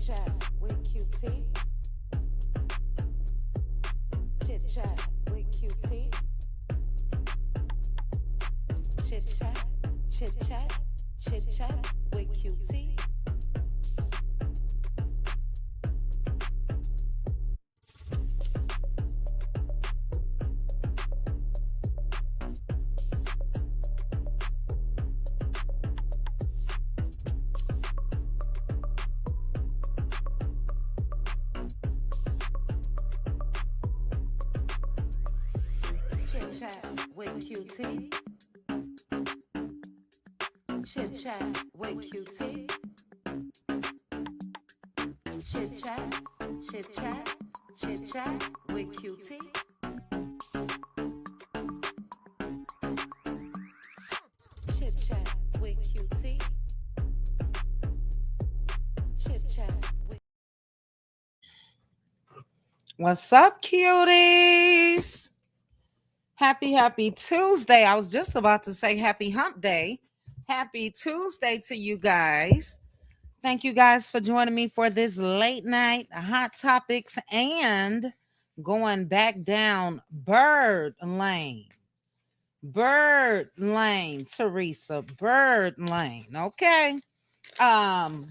chat with QT. Chit chat with QT. Chit chat, chit chat, chit chat with QT. Chit chat with QT. Chit chat with QT. Chit chat, chit chat, chit chat with QT. Chit chat with QT. Chit chat with. What's up, cuties? Happy Tuesday. I was just about to say happy hump day. Happy Tuesday to you guys. Thank you guys for joining me for this late night hot topics and going back down Bird Lane. Bird Lane, Teresa. Bird Lane. Okay. Um,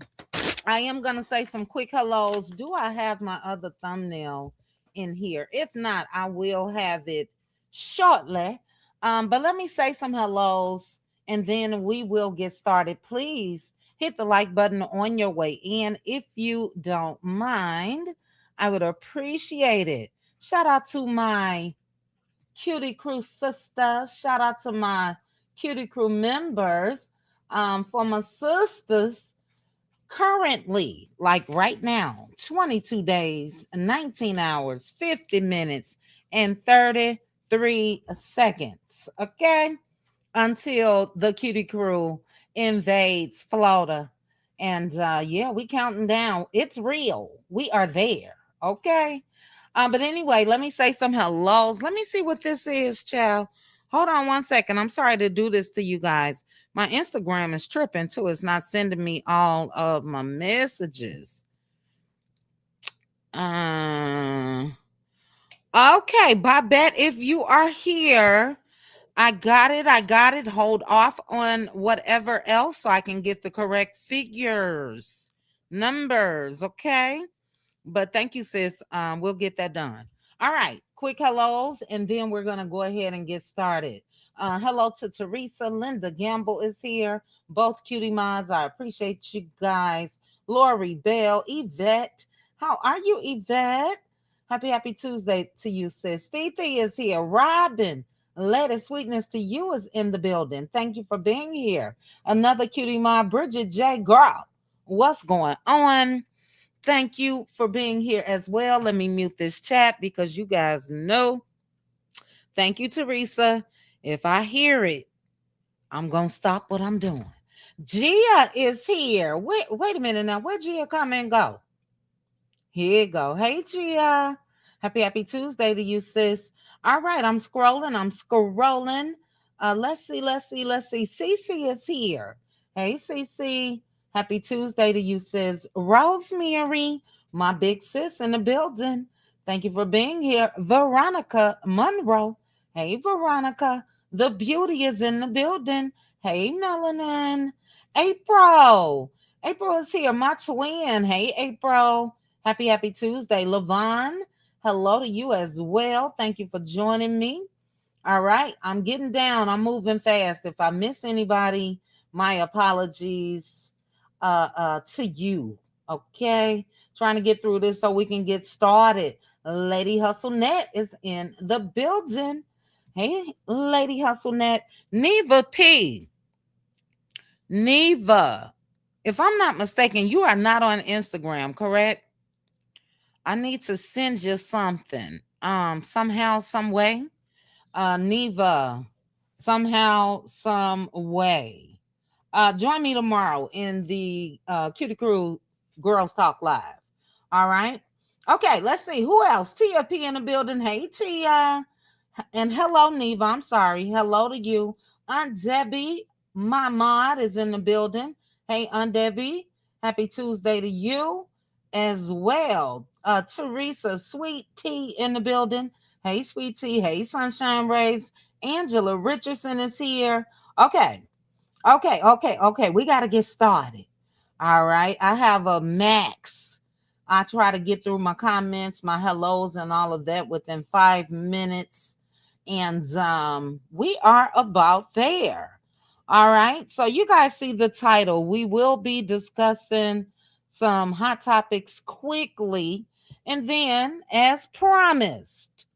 I am gonna say some quick hellos. Do I have my other thumbnail in here? If not, I will have it shortly. But let me say some hellos and then we will get started. Please hit the like button on your way in if you don't mind. I would appreciate it. Shout out to my cutie crew sisters. Shout out to my cutie crew members. For my sisters currently, like right now, 22 days, 19 hours, 50 minutes, and 33 seconds. Okay. Until the cutie crew invades Florida. And yeah, we counting down. It's real. We are there. Okay. But anyway, let me say some hellos. Let me see what this is, child. Hold on one second. I'm sorry to do this to you guys. My Instagram is tripping too. It's not sending me all of my messages. Okay, Babette, if you are here, I got it. I got it. Hold off on whatever else so I can get the correct figures, numbers. Okay. But thank you, sis. We'll get that done. All right. Quick hellos, and then we're gonna go ahead and get started. Hello to Teresa. Linda Gamble is here. Both cutie mods. I appreciate you guys. Lori Bell, Yvette. How are you, Yvette? Happy Tuesday to you, sis. Titi is here. Robin. Lady Sweetness to you is in the building. Thank you for being here. Another cutie mod, Bridget J. Girl. What's going on? Thank you for being here as well. Let me mute this chat because you guys know. Thank you, Teresa. If I hear it, I'm going to stop what I'm doing. Gia is here. Wait a minute now. Where'd Gia come and go? Here you go. Hey, Gia. Happy Tuesday to you, sis. All right, I'm scrolling. Let's see. Cece is here. Hey, Cece. Happy Tuesday to you, sis. Rosemary, my big sis in the building. Thank you for being here. Veronica Monroe. Hey, Veronica. The beauty is in the building. Hey, Melanin. April. April is here, my twin. Hey, April. Happy Tuesday. Lavon, hello to you as well. Thank you for joining me. All right, I'm getting down. I'm moving fast. If I miss anybody, my apologies to you. Okay, trying to get through this so we can get started. Lady Hustle Net is in the building. Hey, Lady Hustle Net. Neva P. Neva, if I'm not mistaken, you are not on Instagram, correct? I need to send you something. Somehow, some way. Neva, somehow, some way. Join me tomorrow in the Cutie Crew Girls Talk Live. All right. Okay, let's see. Who else? Tia P in the building. Hey, Tia. And hello, Neva. I'm sorry. Hello to you. Aunt Debbie, my mod, is in the building. Hey, Aunt Debbie. Happy Tuesday to you. as well. Teresa, Sweet Tea in the building. Hey, Sweet Tea. Hey, Sunshine Rays. Angela Richardson is here. Okay. Okay. We got to get started. All right. I have a max. I try to get through my comments, my hellos, and all of that within 5 minutes. And we are about there. All right. So you guys see the title. We will be discussing some hot topics quickly. And then, as promised,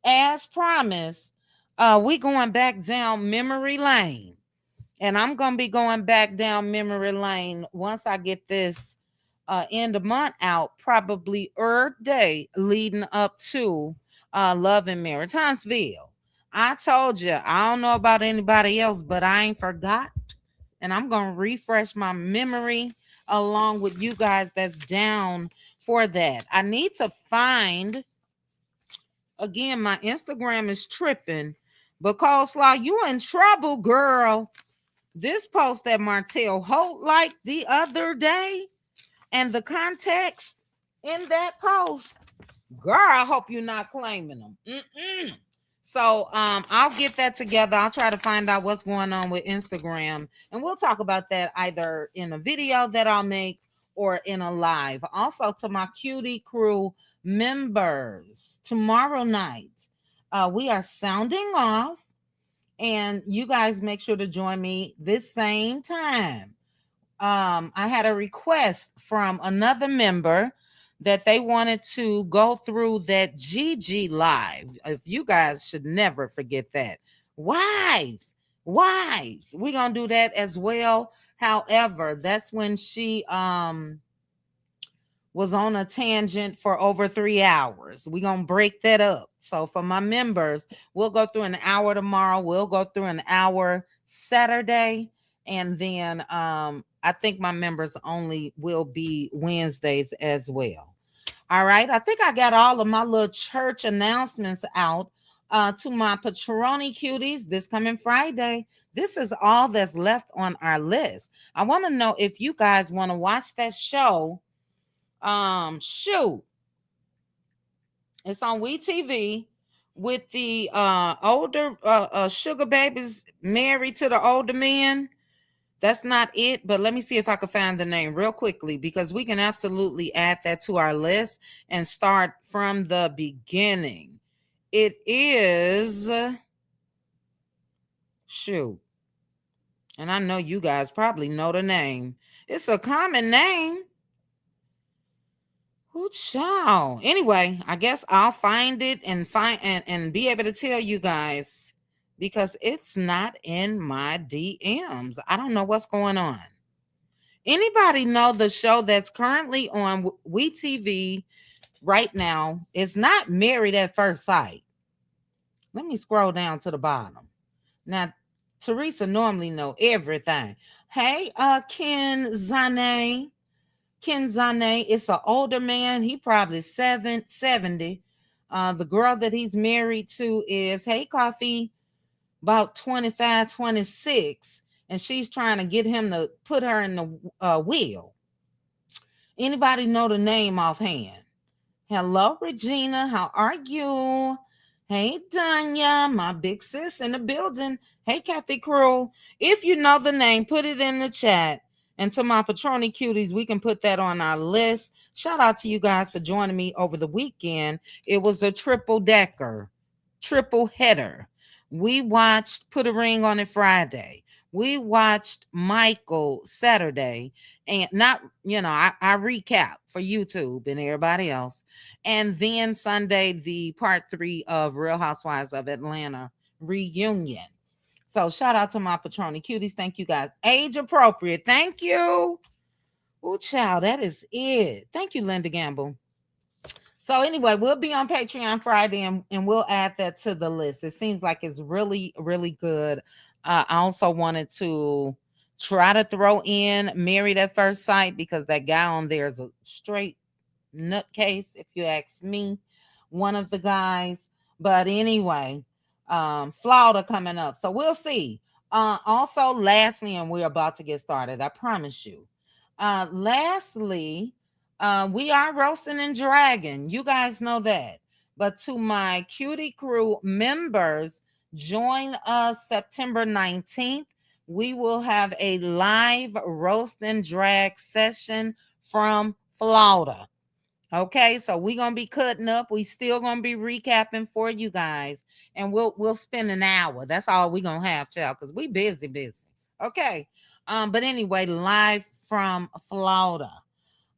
we going back down memory lane. And I'm gonna be going back down memory lane once I get this end of month out, probably Earth Day leading up to Love and Marriage Huntsville. I told you, I don't know about anybody else, but I ain't forgot. And I'm gonna refresh my memory along with you guys that's down for that. I need to find again, my Instagram is tripping. But Coleslaw, you in trouble, girl. This post that Martell Holt liked the other day and the context in that post, girl, I hope you're not claiming them. So I'll get that together. I'll try to find out what's going on with Instagram, and we'll talk about that either in a video that I'll make or in a live. Also, to my cutie crew members, tomorrow night we are sounding off, and you guys make sure to join me this same time. I had a request from another member that they wanted to go through that Gigi live. If you guys should never forget that. Wives. We're gonna do that as well. However, that's when she was on a tangent for over 3 hours. We're going to break that up. So for my members, we'll go through an hour tomorrow. We'll go through an hour Saturday. And then I think my members only will be Wednesdays as well. All right. I think I got all of my little church announcements out to my Patroni cuties this coming Friday. This is all that's left on our list. I want to know if you guys want to watch that show. Shoot, it's on WeTV with the older sugar babies married to the older men. That's not it, but let me see if I can find the name real quickly, because we can absolutely add that to our list and start from the beginning. It is shoot, and I know you guys probably know the name. It's a common name. Ooh, child. Anyway, I guess I'll find it and and be able to tell you guys, because it's not in my DMs. I don't know what's going on. Anybody know the show that's currently on WeTV right now? It's not Married at First Sight. Let me scroll down to the bottom. Now, Teresa normally know everything. Hey, Ken Zane. Ken Zane is an older man. He probably 70. The girl that he's married to is, hey, Coffee, about 25, 26. And she's trying to get him to put her in the wheel. Anybody know the name offhand? Hello, Regina. How are you? Hey, Danya, my big sis in the building. Hey, Kathy Crew. If you know the name, put it in the chat. And to my Patroni cuties, we can put that on our list. Shout out to you guys for joining me over the weekend. It was a triple header. We watched Put a Ring on It Friday. We watched Michael Saturday. And not, I recap for YouTube and everybody else. And then Sunday, the part 3 of Real Housewives of Atlanta reunion. So shout out to my Patroni cuties. Thank you guys. Age appropriate. Thank you. Oh, child, that is it. Thank you, Linda Gamble. So anyway, we'll be on Patreon Friday, and we'll add that to the list. It seems like it's really, really good. I also wanted to try to throw in Married at First Sight, because that guy on there is a straight nutcase, if you ask me, one of the guys. But anyway, Florida coming up. So we'll see. Also, lastly, and we're about to get started, I promise you. Lastly, We are roasting and dragging. You guys know that. But to my cutie crew members, join us September 19th. We will have a live roast and drag session from Florida. Okay, so we're gonna be cutting up. We still gonna be recapping for you guys, and we'll spend an hour. That's all we gonna have, child, because we busy. Okay. But anyway, live from Florida.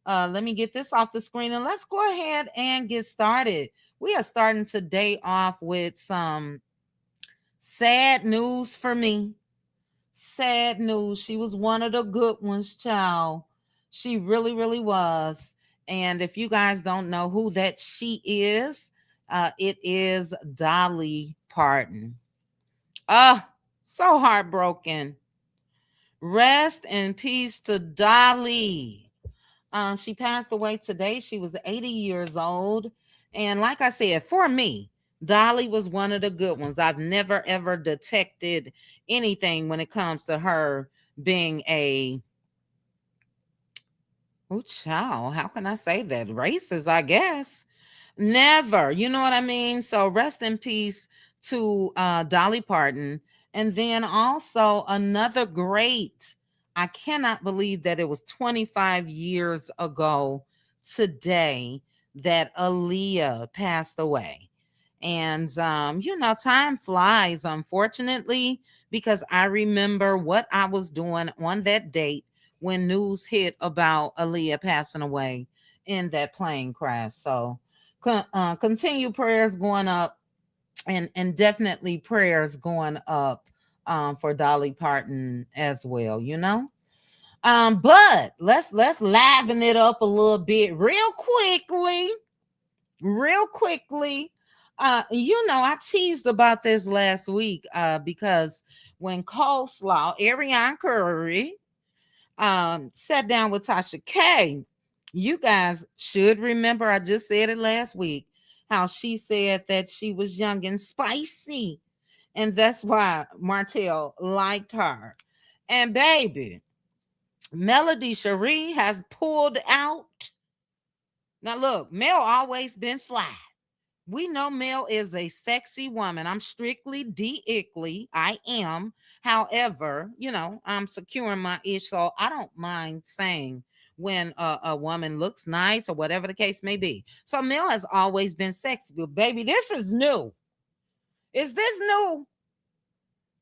Let me get this off the screen and let's go ahead and get started. We are starting today off with some sad news for me. Sad news. She was one of the good ones, child. She really, really was. And if you guys don't know who that she is, it is Dolly Parton. So heartbroken. Rest in peace to Dolly. She passed away today. She was 80 years old. And like I said, for me, Dolly was one of the good ones. I've never ever detected anything when it comes to her being a, oh child, how can I say that? Racist, I guess. Never. You know what I mean? So rest in peace to Dolly Parton. And then also another great, I cannot believe that it was 25 years ago today that Aaliyah passed away. And time flies, unfortunately, because I remember what I was doing on that date when news hit about Aaliyah passing away in that plane crash. So continue prayers going up, and definitely prayers going up for Dolly Parton as well, but let's liven it up a little bit real quickly. I teased about this last week because when Coleslaw, Ariane Curry, sat down with Tasha K. You guys should remember, I just said it last week, how she said that she was young and spicy. And that's why Martell liked her. And baby, Melody Cherie has pulled out. Now look, Mel always been fly. We know Mel is a sexy woman. I'm strictly de-ickly. I am. However, I'm securing my ish, so I don't mind saying when a woman looks nice or whatever the case may be. So Mel has always been sexy, but baby, this is new. Is this new?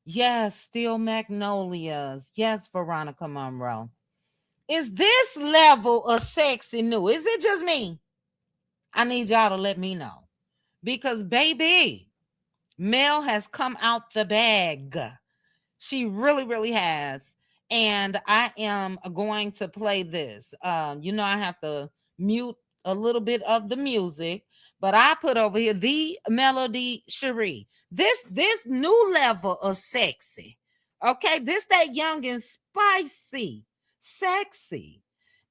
Yes, Steel Magnolias. Yes, Veronica Monroe. Is this level of sexy new? Is it just me? I need y'all to let me know. Because, baby, Mel has come out the bag. She really, really has. And I am going to play this. I have to mute a little bit of the music, but I put over here the Melody Cherie. This new level of sexy. Okay, this that young and spicy, sexy,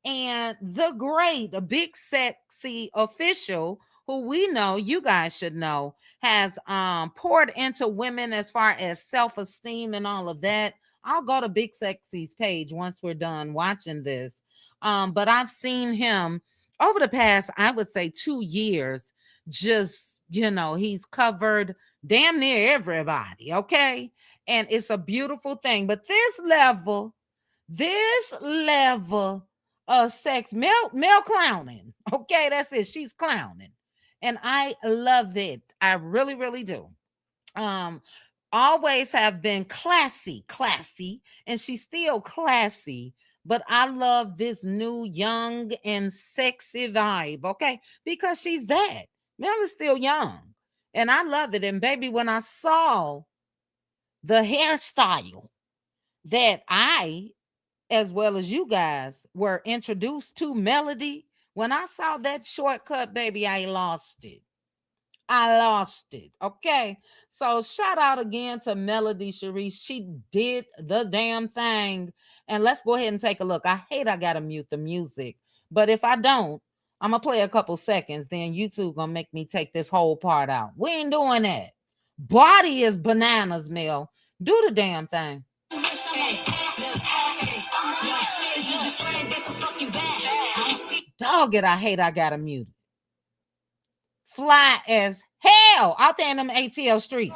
and the great, a big sexy official who we know, you guys should know, has poured into women as far as self-esteem and all of that. I'll go to Big Sexy's page once we're done watching this. But I've seen him over the past, I would say 2 years, just, he's covered damn near everybody, okay? And it's a beautiful thing. But this level sex, Mel clowning. Okay, that's it. She's clowning. And I love it. I really, really do. Um, Always have been classy, and she's still classy. But I love this new young and sexy vibe, okay? Because she's that. Mel is still young. And I love it. And baby, when I saw the hairstyle that I, as well as you guys, were introduced to Melody, when I saw that shortcut, baby, I lost it. I lost it. Okay. So shout out again to Melody Cherie. She did the damn thing. And let's go ahead and take a look. I hate I gotta mute the music. But if I don't, I'm gonna play a couple seconds. Then YouTube gonna make me take this whole part out. We ain't doing that. Body is bananas, Mel. Do the damn thing. Dog it, I hate I got to mute. Fly as hell out there in them ATL streets.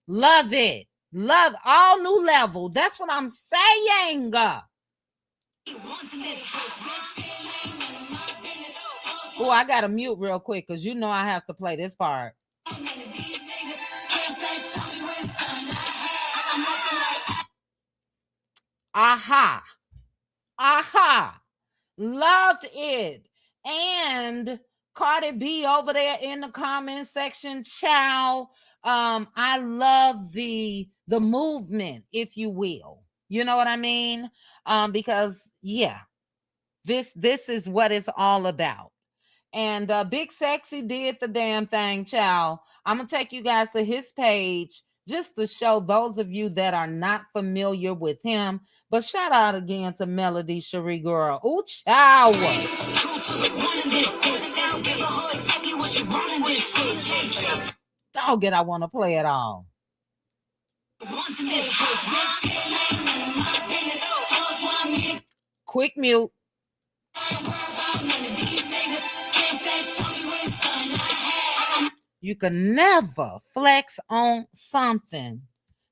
Love it. Love all new level. That's what I'm saying. Oh, I got to mute real quick because you know I have to play this part. Aha. Aha. Loved it. And Cardi B over there in the comment section, ciao. I love the movement, if you will. You know what I mean? Because yeah, this is what it's all about. And Big Sexy did the damn thing, child. I'm gonna take you guys to his page just to show those of you that are not familiar with him. But shout out again to Melody Cherie girl. Ooh, child. Dog it, I want to play it all. Quick mute. You can never flex on something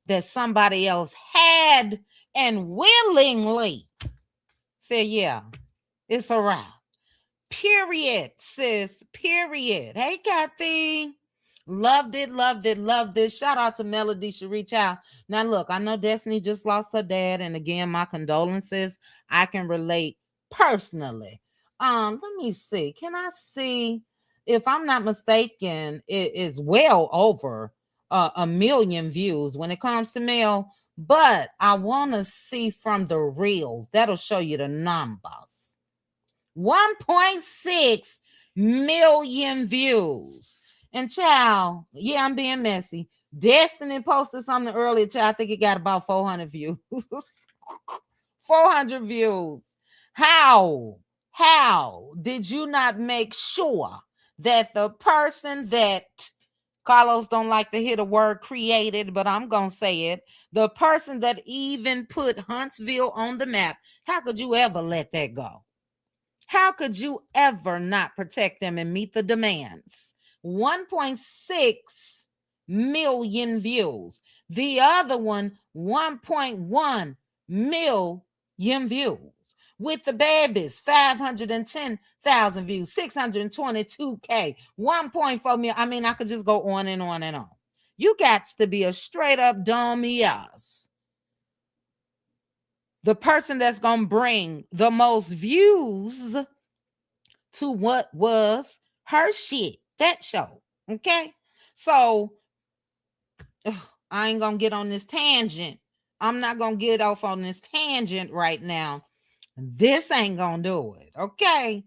that somebody else had and willingly say, yeah, it's a wrap. Period, sis. Period. Hey, Kathy. Loved it, loved it, loved it. Shout out to Melody Cherie Child. Now, look, I know Destiny just lost her dad. And again, my condolences. I can relate personally. Let me see. Can I see? If I'm not mistaken, it is well over 1,000,000 views when it comes to Mel. But I want to see from the reels. That'll show you the numbers. 1.6 million views. And child, yeah, I'm being messy. Destiny posted something earlier, child. I think it got about 400 views. 400 views. How did you not make sure that the person that Carlos don't like to hear the word created, but I'm going to say it, the person that even put Huntsville on the map, how could you ever let that go? How could you ever not protect them and meet the demands? 1.6 million views. The other one, 1.1 million views. With the babies, 510,000 views, 622K, 1.4 million. I mean, I could just go on and on and on. You got to be a straight up dummy ass. The person that's going to bring the most views to what was her shit, that show. Okay. So I ain't going to get on this tangent. I'm not going to get off on this tangent right now. This ain't going to do it. Okay.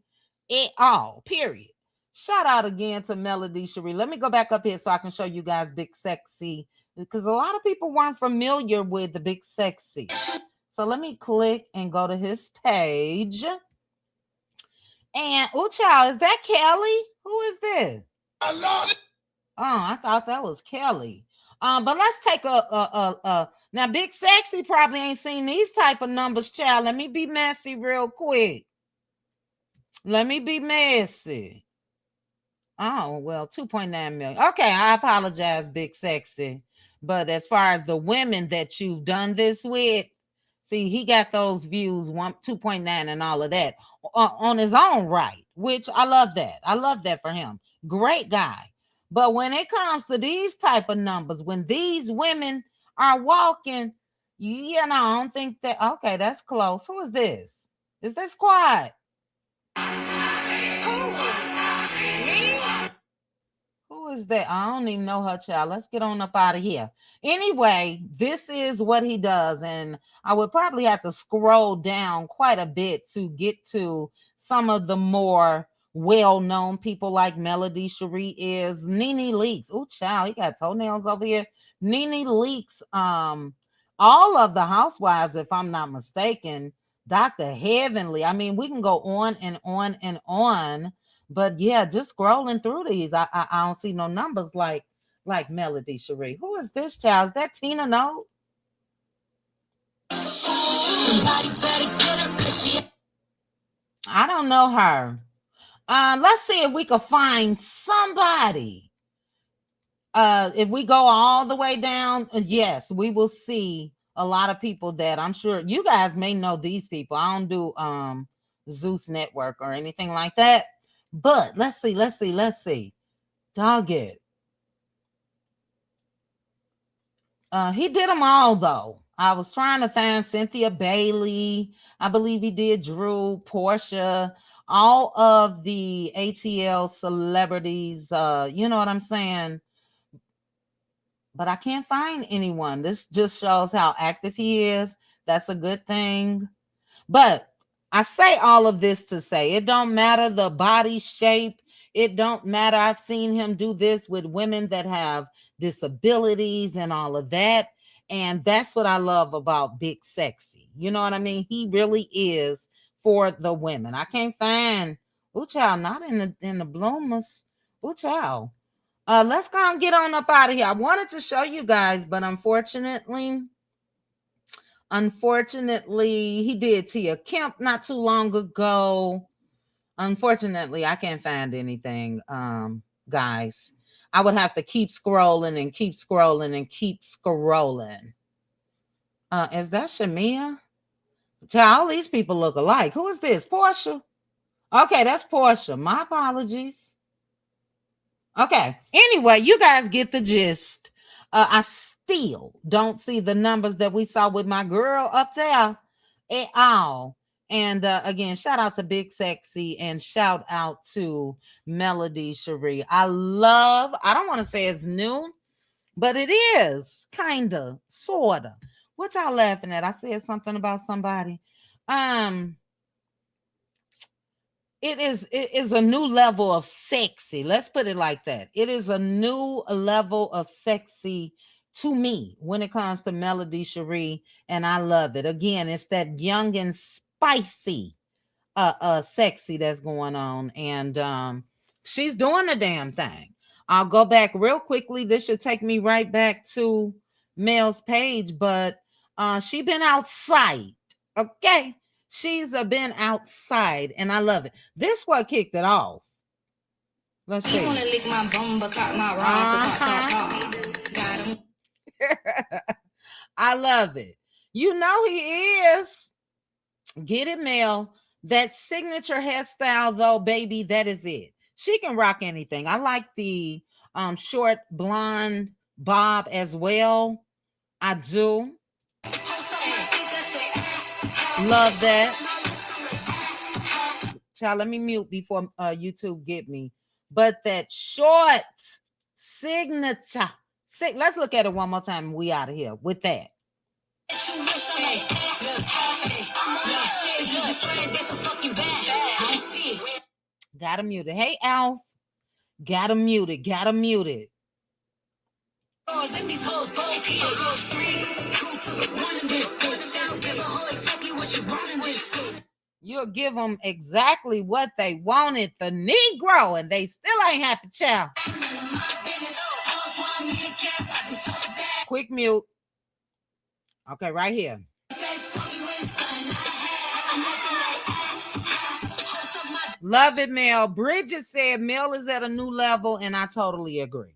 At all. Period. Shout out again to Melody Cherie. Let me go back up here so I can show you guys Big Sexy, because a lot of people weren't familiar with the Big Sexy. So let me click and go to his page. And, oh, child, is that Kelly? Who is this? I love it. Oh, I thought that was Kelly. But let's take now Big Sexy probably ain't seen these type of numbers, child. Let me be messy real quick. Let me be messy. Oh, well, 2.9 million. Okay, I apologize, Big Sexy. But as far as the women that you've done this with, see, he got those views, 2.9 and all of that on his own right, which I love that. I love that for him. Great guy. But when it comes to these type of numbers, when these women are walking, you know, I don't think that, okay, that's close. Who is this? Is this quiet? Who is that? I don't even know her, child. Let's get on up out of here. Anyway, this is what he does. And I would probably have to scroll down quite a bit to get to some of the more well-known people like Melody Cherie is. Nene Leakes. Oh, child, he got toenails over here. Nene Leakes. All of the housewives, if I'm not mistaken. Dr. Heavenly. I mean, we can go on and on and on. But yeah, just scrolling through these, I don't see no numbers like Melody Cherie. Who is this child? Is that Tina No? I don't know her. Let's see if we could find somebody. If we go all the way down, yes, we will see a lot of people that I'm sure you guys may know these people. I don't do Zeus Network or anything like that. But let's see. Dog it. He did them all though. I was trying to find Cynthia Bailey. I believe he did Drew, Portia, all of the ATL celebrities. You know what I'm saying? But I can't find anyone. This just shows how active he is. That's a good thing. But I say all of this to say it don't matter the body shape. It don't matter. I've seen him do this with women that have disabilities and all of that. And that's what I love about Big Sexy. You know what I mean? He really is for the women. I can't find child, not in the bloomers. Child. Let's go and get on up out of here. I wanted to show you guys, but unfortunately, he did Tia Kemp not too long ago. Unfortunately, I can't find anything, guys. I would have to keep scrolling and keep scrolling and keep scrolling. Is that Shamia? Child, all these people look alike. Who is this? Portia? Okay, that's Portia. My apologies. Okay. Anyway, you guys get the gist. I still don't see the numbers that we saw with my girl up there at all. And again, shout out to Big Sexy and shout out to Melody Cherie. I don't want to say it's new, but it is kind of, sort of. What y'all laughing at? I said something about somebody. It is a new level of sexy. Let's put it like that. It is a new level of sexy to me when it comes to Melody Cherie, and I love it. Again, it's that young and spicy sexy that's going on, and she's doing the damn thing. I'll go back real quickly. This should take me right back to Mel's page, but she been outside. Okay. She's been outside, and I love it. This what kicked it off. Let's see. Want to lick my bum, but caught my I love it. You know he is. Get it, Mel. That signature hairstyle, though, baby, that is it. She can rock anything. I like the short blonde bob as well. I do. Love that. Child, let me mute before YouTube get me. But that short signature. Let's look at it one more time and we out of here with that. Gotta mute it. Hey, Alf. Gotta mute it. Gotta mute it. You'll give them exactly what they wanted, the Negro, and they still ain't happy, child. Quick mute. Okay, right here. Love it, Mel. Bridget said Mel is at a new level, and I totally agree.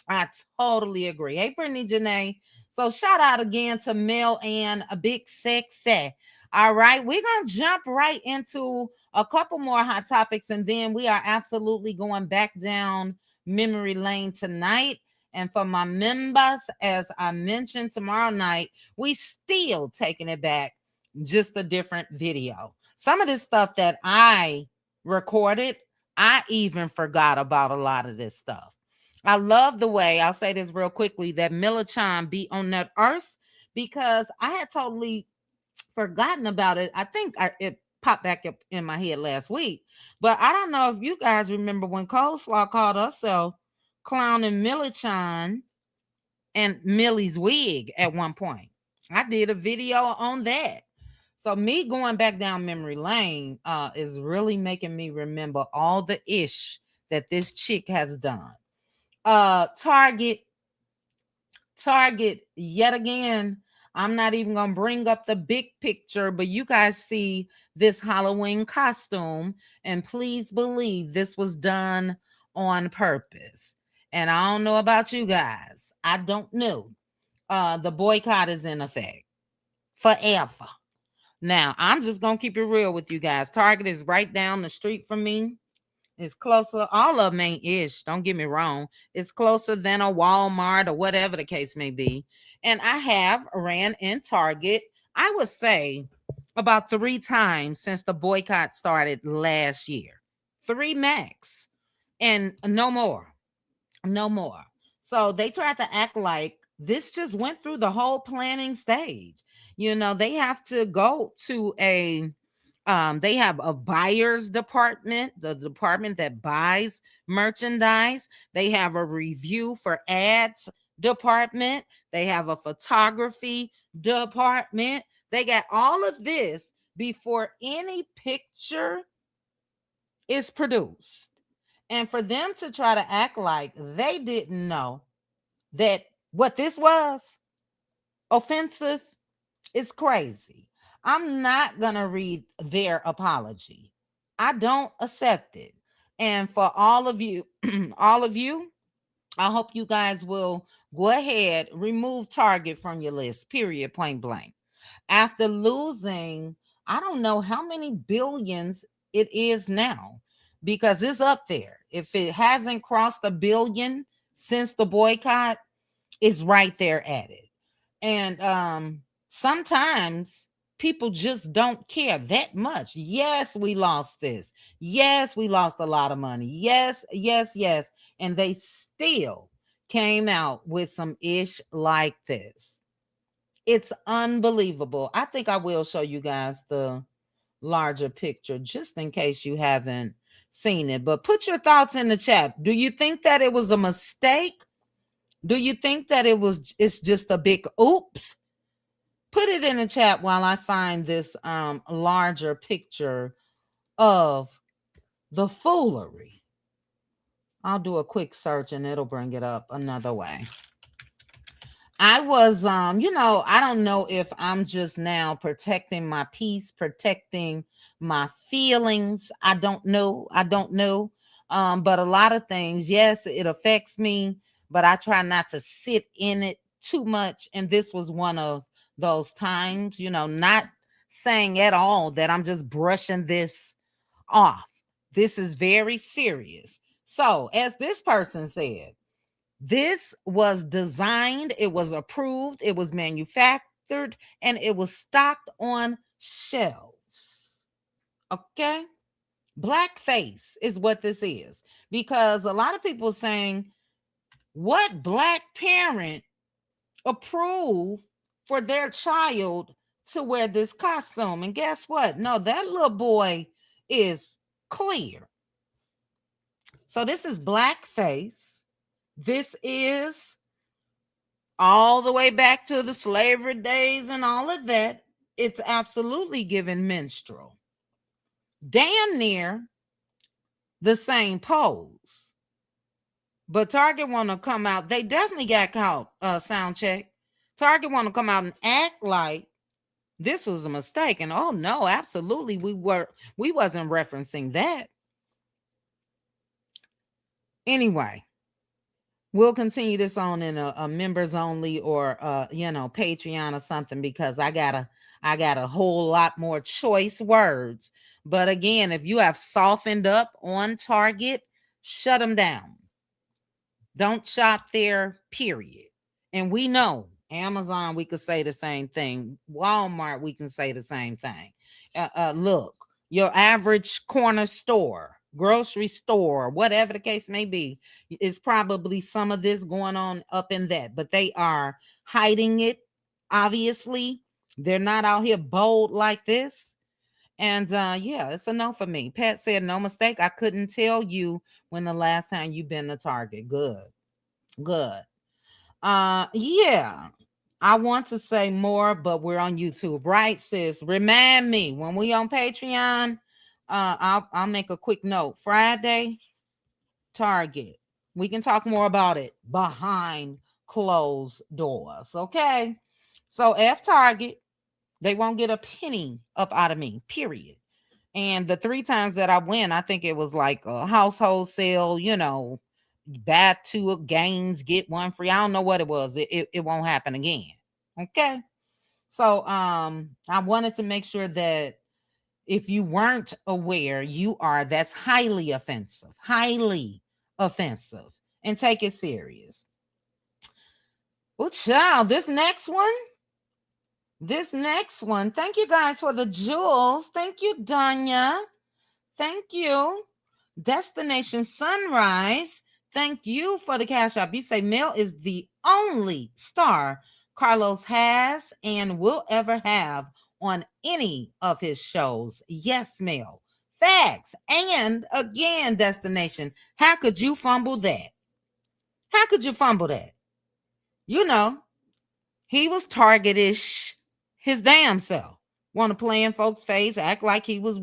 I totally agree. Hey, Brittany Janae. So shout out again to Mel and a Big Sexy. All right, we're going to jump right into a couple more hot topics, and then we are absolutely going back down memory lane tonight. And for my members, as I mentioned, tomorrow night, we still taking it back, just a different video. Some of this stuff that I recorded, I even forgot about a lot of this stuff. I love the way, I'll say this real quickly, that Millichan be on that earth, because I had totally forgotten about it. I think it popped back up in my head last week, but I don't know if you guys remember when Coleslaw called herself clowning Millichan and Millie's wig at one point. I did a video on that. So me going back down memory lane is really making me remember all the ish that this chick has done. Target yet again. I'm not even going to bring up the big picture, but you guys see this Halloween costume. And please believe this was done on purpose. And I don't know about you guys. I don't know. The boycott is in effect forever. Now, I'm just going to keep it real with you guys. Target is right down the street from me. It's closer. All of them ain't ish. Don't get me wrong. It's closer than a Walmart or whatever the case may be. And I have ran in Target, I would say, about 3 times since the boycott started last year. 3 max. And no more. No more. So they tried to act like this just went through the whole planning stage. They have to go to they have a buyer's department, the department that buys merchandise. They have a review for ads department. They have a photography department. They got all of this before any picture is produced. And for them to try to act like they didn't know that what this was offensive is crazy. I'm not going to read their apology. I don't accept it. And for all of you, all of you, I hope you guys will go ahead, remove Target from your list, period, point blank. After losing, I don't know how many billions it is now, because it's up there. If it hasn't crossed a billion since the boycott, it's right there at it. And sometimes people just don't care that much. Yes, we lost this. Yes, we lost a lot of money. Yes, yes, yes. And they still came out with some ish like this. It's unbelievable. I think I will show you guys the larger picture just in case you haven't seen it. But put your thoughts in the chat. Do you think that it was a mistake? Do you think that it's just a big oops? Put it in the chat while I find this larger picture of the foolery. I'll do a quick search and it'll bring it up another way. I was I don't know if I'm just now protecting my peace, protecting my feelings. I don't know. But a lot of things, yes, it affects me, but I try not to sit in it too much. And this was one of those times, not saying at all that I'm just brushing this off. This is very serious. So, as this person said, this was designed, it was approved, it was manufactured, and it was stocked on shelves. Okay? Blackface is what this is. Because a lot of people are saying, what black parent approved for their child to wear this costume? And guess what? No, that little boy is clear. So this is blackface. This is all the way back to the slavery days and all of that. It's absolutely given minstrel. Damn near the same pose. But Target want to come out. They definitely got caught, sound check. Target want to come out and act like this was a mistake. And oh no, absolutely, we wasn't referencing that. Anyway, we'll continue this on in a members only or Patreon or something, because I got a whole lot more choice words. But again, if you have softened up on Target, shut them down. Don't shop there, period. And we know Amazon, we could say the same thing. Walmart, we can say the same thing. Look, your average corner store, grocery store, whatever the case may be, is probably some of this going on up in that. But they are hiding it, obviously. They're not out here bold like this. And yeah, it's a no for me. Pat said, no mistake. I couldn't tell you when the last time you've been to Target. Good. Yeah. I want to say more, but we're on YouTube, right, sis? Remind me when we on Patreon. I'll make a quick note. Friday, Target. We can talk more about it behind closed doors. Okay. So F Target, they won't get a penny up out of me, period. And the three times that I went, I think it was like a household sale, buy two games, get one free. I don't know what it was. It won't happen again. Okay. So I wanted to make sure that if you weren't aware, you are. That's highly offensive. Highly offensive. And take it serious. Oh, child, this next one. This next one. Thank you guys for the jewels. Thank you, Danya. Thank you. Destination Sunrise. Thank you for the cash app. You say Mel is the only star Carlos has and will ever have on any of his shows. Yes, Mel. Facts. And again, Destination. How could you fumble that? How could you fumble that? You know, he was targetish his damn self. Want to play in folks' face, act like he was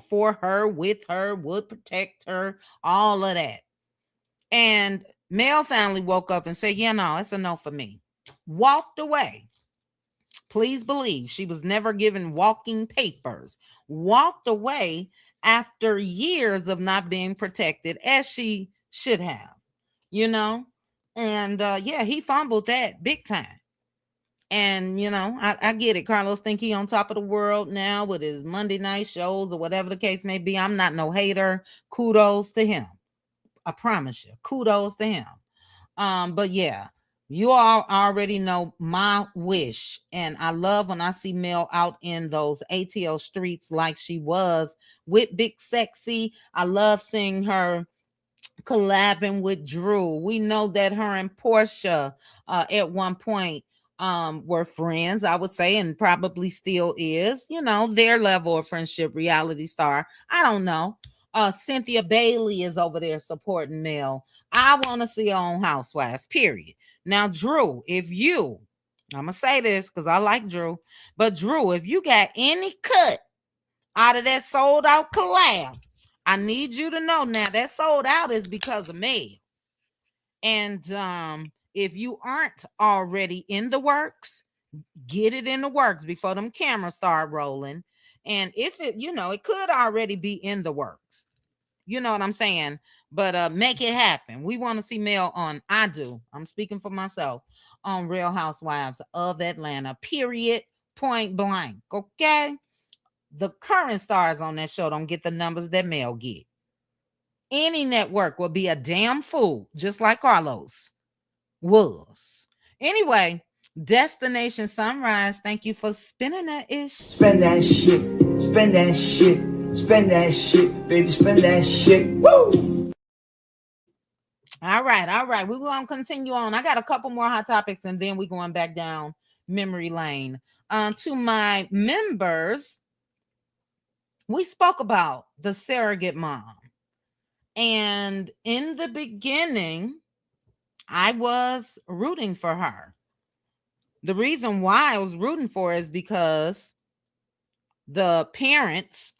for her, with her, would protect her, all of that. And Mel family woke up and said, yeah, no, it's a no for me. Walked away. Please believe she was never given walking papers. Walked away after years of not being protected as she should have, you know? And yeah, he fumbled that big time. And I get it. Carlos think he on top of the world now with his Monday night shows or whatever the case may be. I'm not no hater. Kudos to him. I promise you. Kudos to him. But yeah, you all already know my wish. And I love when I see Mel out in those ATL streets like she was with Big Sexy. I love seeing her collabing with Drew. We know that her and Portia at one point were friends, I would say, and probably still is, their level of friendship, reality star. I don't know. Cynthia Bailey is over there supporting Mel. I want to see her on Housewives, period. Now, Drew, I'm going to say this because I like Drew, but Drew, if you got any cut out of that sold out collab, I need you to know now that sold out is because of me. And if you aren't already in the works, get it in the works before them cameras start rolling. And if it could already be in the works. You know what I'm saying? But make it happen. We want to see Mel on, I'm speaking for myself, on Real Housewives of Atlanta, period, point blank. Okay? The current stars on that show don't get the numbers that Mel get. Any network will be a damn fool, just like Carlos was. Anyway, Destination Sunrise, thank you for spinning that ish. Spend that shit, spend that shit, spend that shit, baby, spend that shit. Woo! All right. We're going to continue on. I got a couple more hot topics and then we're going back down memory lane. To my members, we spoke about the surrogate mom. And in the beginning, I was rooting for her. The reason why I was rooting for her is because the parents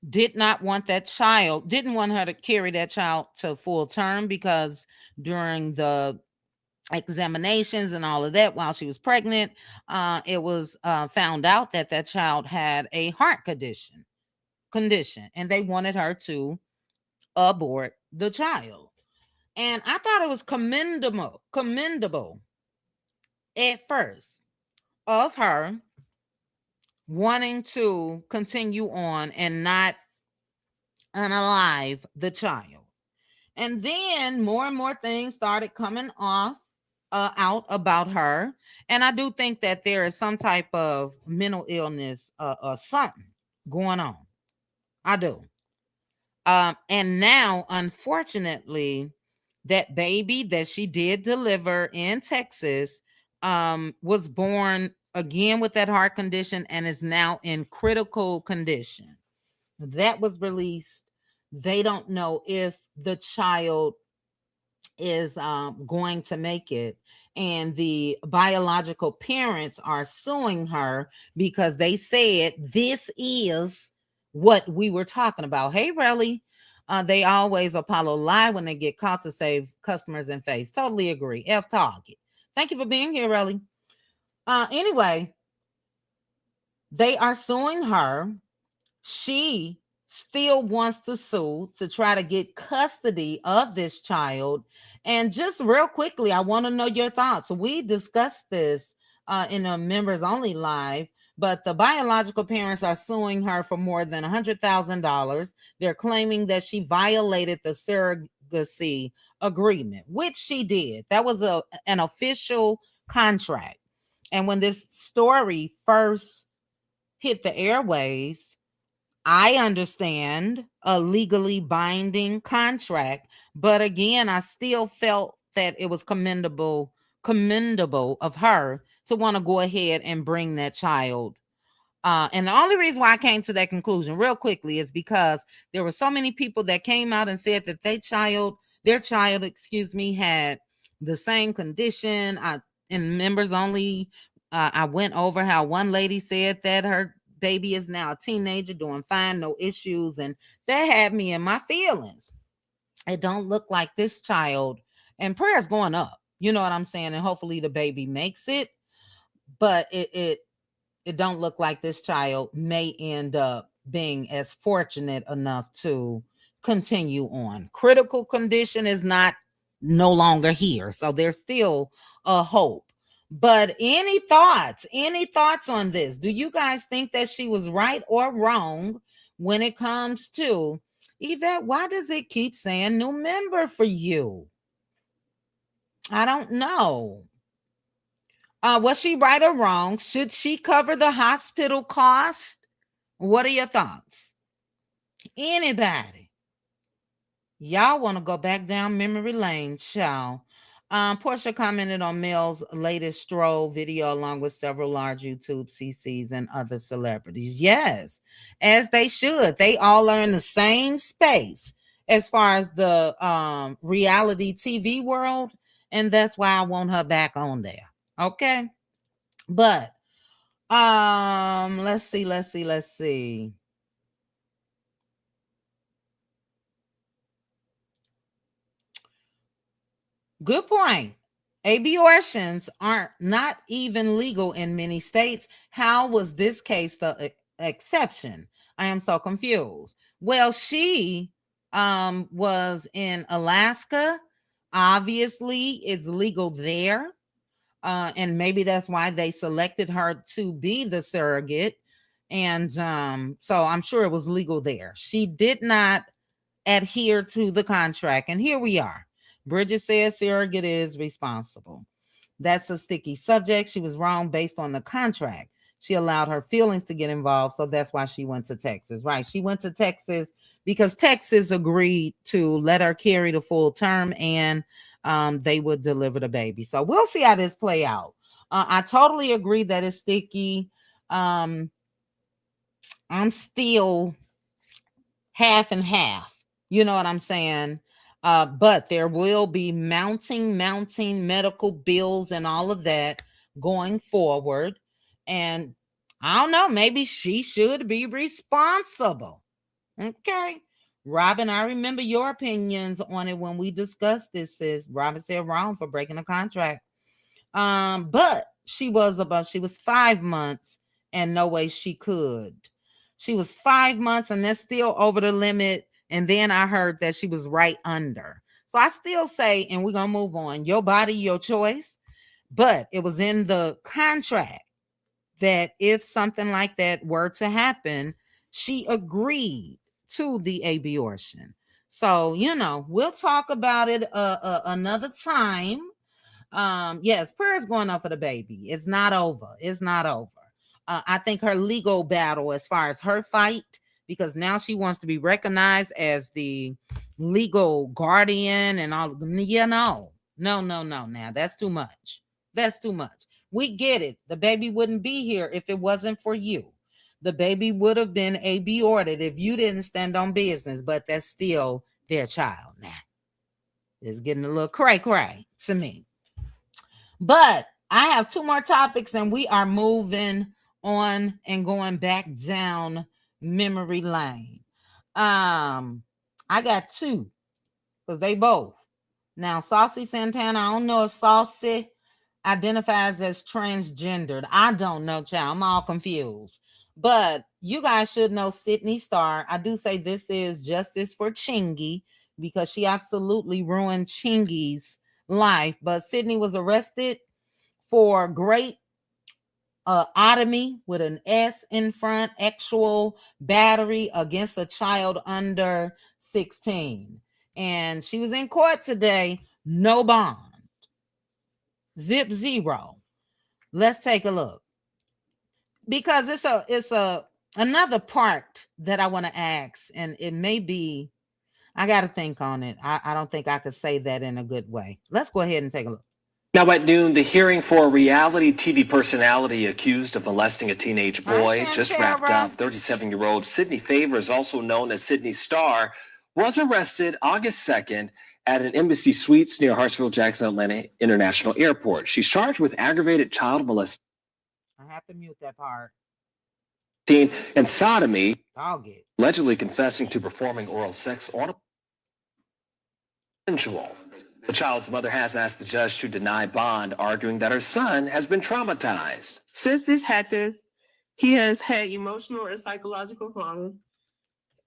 didn't want her to carry that child to full term, because during the examinations and all of that while she was pregnant, it was found out that that child had a heart condition, and they wanted her to abort the child. And I thought it was commendable at first of her wanting to continue on and not unalive the child. And then more and more things started coming out about her. And I do think that there is some type of mental illness or something going on. I do. And now, unfortunately, that baby that she did deliver in Texas was born again with that heart condition and is now in critical condition. That was released. They don't know if the child is going to make it. And the biological parents are suing her because they said this is what we were talking about. Hey, Relly. They always Apollo lie when they get caught to save customers and face. Totally agree. F Target. Thank you for being here, Relly. Anyway, they are suing her. She still wants to sue to try to get custody of this child. And just real quickly, I want to know your thoughts. We discussed this in a members only live, but the biological parents are suing her for more than $100,000. They're claiming that she violated the surrogacy agreement, which she did. That was an official contract. And when this story first hit the airwaves, I understand a legally binding contract, but again, I still felt that it was commendable of her to want to go ahead and bring that child. And the only reason why I came to that conclusion real quickly is because there were so many people that came out and said that their child, excuse me, had the same condition. In members only, I went over how one lady said that her baby is now a teenager doing fine, no issues, and that had me in my feelings. It don't look like this child, and prayers going up. You know what I'm saying? And hopefully the baby makes it, but it don't look like this child may end up being as fortunate enough to continue on. Critical condition is not no longer here, so there's still a hope. But any thoughts on this? Do you guys think that she was right or wrong when it comes to Yvette? Why does it keep saying new member for you? I don't know. Was she right or wrong? Should she cover the hospital cost? What are your thoughts? Anybody? Y'all want to go back down memory lane, child. Portia commented on Mel's latest stroll video along with several large YouTube CCs and other celebrities. Yes, as they should. They all are in the same space as far as the reality TV world, and that's why I want her back on there. Okay. But let's see. Good point. Abortions aren't not even legal in many states. How was this case the exception? I am so confused. Well, she was in Alaska. Obviously, it's legal there. And maybe that's why they selected her to be the surrogate. And so I'm sure it was legal there. She did not adhere to the contract. And here we are. Bridget says surrogate is responsible. That's a sticky subject. She was wrong based on the contract. She allowed her feelings to get involved. So that's why she went to Texas, right? She went to Texas because Texas agreed to let her carry the full term and they would deliver the baby. So we'll see how this play out. I totally agree that it's sticky. I'm still half and half. You know what I'm saying? But there will be mounting medical bills and all of that going forward. And I don't know, maybe she should be responsible. Okay. Robin, I remember your opinions on it when we discussed this, sis. Robin said wrong for breaking a contract. But she was 5 months and no way she could. She was 5 months and that's still over the limit. And then I heard that she was right under. So I still say, and we're going to move on, your body, your choice. But it was in the contract that if something like that were to happen, she agreed to the abortion. So, we'll talk about it another time. Yes, prayers going up for the baby. It's not over. I think her legal battle as far as her fight, because now she wants to be recognized as the legal guardian and all. No. Now that's too much. We get it. The baby wouldn't be here if it wasn't for you. The baby would have been aborted if you didn't stand on business, but that's still their child now. It's getting a little cray to me. But I have 2 more topics and we are moving on and going back down memory lane. I got 2 because they both. Now, Saucy Santana, I don't know if Saucy, identifies as transgendered. I don't know, child. I'm all confused. But you guys should know Sydney Starr. I do say this is justice for Chingy because she absolutely ruined Chingy's life. But Sydney was arrested for great otomy with an S in front, actual battery against a child under 16. And she was in court today, no bond. Zip zero. Let's take a look. Because it's another part that I want to ask, and it may be, I got to think on it. I don't think I could say that in a good way. Let's go ahead and take a look. Now at noon, the hearing for a reality TV personality accused of molesting a teenage boy just wrapped up. 37-year-old Sydney Favors, also known as Sydney Starr, was arrested August 2nd at an Embassy Suites near Hartsfield-Jackson Atlanta International Airport. She's charged with aggravated child molestation. I have to mute that part. And sodomy, allegedly confessing to performing oral sex on a consensual. The child's mother has asked the judge to deny bond, arguing that her son has been traumatized. Since this happened, he has had emotional and psychological trauma.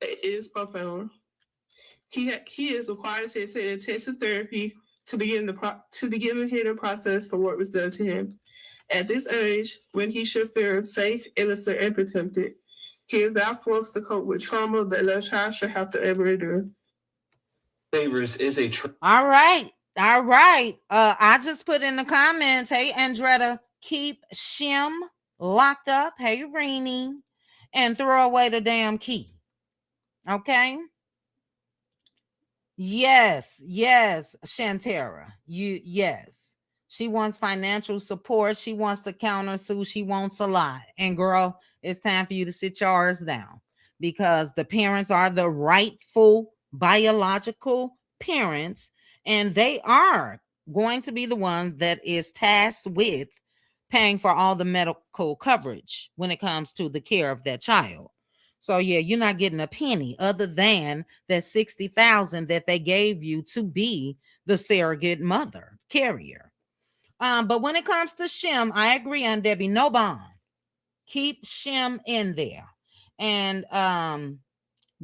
It is profound. He is required to attend intensive therapy to begin the healing process for what was done to him. At this age, when he should feel safe, innocent, and protected, he is now forced to cope with trauma that no child should have to ever endure. Favors is a all right. I just put in the comments, hey Andretta, keep Shim locked up, hey Reenie, and throw away the damn key. Okay. Yes, Shantara. Yes. She wants financial support. She wants to countersue. She wants a lot. And girl, it's time for you to sit yours down because the parents are the rightful biological parents, and they are going to be the one that is tasked with paying for all the medical coverage when it comes to the care of that child. So yeah, you're not getting a penny other than that $60,000 that they gave you to be the surrogate mother carrier. But when it comes to Shim, I agree on Debbie, no bond. Keep Shim in there. And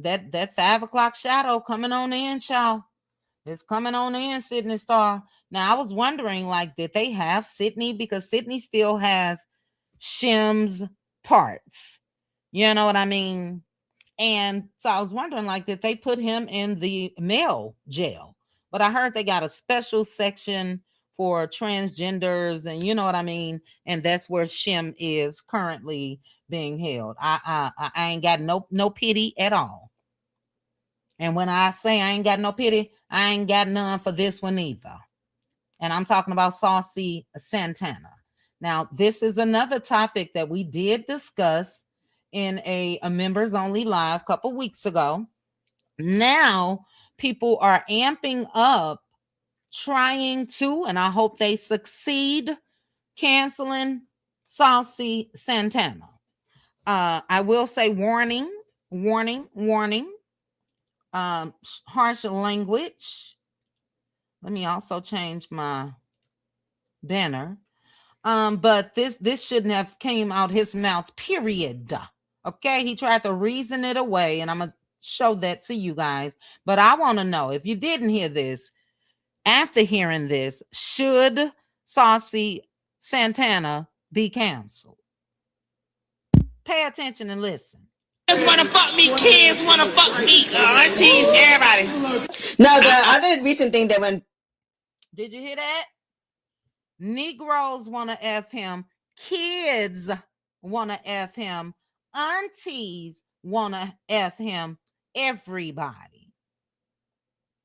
that 5 o'clock shadow coming on in, child. It's coming on in, Sydney Starr. Now, I was wondering, like, did they have Sydney? Because Sydney still has Shim's parts. You know what I mean? And so I was wondering, like, did they put him in the male jail? But I heard they got a special section for transgenders, and you know what I mean? And that's where Shim is currently being held. I ain't got no pity at all. And when I say I ain't got no pity, I ain't got none for this one either. And I'm talking about Saucy Santana. Now, this is another topic that we did discuss in a members only live a couple weeks ago. Now, people are amping up, trying to, and I hope they succeed, canceling Saucy Santana. I will say warning. Harsh language. Let me also change my banner. But this shouldn't have came out his mouth, period. Okay, he tried to reason it away, and I'm gonna show that to you guys. But I want to know, if you didn't hear this, after hearing this, should Saucy Santana be canceled? Pay attention and listen. Kids want to fuck me. Kids want to fuck me. Aunties, everybody. No, the other recent thing that went. Did you hear that? Negroes want to F him. Kids want to F him. Aunties want to F him. Everybody.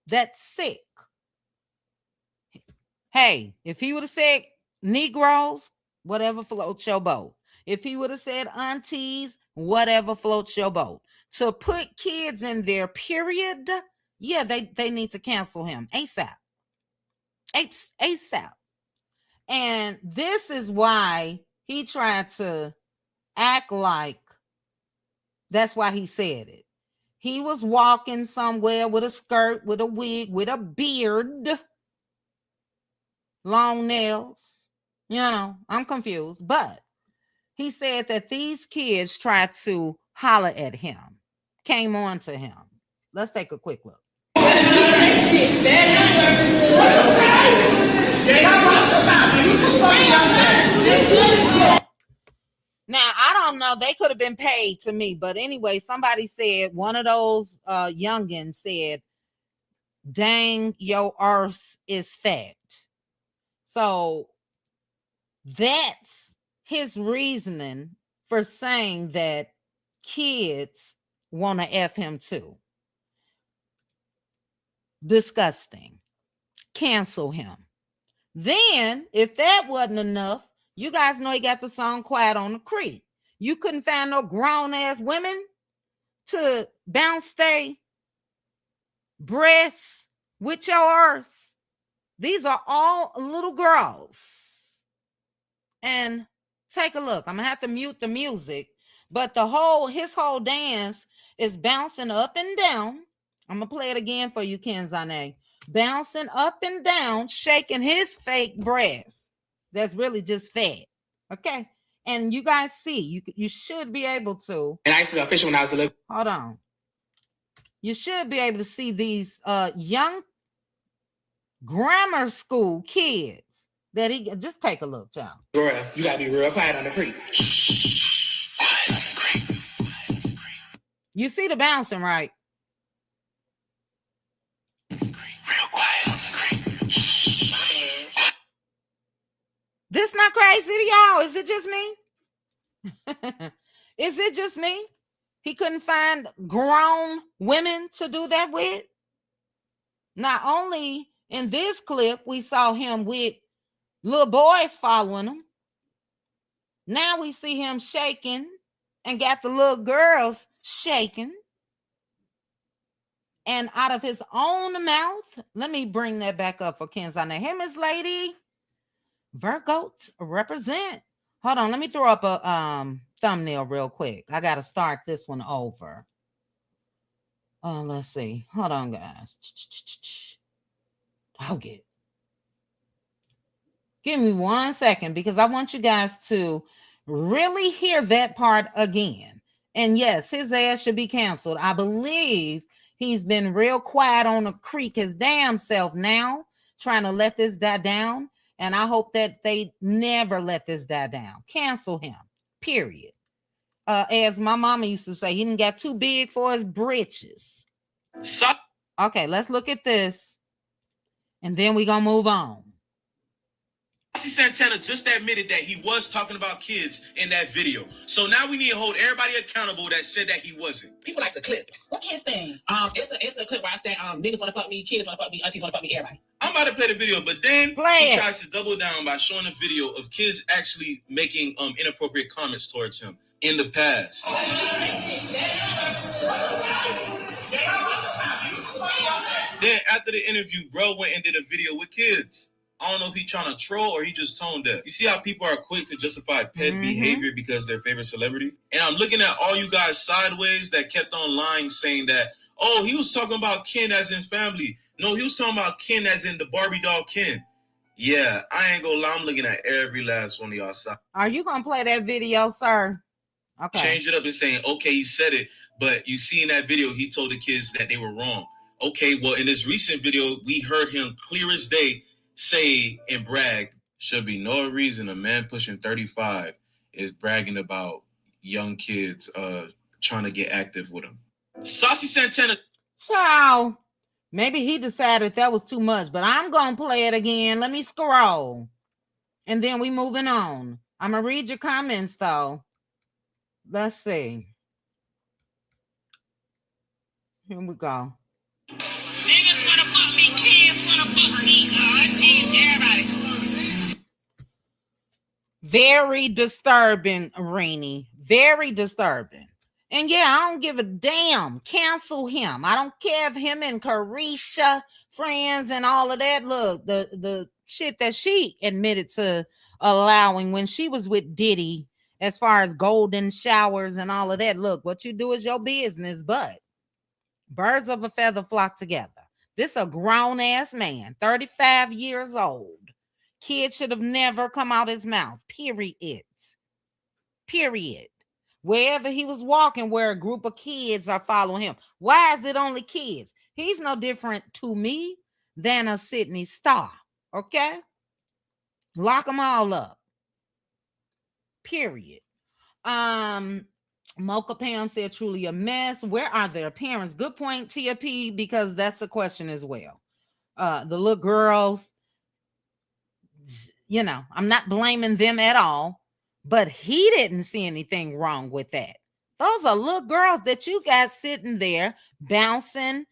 That's sick. Hey, if he would have said Negroes, whatever floats your boat. If he would have said aunties, whatever floats your boat. To put kids in there, period, yeah, they need to cancel him ASAP. ASAP. And this is why he tried to act like that's why he said it. He was walking somewhere with a skirt, with a wig, with a beard, long nails, You know, I'm confused. But he said that these kids tried to holler at him, came on to him. Let's take a quick look. Now, I don't know. They could have been paid to me. But anyway, somebody said, one of those youngins said, dang, your arse is fat. So that's his reasoning for saying that kids want to F him too. Disgusting. Cancel him. Then, if that wasn't enough, you guys know he got the song Quiet on the Creek. You couldn't find no grown-ass women to bounce they breasts with yours. These are all little girls. And take a look. I'm going to have to mute the music. But his whole dance is bouncing up and down. I'm going to play it again for you, Kenzane. Bouncing up and down, shaking his fake breast. That's really just fat. Okay? And you guys see, you should be able to. And I used to go fishing when I was a little. Hold on. You should be able to see these young grammar school kids that he just take a look, y'all. Girl, you gotta be real quiet on the creek. You see the bouncing, right? Real quiet on the creek. This not crazy to y'all? Is it just me? Is it just me? He couldn't find grown women to do that with. Not only in this clip, we saw him with little boys following him. Now we see him shaking and got the little girls shaking. And out of his own mouth, let me bring that back up for Kenzane. Hey, Miss Lady, Virgos represent. Hold on, let me throw up a thumbnail real quick. I got to start this one over. Let's see. Hold on, guys. I'll get it. Give me 1 second because I want you guys to really hear that part again. And yes, his ass should be canceled. I believe he's been real quiet on the creek his damn self now, trying to let this die down. And I hope that they never let this die down. Cancel him, period. As my mama used to say, he didn't get too big for his britches. Okay, let's look at this. And then we're going to move on. Santana just admitted that he was talking about kids in that video. So now we need to hold everybody accountable that said that he wasn't. People like to clip. What kids thing? It's a clip where I say niggas want to fuck me, kids want to fuck me, aunties want to fuck me, everybody. I'm about to play the video, but then he tries to double down by showing a video of kids actually making inappropriate comments towards him in the past. Then after the interview, bro went and did a video with kids. I don't know if he's trying to troll or he just tone deaf. You see how people are quick to justify pet behavior because they're favorite celebrity? And I'm looking at all you guys sideways that kept on lying saying that, oh, he was talking about Ken as in family. No, he was talking about Ken as in the Barbie doll Ken. Yeah, I ain't gonna lie. I'm looking at every last one of y'all side. Are you gonna play that video, sir? Okay. Change it up and saying, okay, he said it, but you see in that video, he told the kids that they were wrong. Okay, well, in this recent video, we heard him clear as day say and brag. Should be no reason a man pushing 35 is bragging about young kids trying to get active with him. Saucy Santana. Ciao. Maybe he decided that was too much, but I'm going to play it again. Let me scroll. And then we moving on. I'm going to read your comments, though. Let's see. Here we go. Niggas wanna fuck me, kids wanna fuck me, aunties, everybody. Very disturbing, Rainy. Very disturbing. And yeah, I don't give a damn. Cancel him. I don't care if him and Carisha friends and all of that. Look, the shit that she admitted to allowing when she was with Diddy, as far as golden showers and all of that. Look, what you do is your business, but birds of a feather flock together. This a grown-ass man, 35 years old, Kid should have never come out his mouth. Period. Period. Wherever he was walking, where a group of kids are following him. Why is it only kids? He's no different to me than a Sydney Star. Okay? Lock them all up. Period. Mocha Pam said, truly a mess. Where are their parents? Good point, Tia P, because that's a question as well. The little girls, you know, I'm not blaming them at all, but he didn't see anything wrong with that. Those are little girls that you got sitting there bouncing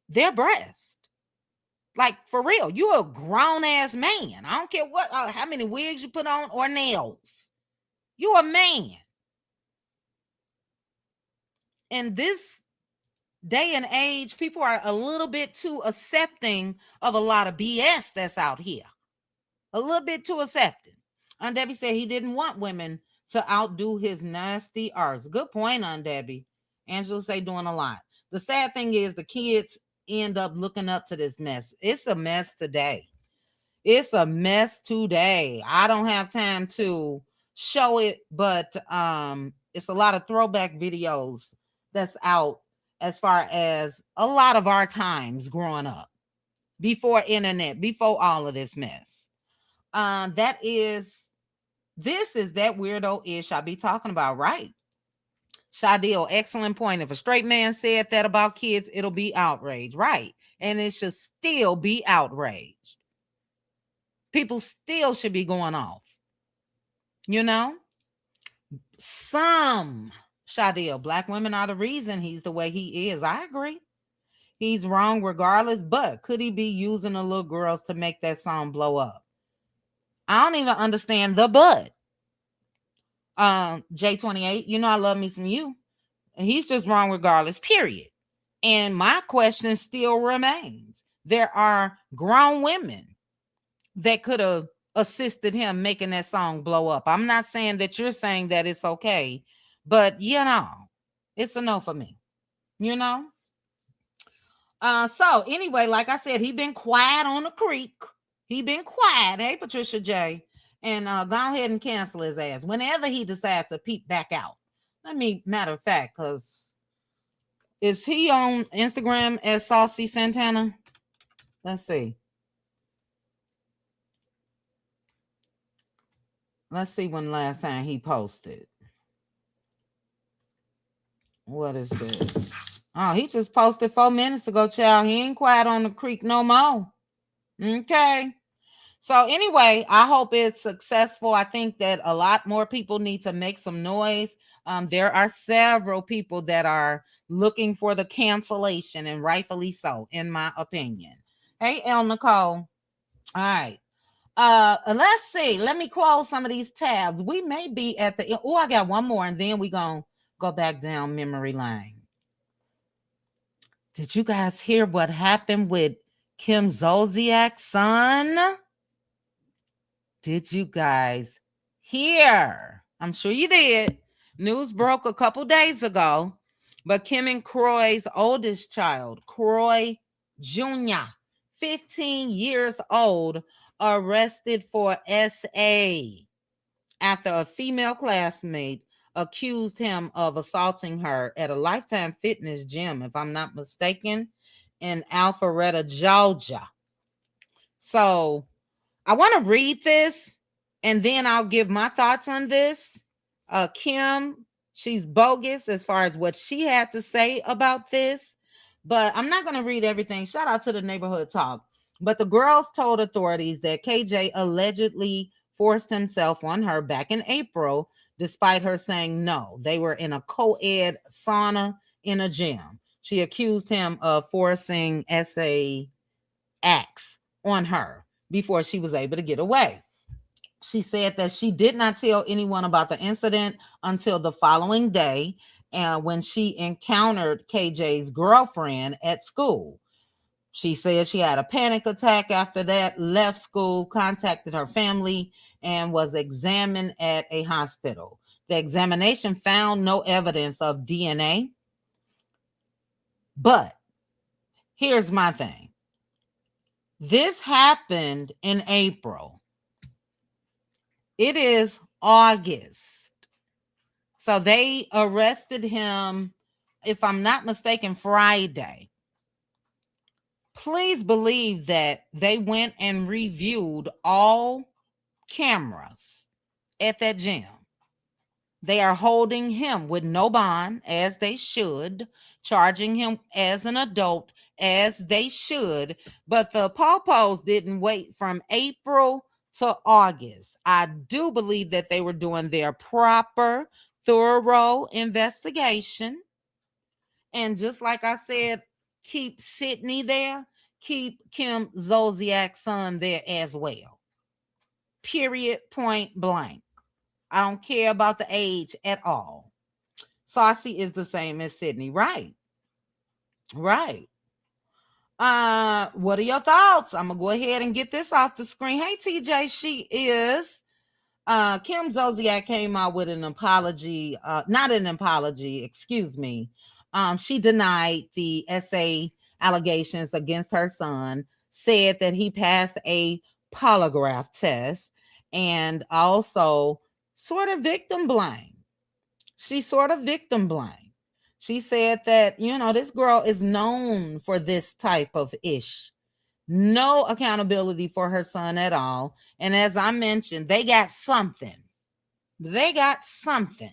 their breast. Like, for real, you a grown-ass man. I don't care what, how many wigs you put on or nails. You a man. In this day and age, people are a little bit too accepting of a lot of BS that's out here. A little bit too accepting. Aunt Debbie said he didn't want women to outdo his nasty arts. Good point, Aunt Debbie. Angela say doing a lot. The sad thing is the kids end up looking up to this mess. It's a mess today. It's a mess today. I don't have time to show it, but it's a lot of throwback videos that's out as far as a lot of our times growing up, before internet, before all of this mess. This is that weirdo ish I be talking about, right? Shadil, excellent point. If a straight man said that about kids, it'll be outrage, right? And it should still be outraged. People still should be going off. You know? Some, Shadil, black women are the reason he's the way he is. I agree. He's wrong regardless, but could he be using the little girls to make that song blow up? I don't even understand the but. J28, you know I love me some you. And he's just wrong regardless, period. And my question still remains. There are grown women that could have assisted him making that song blow up. I'm not saying that you're saying that it's okay, but you know, it's a no for me. You know? So anyway, like I said, he been quiet on the creek. He been quiet. Hey, Patricia J. And go ahead and cancel his ass whenever he decides to peep back out. Let me, matter of fact, because is he on Instagram as Saucy Santana? Let's see. Let's see when last time he posted. What is this? Oh, he just posted 4 minutes ago, child. He ain't quiet on the creek no more. Okay. So anyway, I hope it's successful. I think that a lot more people need to make some noise. There are several people that are looking for the cancellation, and rightfully so, in my opinion. Hey, El Nicole. All right. Let's see. Let me close some of these tabs. We may be at the oh, I got one more, and then we're gonna go back down memory lane. Did you guys hear what happened with Kim Zolciak's son? Did you guys hear? I'm sure you did. News broke a couple days ago, but Kim and Croy's oldest child, Croy Jr., 15 years old, arrested for SA after a female classmate accused him of assaulting her at a Lifetime Fitness gym, if I'm not mistaken, in Alpharetta, Georgia. So I want to read this, and then I'll give my thoughts on this. Kim, she's bogus as far as what she had to say about this, but I'm not going to read everything. Shout out to the Neighborhood Talk. But the girls told authorities that KJ allegedly forced himself on her back in April, despite her saying no. They were in a co-ed sauna in a gym. She accused him of forcing SA acts on her before she was able to get away. She said that she did not tell anyone about the incident until the following day, when she encountered KJ's girlfriend at school. She said she had a panic attack after that, left school, contacted her family, and was examined at a hospital. The examination found no evidence of DNA. But here's my thing. This happened in April. It is August. So they arrested him, if I'm not mistaken, Friday. Please believe that they went and reviewed all cameras at that gym. They are holding him with no bond, as they should, charging him as an adult, as they should. But the Pawpaws didn't wait from April to August. I do believe that they were doing their proper, thorough investigation. And just like I said, keep Sydney there, keep Kim Zolciak's son there as well. Period, point blank. I don't care about the age at all. Saucy is the same as Sydney. Right. Right. What are your thoughts? I'm gonna go ahead and get this off the screen. Hey, TJ, she is Kim Zolciak came out with an apology, not an apology, excuse me. She denied the essay allegations against her son, said that he passed a polygraph test, and also sort of victim blame. She sort of victim blame. She said that, this girl is known for this type of ish. No accountability for her son at all. And as I mentioned, they got something. They got something,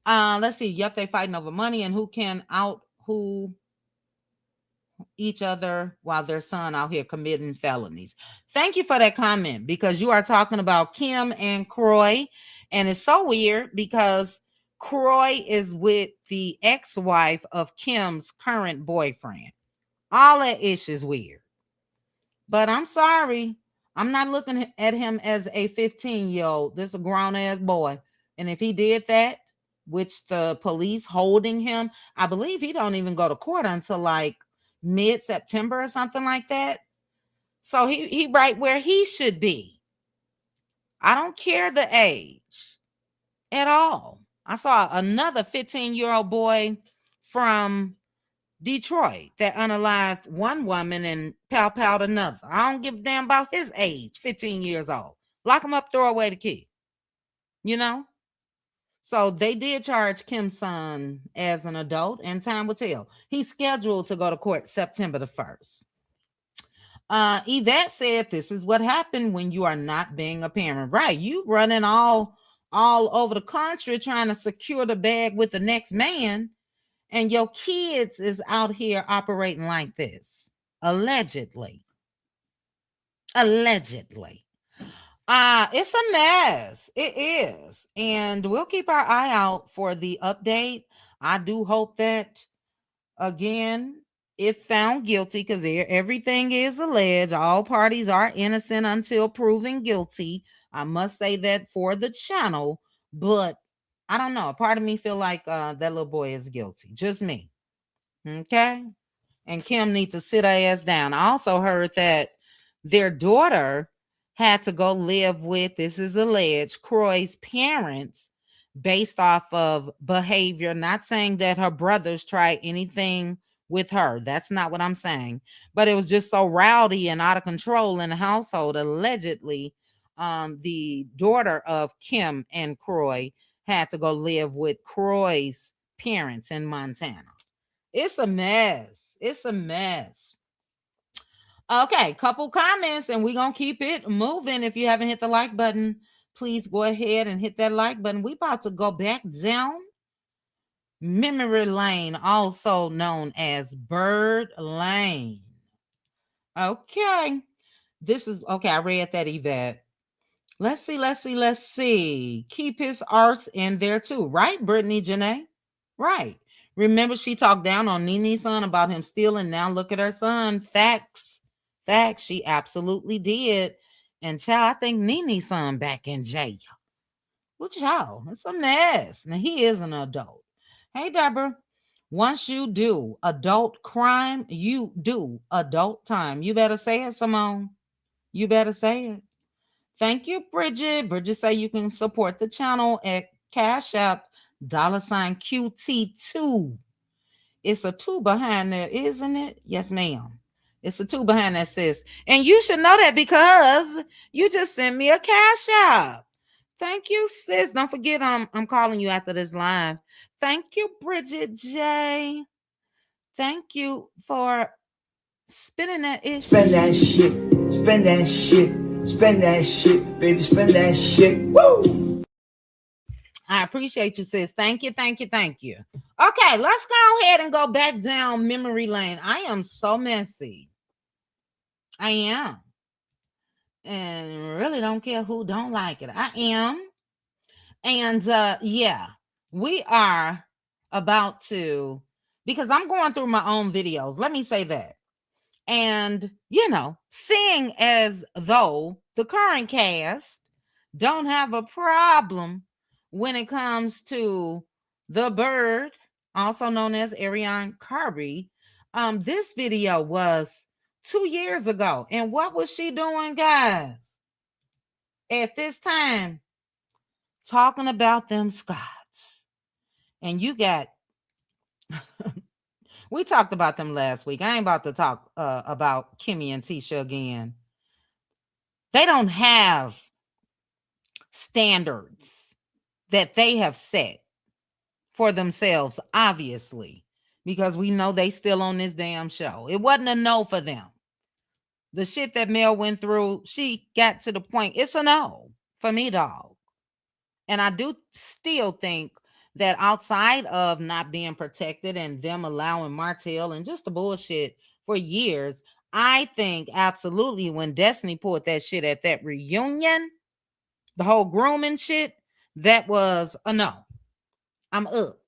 Let's see. Yep, they fighting over money and who can out who each other while their son out here committing felonies. Thank you for that comment, because you are talking about Kim and Croy. And it's so weird because Croy is with the ex-wife of Kim's current boyfriend. All that ish is weird. But I'm sorry. I'm not looking at him as a 15-year-old. This is a grown-ass boy. And if he did that, which the police holding him, I believe he don't even go to court until like mid-September or something like that. So he right where he should be. I don't care the age at all. I saw another 15-year-old boy from Detroit that unalived one woman and pow-powed another. I don't give a damn about his age, 15 years old. Lock him up, throw away the kid. So they did charge Kim's son as an adult, and time will tell. He's scheduled to go to court September the 1st. Yvette said this is what happened when you are not being a parent. Right. You running all over the country trying to secure the bag with the next man, and your kids is out here operating like this. Allegedly. It's a mess. It is. And we'll keep our eye out for the update. I do hope that, again, if found guilty, because everything is alleged, all parties are innocent until proven guilty. I must say that for the channel, but I don't know. A part of me feel like that little boy is guilty. Just me. Okay? And Kim needs to sit her ass down. I also heard that their daughter had to go live with, this is alleged, Croy's parents based off of behavior. Not saying that her brothers tried anything with her. That's not what I'm saying. But it was just so rowdy and out of control in the household. Allegedly, the daughter of Kim and Croy had to go live with Croy's parents in Montana. It's a mess. It's a mess. Okay, couple comments and we're going to keep it moving. If you haven't hit the like button, please go ahead and hit that like button. We about to go back down memory lane, also known as Bird Lane. Okay. This is, okay, I read that, Yvette. Let's see. Keep his arse in there too. Right, Brittany Janae? Right. Remember she talked down on Nene's son about him stealing. Now look at her son. Facts. She absolutely did. And child, I think Nene's son back in jail. Well, child, it's a mess. Now he is an adult. Hey, Deborah. Once you do adult crime, you do adult time. You better say it, Simone. You better say it. Thank you, Bridget. Bridget say you can support the channel at Cash App $QT2. It's a 2 behind there, isn't it? Yes, ma'am. It's a 2 behind that, sis. And you should know that because you just sent me a cash app. Thank you, sis. Don't forget, I'm calling you after this live. Thank you, Bridget J. Thank you for spinning that ish. Spend that shit. Spend that shit. Spend that shit, baby. Spend that shit. Woo! I appreciate you, sis. Thank you, thank you, thank you. Okay, let's go ahead and go back down memory lane. I am so messy. I am. And really don't care who don't like it. I am. And yeah, we are about to, because I'm going through my own videos. Let me say that. And, you know, seeing as though the current cast don't have a problem when it comes to the bird, also known as Ariane Curry. This video was 2 years ago. And what was she doing, guys? At this time, talking about them Scots. And you got, we talked about them last week. I ain't about to talk about Kimmy and Tisha again. They don't have standards that they have set for themselves, obviously, because we know they still on this damn show. It wasn't a no for them. The shit that Mel went through, she got to the point, it's a no for me, dog. And I do still think that outside of not being protected and them allowing Martell and just the bullshit for years, I think absolutely when Destiny pulled that shit at that reunion, the whole grooming shit, that was a no. I'm up.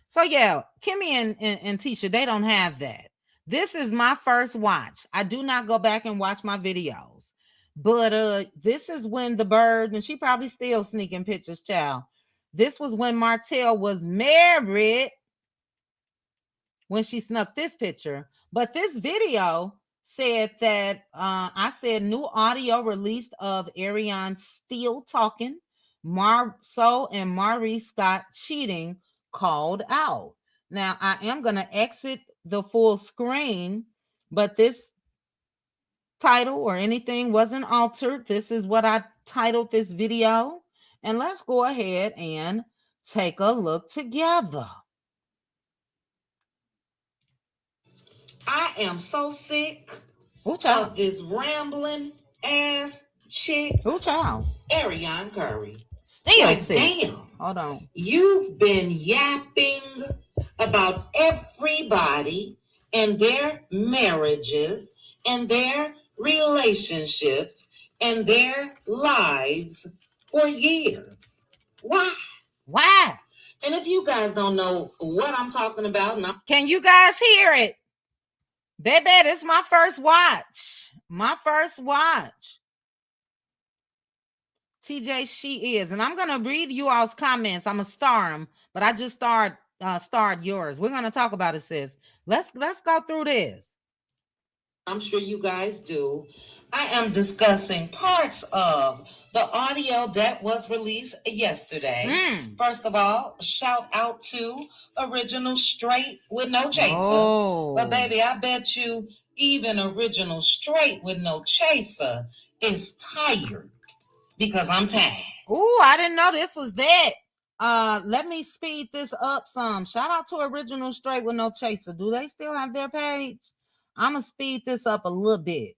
So yeah, Kimmy and Tisha, they don't have that. This is my first watch. I do not go back and watch my videos. But this is when the bird, and she probably still sneaking pictures, child. This was when Martell was married when she snuck this picture. But this video said that I said new audio released of Ariane still talking, Marceau and Maurice Scott cheating called out. Now I am going to exit the full screen, but this title or anything wasn't altered. This is what I titled this video. And let's go ahead and take a look together. I am so sick Ooh, child. of this rambling ass chick, Ooh, child. Ariane Curry. Still like, sick. damn. Hold on. You've been yapping about everybody and their marriages and their relationships and their lives for years. Why? Why? And if you guys don't know what I'm talking about, can you guys hear it? Baby, this is my first watch. My first watch. TJ, she is. And I'm going to read you all's comments. I'm going to star them, but I just starred yours. We're going to talk about it, sis. Let's go through this. I'm sure you guys do. I am discussing parts of the audio that was released yesterday. First of all, shout out to Original Straight with No Chaser. Oh. But baby, I bet you even Original Straight with No Chaser is tired because I'm tired. Ooh, I didn't know this was that. Let me speed this up some. Shout out to Original Straight with No Chaser. Do they still have their page? I'm going to speed this up a little bit.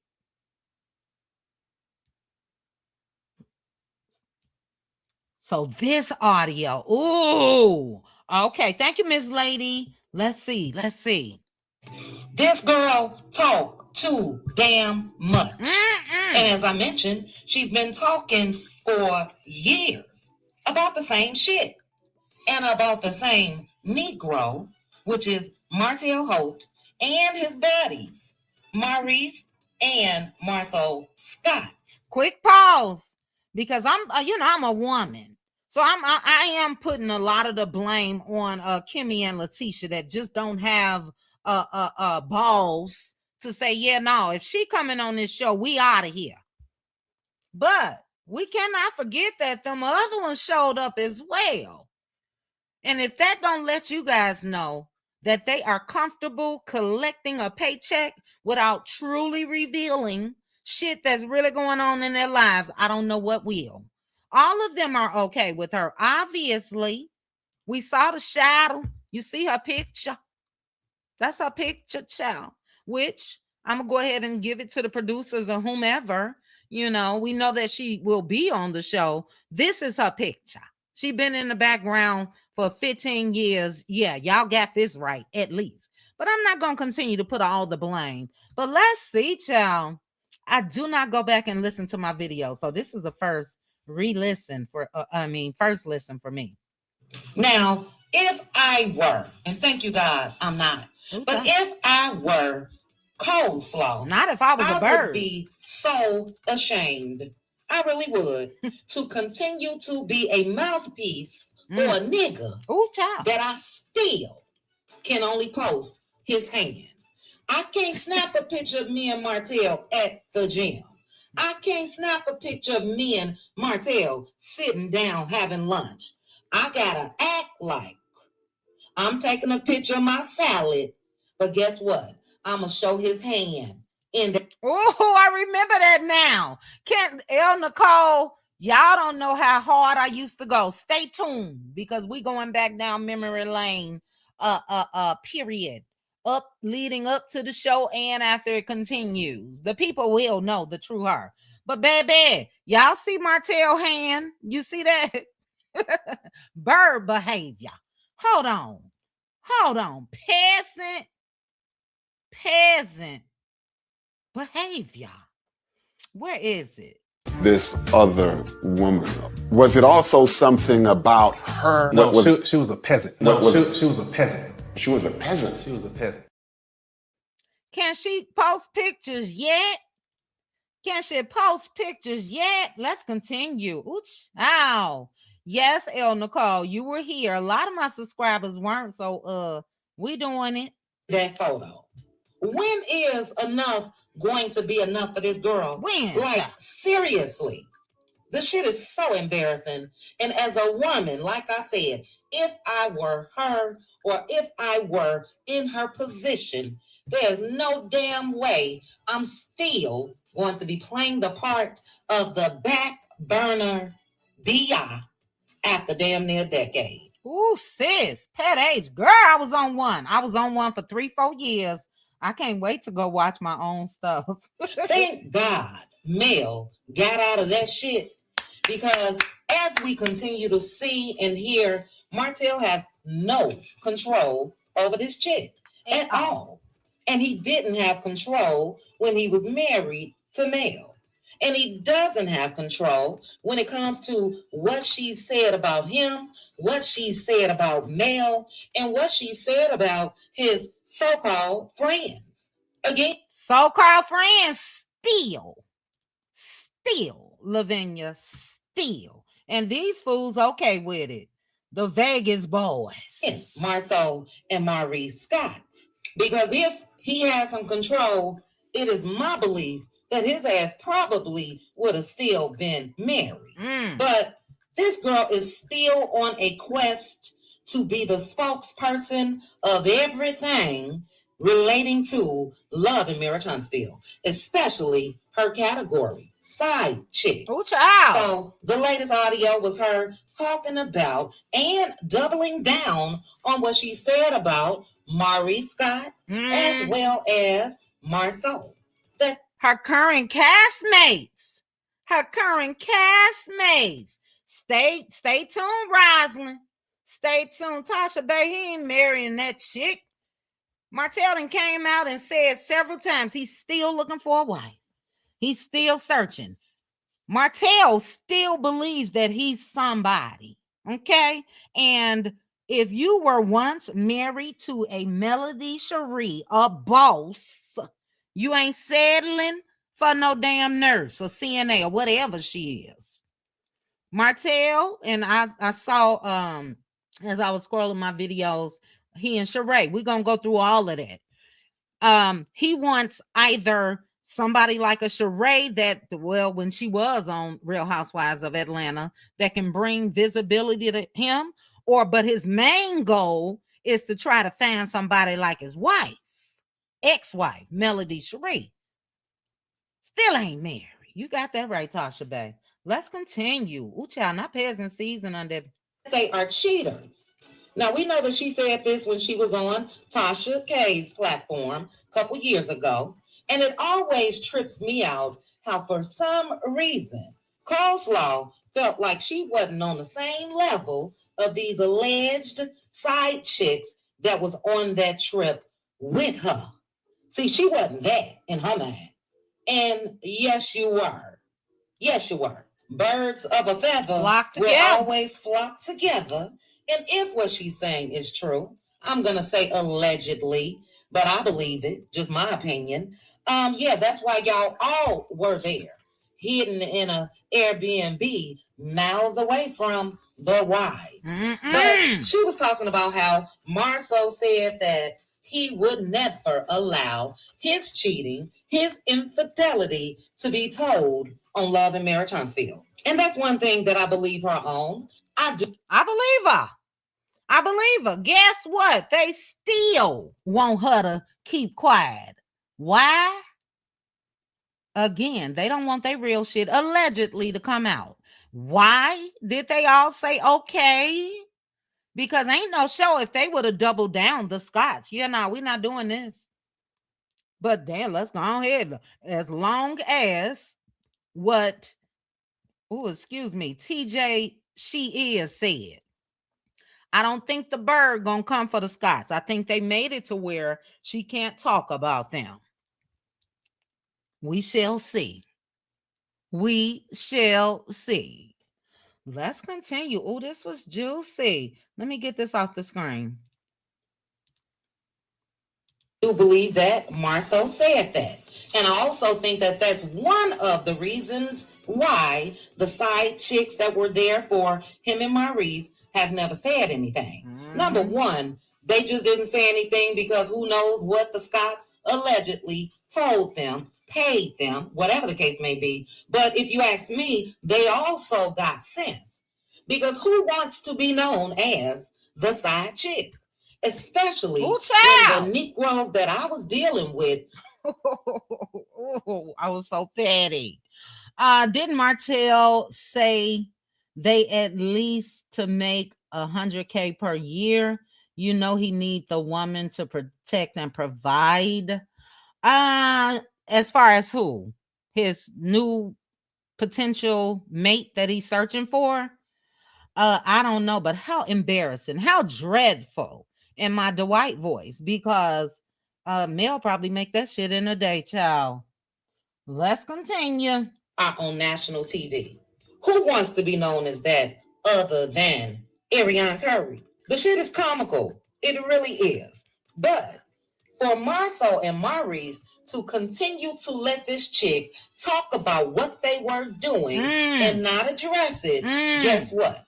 So this audio. Ooh. Okay. Thank you, Miss Lady. Let's see. This girl talk too damn much. And as I mentioned, she's been talking for years about the same shit and about the same Negro, which is Martell Holt and his buddies, Maurice and Marceau Scott. Quick pause, because I'm a woman. So I am putting a lot of the blame on Kimmy and Letitia that just don't have balls to say, yeah, no, if she coming on this show, we out of here. But we cannot forget that them other ones showed up as well. And if that don't let you guys know that they are comfortable collecting a paycheck without truly revealing shit that's really going on in their lives, I don't know what will. All of them are okay with her. Obviously, we saw the shadow. You see her picture. That's her picture, child, which I'm going to go ahead and give it to the producers or whomever. You know, we know that she will be on the show. This is her picture. She been in the background for 15 years. Yeah, y'all got this right, at least. But I'm not going to continue to put all the blame. But let's see, child. I do not go back and listen to my video. So this is a first re-listen for, first listen for me. Now, if I were, and thank you, God, I'm not. Okay. But if I were Coleslaw, not if I was a bird, would be so ashamed. I really would to continue to be a mouthpiece for a nigga that I still can only post his hand. I can't snap a picture of me and Martell at the gym. I can't snap a picture of me and Martell sitting down having lunch. I gotta act like I'm taking a picture of my salad, but guess what? I'm gonna show his hand in the. Oh, I remember that now. Can't Nicole? Y'all don't know how hard I used to go. Stay tuned because we going back down memory lane. Period. Up leading up to the show and after it continues, the people will know the true her. But baby, y'all see Martell hand? You see that? Bird behavior. Hold on. Peasant behavior. Where is it? This other woman. Was it also something about her? No, she was a peasant. She was a peasant. She was a peasant. She was a peasant. Can she post pictures yet? Let's continue. Ooch. Ow. Yes, Nicole, you were here. A lot of my subscribers weren't, so we doing it. That photo. When is enough going to be enough for this girl? When? Like, seriously. The shit is so embarrassing. And as a woman, like I said, if I were her or if I were in her position, there's no damn way I'm still going to be playing the part of the back burner BI after damn near a decade. Ooh, sis, pet age. Girl, I was on one for 3-4 years. I can't wait to go watch my own stuff. Thank God Mel got out of that shit, because as we continue to see and hear, Martell has no control over this chick at all. And he didn't have control when he was married to Mel. And he doesn't have control when it comes to what she said about him, what she said about Mel, and what she said about his so-called friends. Again, so-called friends still, Lavinia, still. And these fools okay with it. The Vegas boys. Yes, Marceau and Maurice Scott. Because if he has some control, it is my belief that his ass probably would have still been married. But this girl is still on a quest to be the spokesperson of everything relating to Love and Mary Huntsville, especially her category, side chick. Oh, child. So the latest audio was her talking about and doubling down on what she said about Maurice Scott as well as Marceau. That her current castmates. Stay tuned, Rosalind. Stay tuned. Tasha Bay, he ain't marrying that chick. Martell done came out and said several times he's still looking for a wife. He's still searching. Martell still believes that he's somebody. Okay? And if you were once married to a Melody Cherie, a boss, you ain't settling for no damn nurse or CNA or whatever she is. Martell, and I saw as I was scrolling my videos, he and Sheree, we're gonna go through all of that. He wants either somebody like a Sheree that, well, when she was on Real Housewives of Atlanta, that can bring visibility to him, but his main goal is to try to find somebody like his wife, ex-wife, Melody Cherie. Still ain't married. You got that right, Tasha Bay. Let's continue. Ooh, child, not peasant season under. They are cheaters. Now, we know that she said this when she was on Tasha K's platform a couple years ago, and it always trips me out how for some reason Coleslaw felt like she wasn't on the same level of these alleged side chicks that was on that trip with her. See, she wasn't that in her mind. And yes, you were. Yes, you were. Birds of a feather will always flock together. And if what she's saying is true, I'm going to say allegedly, but I believe it, just my opinion. Yeah, that's why y'all all were there, hidden in a Airbnb, miles away from the wives. But she was talking about how Marceau said that he would never allow his cheating, his infidelity to be told on Love and Marriage Huntsville. And that's one thing that I believe her on. I believe her. I believe her. Guess what? They still want her to keep quiet. Why? Again, they don't want their real shit allegedly to come out. Why did they all say okay? Because ain't no show if they would have doubled down the Scotch. Yeah, no, we're not doing this. But damn, let's go ahead. As long as what, TJ She Is said. I don't think the bird gonna come for the Scots. I think they made it to where she can't talk about them. We shall see. We shall see. Let's continue. Oh, this was juicy. Let me get this off the screen. I do believe that Marceau said that. And I also think that that's one of the reasons why the side chicks that were there for him and Maurice has never said anything. Number one, they just didn't say anything because who knows what the Scots allegedly told them, paid them, whatever the case may be. But if you ask me, they also got sense. Because who wants to be known as the side chick? Especially when the Negroes that I was dealing with. I was so petty. Didn't Martell say they at least to make 100K per year? You know he need the woman to protect and provide. As far as who? His new potential mate that he's searching for? I don't know, but how embarrassing, how dreadful in my Dwight voice, because Mel probably make that shit in a day, child. Let's continue. On national TV. Who wants to be known as that other than Ariane Curry? The shit is comical. It really is. But for Marceau and Maurice to continue to let this chick talk about what they were doing and not address it, guess what?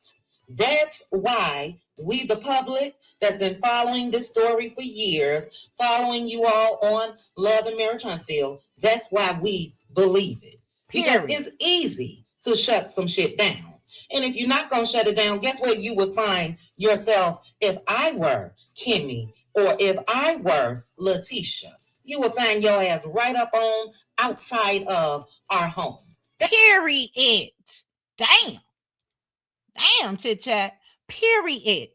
That's why we, the public, that's been following this story for years, following you all on Love and Marriage Huntsville, that's why we believe it. Because it's easy to shut some shit down. And if you're not going to shut it down, guess where you would find yourself if I were Kimmy or if I were Letitia? You would find your ass right up on outside of our home. Period. Damn, Chit Chat. Period.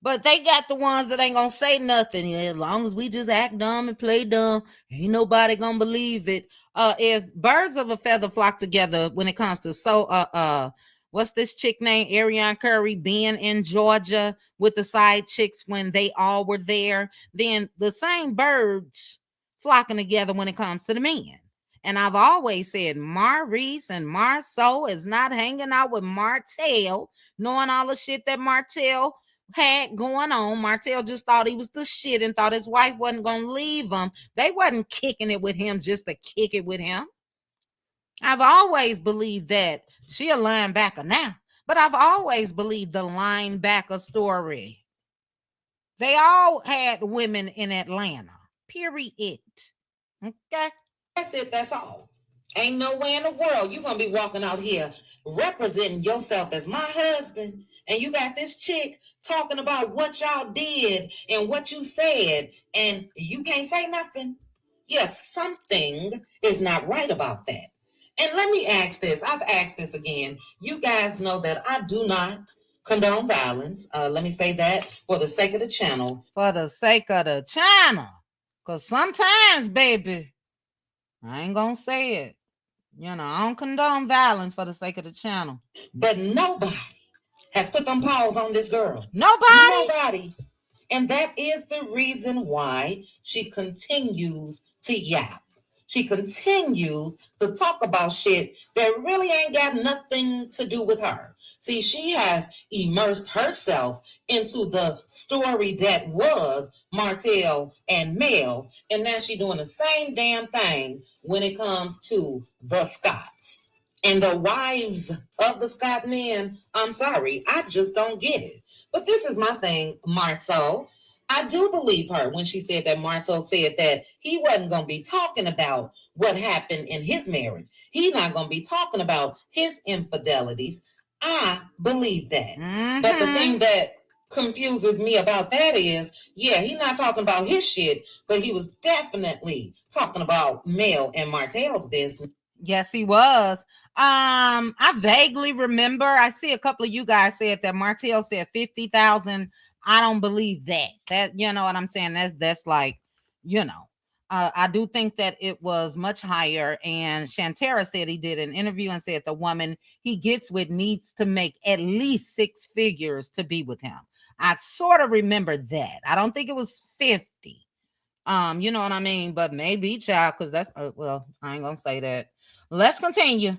But they got the ones that ain't gonna say nothing. As long as we just act dumb and play dumb, ain't nobody gonna believe it. If birds of a feather flock together when it comes to what's this chick named Ariane Curry being in Georgia with the side chicks when they all were there, then the same birds flocking together when it comes to the men. And I've always said Maurice and Marceau is not hanging out with Martell, knowing all the shit that Martell had going on. Martell just thought he was the shit and thought his wife wasn't going to leave him. They wasn't kicking it with him just to kick it with him. I've always believed that. She a linebacker now, but I've always believed the linebacker story. They all had women in Atlanta. Period. Okay. That's it. That's all. Ain't no way in the world you're going to be walking out here representing yourself as my husband And you got this chick talking about what y'all did and what you said, and you can't say nothing. Yes, something is not right about that. And let me ask this. I've asked this again. You guys know that I do not condone violence. Let me say that for the sake of the channel. For the sake of the channel. Because sometimes, baby, I ain't going to say it. You know, I don't condone violence for the sake of the channel. But nobody has put them paws on this girl. Nobody. And that is the reason why she continues to yap. She continues to talk about shit that really ain't got nothing to do with her. See, she has immersed herself into the story that was Martell and Mel, and now she's doing the same damn thing when it comes to the Scotts. And the wives of the Scott men, I'm sorry, I just don't get it. But this is my thing, Marceau. I do believe her when she said that Marceau said that he wasn't going to be talking about what happened in his marriage. He's not going to be talking about his infidelities. I believe that. Mm-hmm. But the thing that confuses me about that is, yeah, he's not talking about his shit, but he was definitely talking about Mel and Martell's business. Yes, he was. I vaguely remember. I see a couple of you guys said that Martell said 50,000. I don't believe that. That, you know what I'm saying? That's like, you know. I do think that it was much higher. And Shantara said he did an interview and said the woman he gets with needs to make at least 6 figures to be with him. I sort of remember that. I don't think it was 50. You know what I mean? But maybe, child, because that's well, I ain't gonna say that. Let's continue.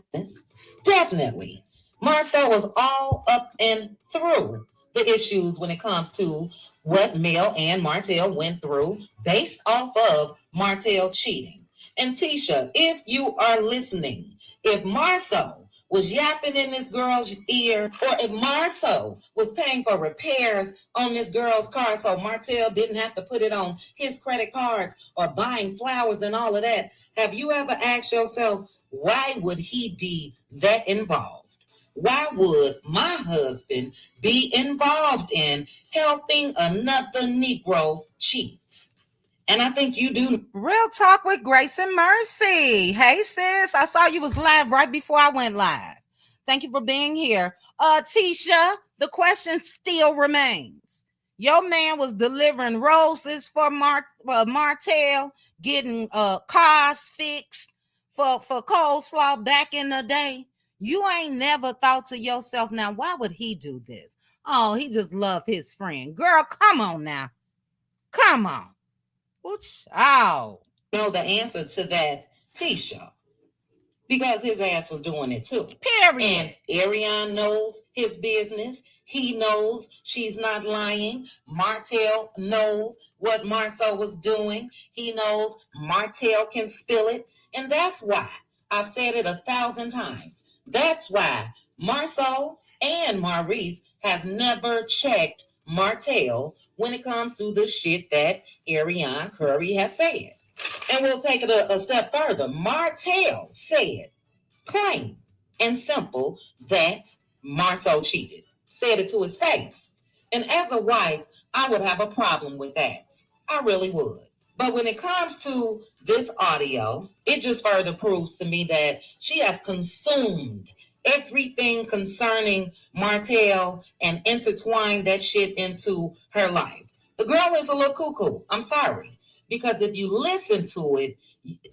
Definitely. Marcel was all up and through the issues when it comes to what Mel and Martell went through based off of Martell cheating. And Tisha, if you are listening, if Marceau was yapping in this girl's ear, or if Marceau was paying for repairs on this girl's car so Martell didn't have to put it on his credit cards or buying flowers and all of that, have you ever asked yourself, why would he be that involved? Why would my husband be involved in helping another Negro cheat? And I think you do. Real talk with Grace and Mercy. Hey, sis. I saw you was live right before I went live. Thank you for being here. Tisha, the question still remains. Your man was delivering roses for Martell, getting cars fixed for coleslaw back in the day. You ain't never thought to yourself, now, why would he do this? Oh, he just loved his friend. Girl, come on now. Come on. Ow. Know the answer to that, Tisha, because his ass was doing it too. Period. And Ariane knows his business. He knows she's not lying. Martell knows what Marceau was doing. He knows Martell can spill it. And that's why, I've said it 1,000 times, that's why Marceau and Maurice has never checked Martell when it comes to the shit that Ariane Curry has said. And we'll take it a step further. Martell said, plain and simple, that Marceau cheated. Said it to his face. And as a wife, I would have a problem with that. I really would. But when it comes to this audio, it just further proves to me that she has consumed everything concerning Martell and intertwined that shit into her life. The girl is a little cuckoo. I'm sorry. Because if you listen to it,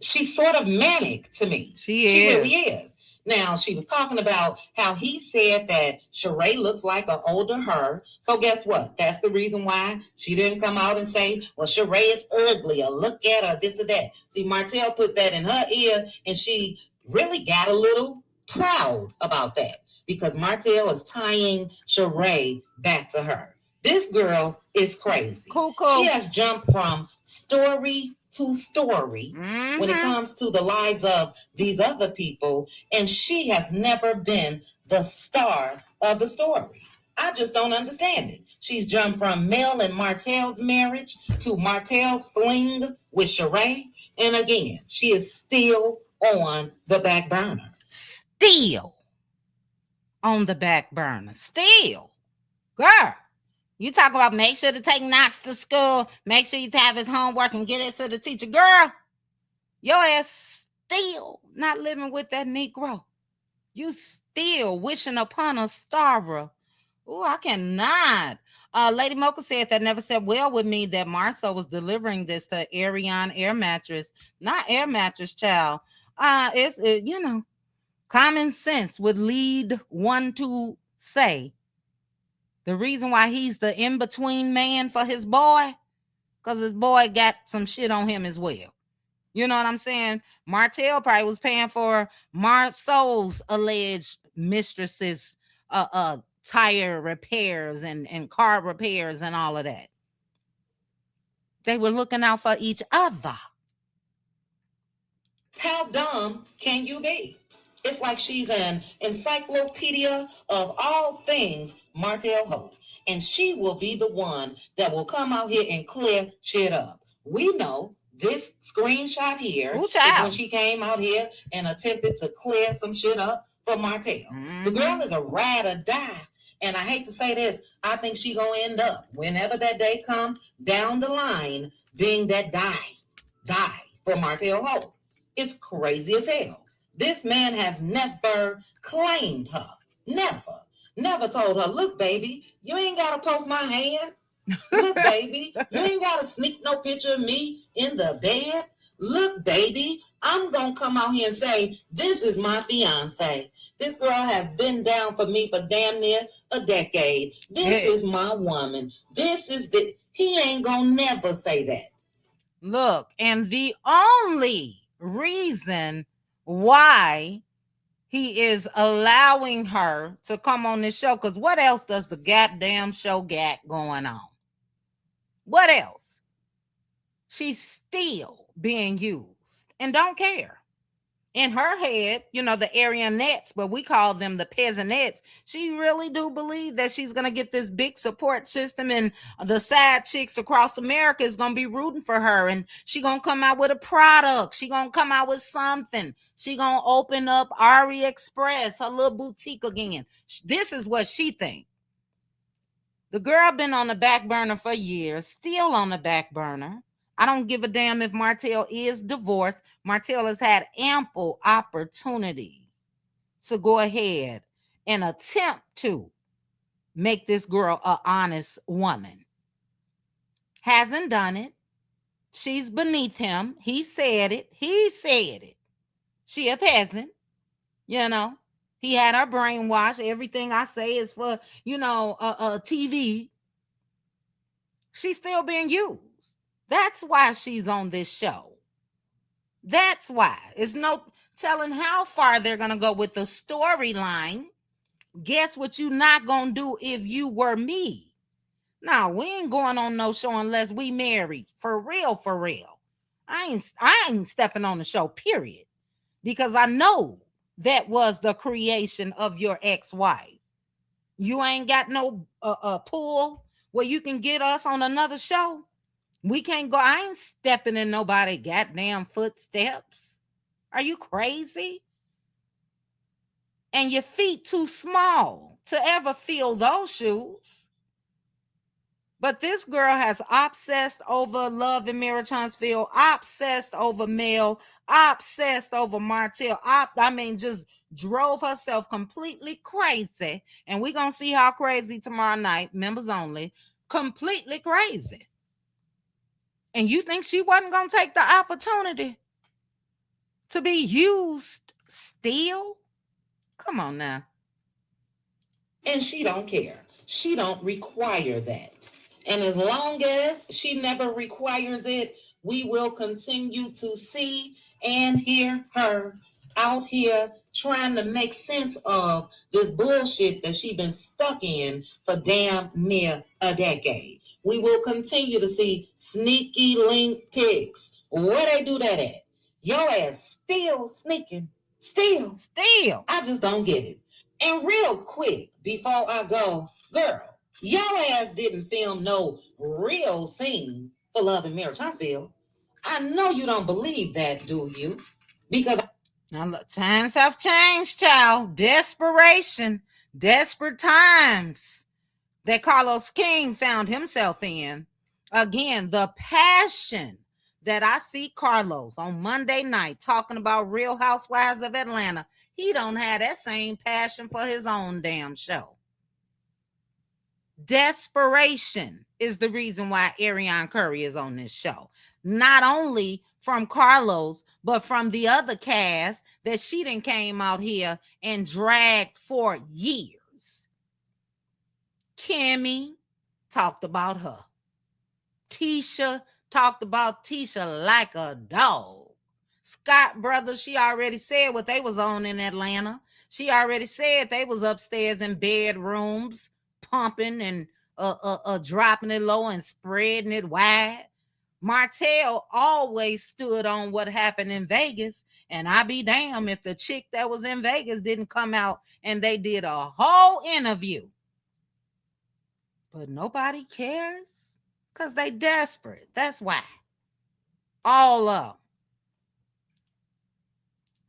she's sort of manic to me. She really is. Now, she was talking about how he said that Sheree looks like an older her. So guess what? That's the reason why she didn't come out and say, well, Sheree is ugly, or look at her, this or that. See, Martell put that in her ear, and she really got a little proud about that because Martell is tying Sheree back to her. This girl is crazy. Cool. She has jumped from story to story when it comes to the lives of these other people, and she has never been the star of the story. I just don't understand it. She's jumped from Mel and Martell's marriage to Martell's fling with Sheree, and again, she is still on the back burner. Still on the back burner. Still. Girl, you talk about make sure to take Knox to school, make sure you have his homework and get it to the teacher. Girl, your ass still not living with that Negro. You still wishing upon a star. Oh, I cannot. Lady Mocha said that never said well with me that Marceau was delivering this to Ariane air mattress, not air mattress, child. It's common sense would lead one to say the reason why he's the in-between man for his boy, because his boy got some shit on him as well. You know what I'm saying? Martell probably was paying for Marceau's alleged mistress's tire repairs and car repairs and all of that. They were looking out for each other. How dumb can you be? It's like she's an encyclopedia of all things Martell Hope, and she will be the one that will come out here and clear shit up. We know this screenshot here is when she came out here and attempted to clear some shit up for Martell. Mm-hmm. The girl is a ride or die. And I hate to say this, I think she gonna end up, whenever that day comes down the line, being that die for Martell Hope. It's crazy as hell. This man has never claimed her. Never told her, look, baby, you ain't gotta post my hand. Look, baby, you ain't gotta sneak no picture of me in the bed. Look, baby, I'm gonna come out here and say, this is my fiance. This girl has been down for me for damn near a decade. This is my woman. He ain't gonna never say that. Look, and the only reason why he is allowing her to come on this show, because what else does the goddamn show got going on? What else? She's still being used and don't care. In her head, the Aryanettes, but we call them the peasantettes, she really do believe that she's going to get this big support system and the side chicks across America is going to be rooting for her, and she going to come out with a product. She going to come out with something. She going to open up Ari Express, her little boutique again. This is what she thinks. The girl been on the back burner for years, still on the back burner. I don't give a damn if Martell is divorced. Martell has had ample opportunity to go ahead and attempt to make this girl an honest woman. Hasn't done it. She's beneath him. He said it. She a peasant. He had her brainwashed. Everything I say is for, TV. She's still being used. That's why she's on this show. That's why. It's no telling how far they're going to go with the storyline. Guess what you not going to do if you were me? No, we ain't going on no show unless we married. For real. I ain't stepping on the show, period. Because I know that was the creation of your ex-wife. You ain't got no pull where you can get us on another show. We can't go. I ain't stepping in nobody goddamn footsteps. Are you crazy? And your feet too small to ever fill those shoes. But this girl has obsessed over Love in Mirror Huntsville, obsessed over Mel, obsessed over Martell. Just drove herself completely crazy. And we're going to see how crazy tomorrow night, members only, completely crazy. And you think she wasn't going to take the opportunity to be used still? Come on now. And she don't care. She don't require that. And as long as she never requires it, we will continue to see and hear her out here trying to make sense of this bullshit that she's been stuck in for damn near a decade. We will continue to see sneaky link pics. Where they do that at? Your ass still sneaking. Still. I just don't get it. And real quick, before I go, girl, your ass didn't film no real scene for Love and Marriage Huntsville. I know you don't believe that, do you? Because now look, times have changed, child. Desperation. Desperate times. that Carlos King found himself in. Again, the passion that I see Carlos on Monday night talking about Real Housewives of Atlanta, he don't have that same passion for his own damn show. Desperation is the reason why Ariane Curry is on this show. Not only from Carlos, but from the other cast that she done came out here and dragged for years. Kimmy talked about her. Tisha talked about Tisha like a dog. Scott Brothers, she already said what they was on in Atlanta. She already said they was upstairs in bedrooms, pumping and dropping it low and spreading it wide. Martell always stood on what happened in Vegas, and I be damned if the chick that was in Vegas didn't come out and they did a whole interview. But nobody cares. Because they desperate. That's why. All of them.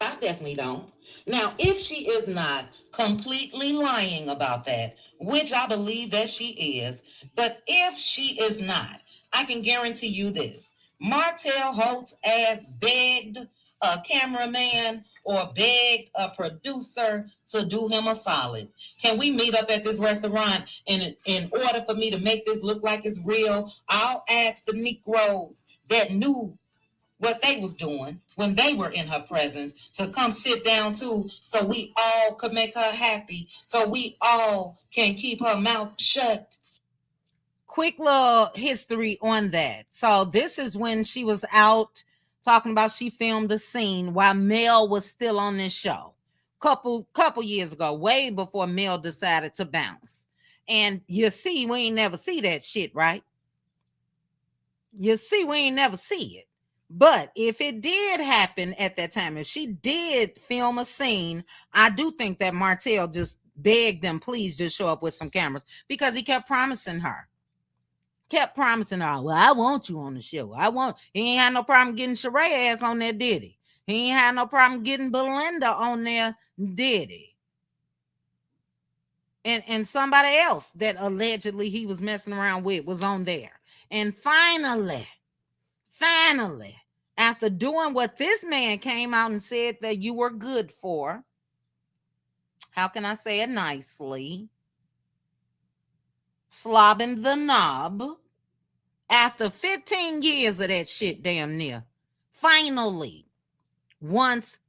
I definitely don't. Now, if she is not completely lying about that, which I believe that she is, but if she is not, I can guarantee you this. Martell Holtz ass begged a cameraman or begged a producer to do him a solid. Can we meet up at this restaurant? And in order for me to make this look like it's real, I'll ask the Negroes that knew what they was doing when they were in her presence to come sit down too, so we all could make her happy, so we all can keep her mouth shut. Quick little history on that. So this is when she was out talking about she filmed a scene while Mel was still on this show. Couple years ago, way before Mel decided to bounce. And you see, we ain't never see that shit, right? You see, we ain't never see it. But if it did happen at that time, if she did film a scene, I do think that Martell just begged them, please just show up with some cameras, because he kept promising her. Well, I want you on the show. He ain't had no problem getting Sheree ass on there, did he? He ain't had no problem getting Belinda on there, did he? And somebody else that allegedly he was messing around with was on there. And finally, after doing what this man came out and said that you were good for, how can I say it nicely? Slobbing the knob. After 15 years of that shit damn near, finally, once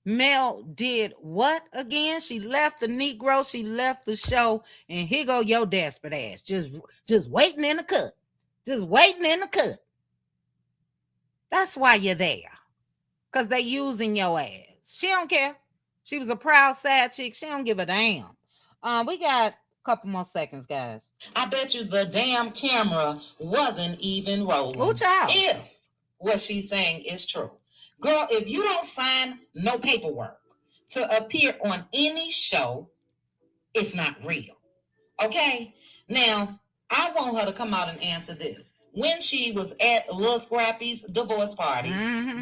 Mel did what again? She left the Negro, she left the show, and here go your desperate ass. Just waiting in the cut. Just waiting in the cut. That's why you're there. Because they using your ass. She don't care. She was a proud side chick. She don't give a damn. We got a couple more seconds, guys. I bet you the damn camera wasn't even rolling. Oh, child. If what she's saying is true. Girl, if you don't sign no paperwork to appear on any show, it's not real. Okay? Now, I want her to come out and answer this. When she was at Lil Scrappy's divorce party,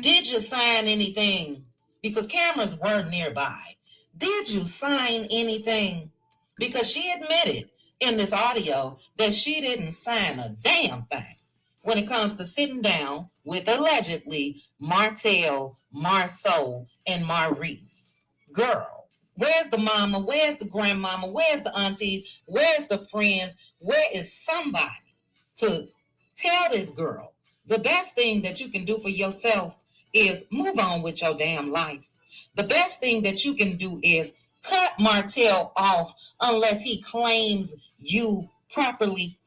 did you sign anything? Because cameras were nearby. Did you sign anything? Because she admitted in this audio that she didn't sign a damn thing when it comes to sitting down with allegedly Martell, Marceau, and Maurice. Girl, where's the mama? Where's the grandmama? Where's the aunties? Where's the friends? Where is somebody to tell this girl the best thing that you can do for yourself is move on with your damn life? The best thing that you can do is cut Martell off unless he claims you properly.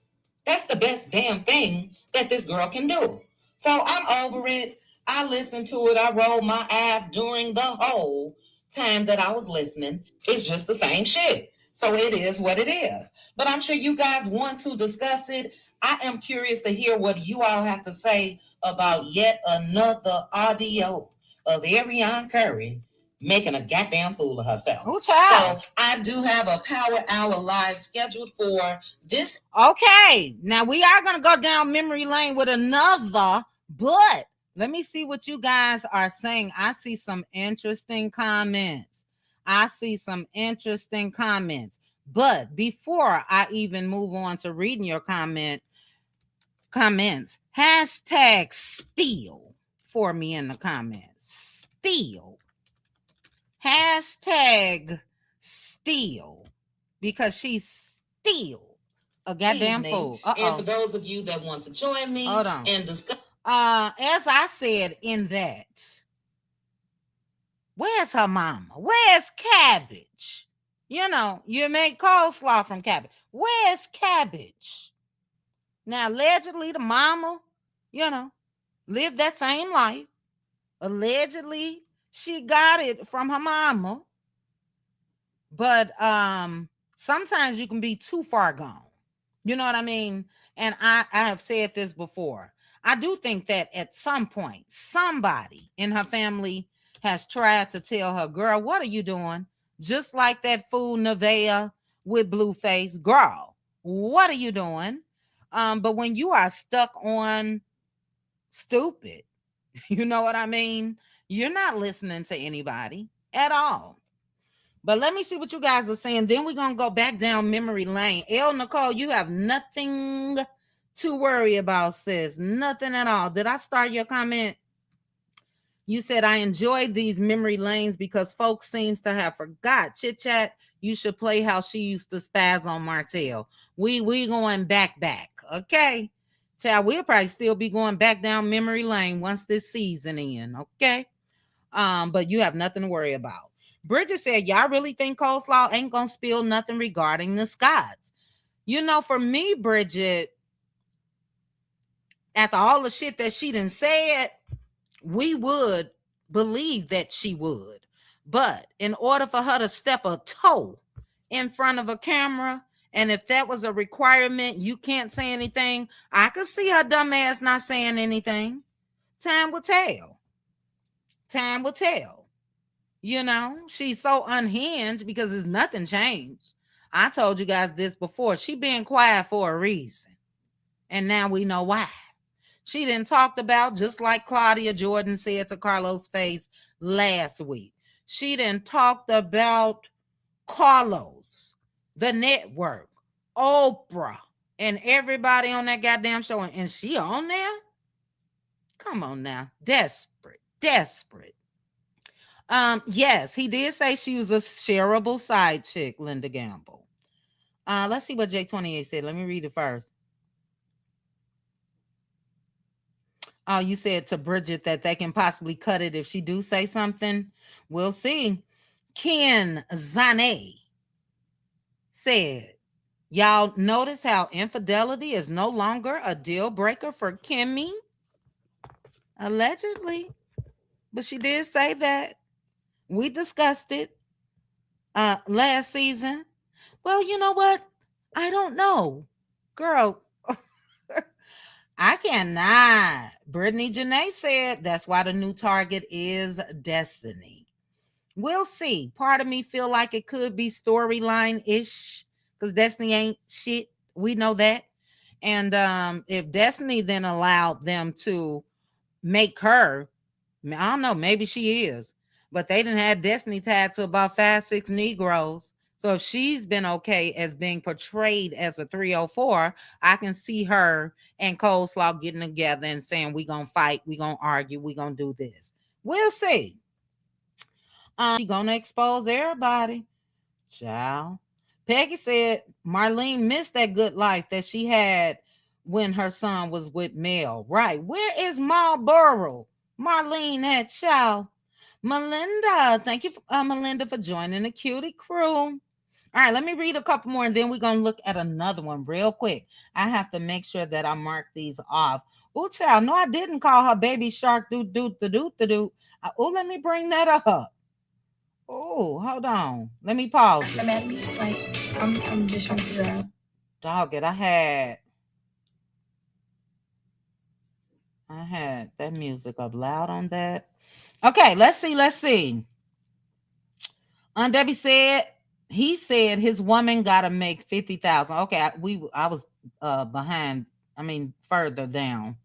That's the best damn thing that this girl can do. So I'm over it. I listened to it. I rolled my eyes during the whole time that I was listening. It's just the same shit. So it is what it is. But I'm sure you guys want to discuss it. I am curious to hear what you all have to say about yet another audio of Ariane Curry making a goddamn fool of herself. Oh, child. So I do have a Power Hour live scheduled for this. Okay, now we are going to go down memory lane with another, but let me see what you guys are saying. I see some interesting comments. But before I even move on to reading your comments, hashtag steal for me in the comments. Steal. Hashtag steal. Because she's still a goddamn fool. And for those of you that want to join me and discuss. As I said in that, where's her mama? Where's cabbage? You know, you make coleslaw from cabbage. Where's cabbage? Now, allegedly, the mama, you know, lived that same life. Allegedly, she got it from her mama. But sometimes you can be too far gone. You know what I mean? And I have said this before. I do think that at some point, somebody in her family has tried to tell her, girl, what are you doing? Just like that fool Nevaeh with Blueface. Girl, what are you doing? But when you are stuck on stupid, you know what I mean? You're not listening to anybody at all. But let me see what you guys are saying. Then we're going to go back down memory lane. Nicole, you have nothing to worry about, sis. Nothing at all. Did I start your comment? You said, I enjoyed these memory lanes because folks seems to have forgot. Chit Chat, you should play how she used to spaz on Martell. We going back. Okay? Child, we'll probably still be going back down memory lane once this season in. Okay? But you have nothing to worry about. Bridget said, y'all really think coleslaw ain't gonna spill nothing regarding the Scotts? You know, for me, Bridget, after all the shit that she done said, we would believe that she would. But in order for her to step a toe in front of a camera, and if that was a requirement, you can't say anything, I could see her dumb ass not saying anything. Time will tell. Time will tell. You know, she's so unhinged because there's nothing changed. I told you guys this before. She been quiet for a reason. And now we know why. She didn't talk about, just like Claudia Jordan said to Carlos' face last week. She didn't talk about Carlos, the network, Oprah, and everybody on that goddamn show. And she on there? Come on now. Desperate. Yes, he did say she was a shareable side chick, Linda Gamble. Let's see what J28 said. Let me read it first. Oh, you said to Bridget that they can possibly cut it if she do say something. We'll see. Ken Zane said, y'all notice how infidelity is no longer a deal breaker for Kimmy? Allegedly. But she did say that. We discussed it last season. Well, you know what? I don't know. Girl, I cannot. Brittany Janae said that's why the new target is Destiny. We'll see. Part of me feel like it could be storyline-ish because Destiny ain't shit. We know that. And if Destiny then allowed them to make her, I don't know, maybe she is. But they didn't have Destiny tied to about 5-6 Negroes. So if she's been okay as being portrayed as a 304, I can see her and Coleslaw getting together and saying, we're going to fight, we're going to argue, we're going to do this. We'll see. She's going to expose everybody. Child. Peggy said Marlene missed that good life that she had when her son was with Mel. Right. Where is Marlboro? Marlene had child. Melinda, thank you, Melinda, for joining the cutie crew. All right, let me read a couple more, and then we're going to look at another one real quick. I have to make sure that I mark these off. Oh, child, no, I didn't call her Baby Shark. Oh, let me bring that up. Oh, hold on. Let me pause it. Like, I'm just trying to figure out. Dog it, I had that music up loud on that. Okay, let's see. Debbie said, he said his woman gotta make 50,000. Okay, I was behind, further down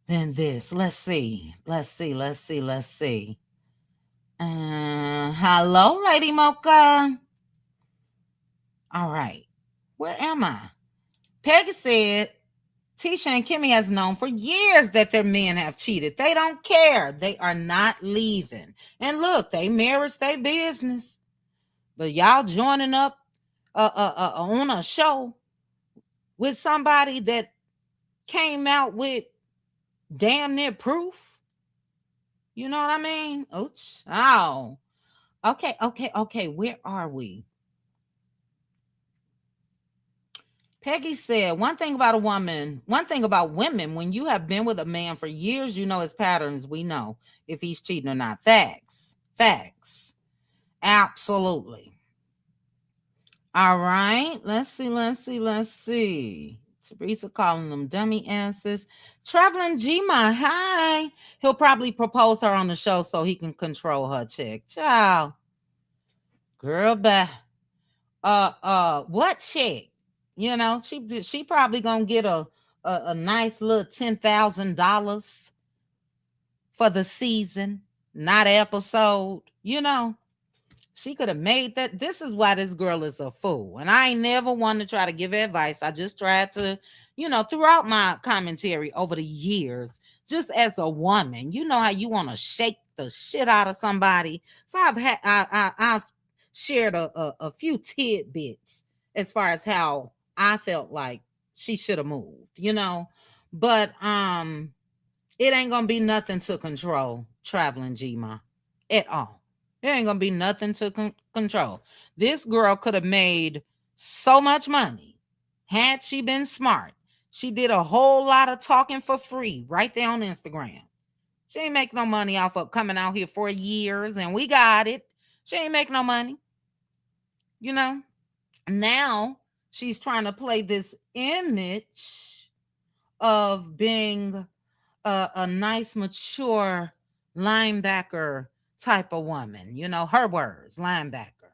than this. Let's see. Hello, Lady Mocha. All right. Where am I? Peggy said Tisha and Kimmy has known for years that their men have cheated. They don't care. They are not leaving. And look, they marriage their business. But y'all joining up on a show with somebody that came out with damn near proof. You know what I mean? Oops. Oh. Okay. Where are we? Peggy said, one thing about women, when you have been with a man for years, you know his patterns. We know if he's cheating or not. Facts. Absolutely. All right. Let's see. Teresa calling them dummy asses. Traveling G-Ma, hi. He'll probably propose her on the show so he can control her chick. Ciao. Girl, what chick? You know, she probably gonna get a nice little $10,000 for the season, not episode. You know, she could have made that. This is why this girl is a fool. And I ain't never wanted to try to give advice. I just tried to, throughout my commentary over the years, just as a woman, you know how you want to shake the shit out of somebody. So I've shared a few tidbits as far as how I felt like she should have moved, but it ain't gonna be nothing to control Traveling G-Ma at all. It ain't gonna be nothing to control. This girl could have made so much money had she been smart. She did a whole lot of talking for free right there on Instagram. She ain't make no money off of coming out here for years, and we got it. She ain't make no money. Now she's trying to play this image of being a nice, mature linebacker type of woman. Her words, linebacker.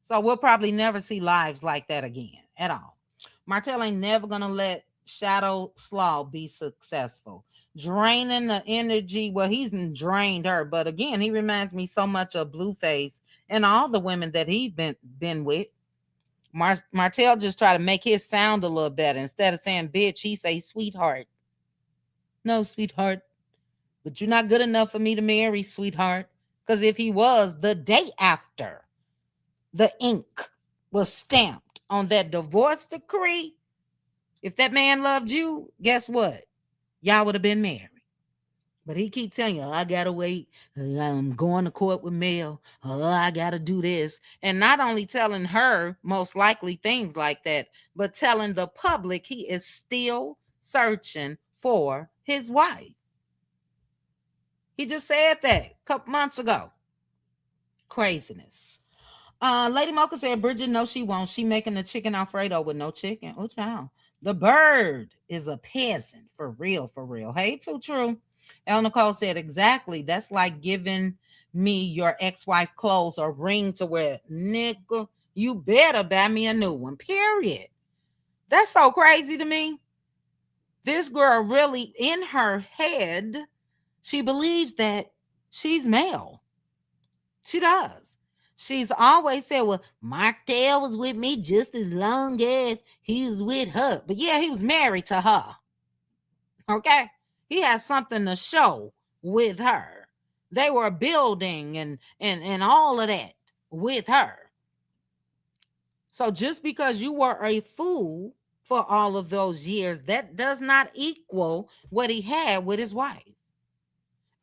So we'll probably never see lives like that again at all. Martell ain't never going to let Shadow Slaw be successful. Draining the energy. Well, he's drained her. But again, he reminds me so much of Blueface and all the women that he's been with. Martell just try to make his sound a little better. Instead of saying bitch, he say sweetheart. No, sweetheart. But you're not good enough for me to marry, sweetheart. Because if he was, the day after the ink was stamped on that divorce decree, if that man loved you, guess what? Y'all would have been married. But he keep telling you, I gotta wait. I'm going to court with Mel. I gotta do this. And not only telling her most likely things like that, but telling the public he is still searching for his wife. He just said that a couple months ago. Craziness. Lady Mocha said, Bridget, no, she won't. She making a chicken Alfredo with no chicken. Oh, child. The bird is a peasant. For real, for real. Hey, too true. El Nicole said, exactly. That's like giving me your ex-wife clothes or ring to wear. Nigga, you better buy me a new one. Period. That's so crazy to me. This girl really, in her head, she believes that she's male. She does. She's always said, well, Martell was with me just as long as he was with her. But yeah, he was married to her. Okay? He has something to show with her. They were building and all of that with her. So just because you were a fool for all of those years, that does not equal what he had with his wife.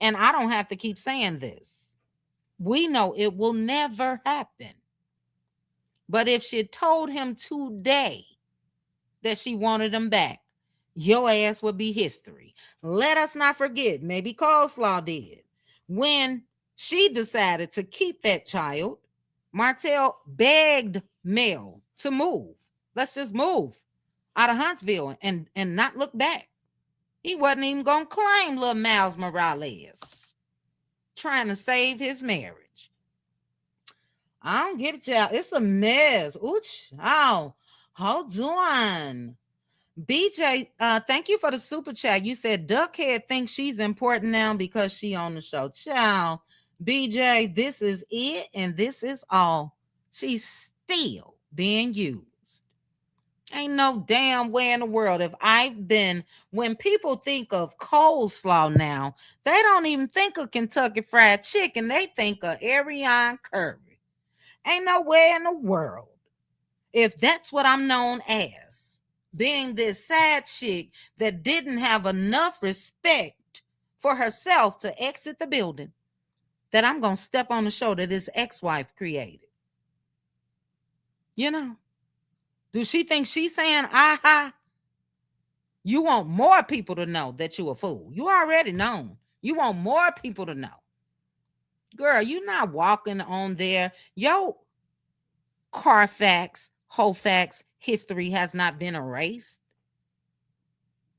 And I don't have to keep saying this. We know it will never happen. But if she told him today that she wanted him back, your ass would be history. Let us not forget, maybe Coleslaw did. When she decided to keep that child, Martell begged Mel to move. Let's just move out of Huntsville and not look back. He wasn't even going to claim little Miles Morales, trying to save his marriage. I don't get it, y'all. It's a mess. Ooch. Oh, hold on. BJ, thank you for the super chat. You said Duckhead thinks she's important now because she on the show. Ciao. BJ, this is it and this is all. She's still being used. Ain't no damn way in the world. When people think of coleslaw now, they don't even think of Kentucky Fried Chicken. They think of Ariane Curry. Ain't no way in the world. If that's what I'm known as, being this sad chick that didn't have enough respect for herself to exit the building, that I'm going to step on the show that his ex-wife created. You know, do she think she's saying, aha? You want more people to know that you a fool. You already known. You want more people to know. Girl, you not walking on there. Yo, Carfax, Hofax history has not been erased.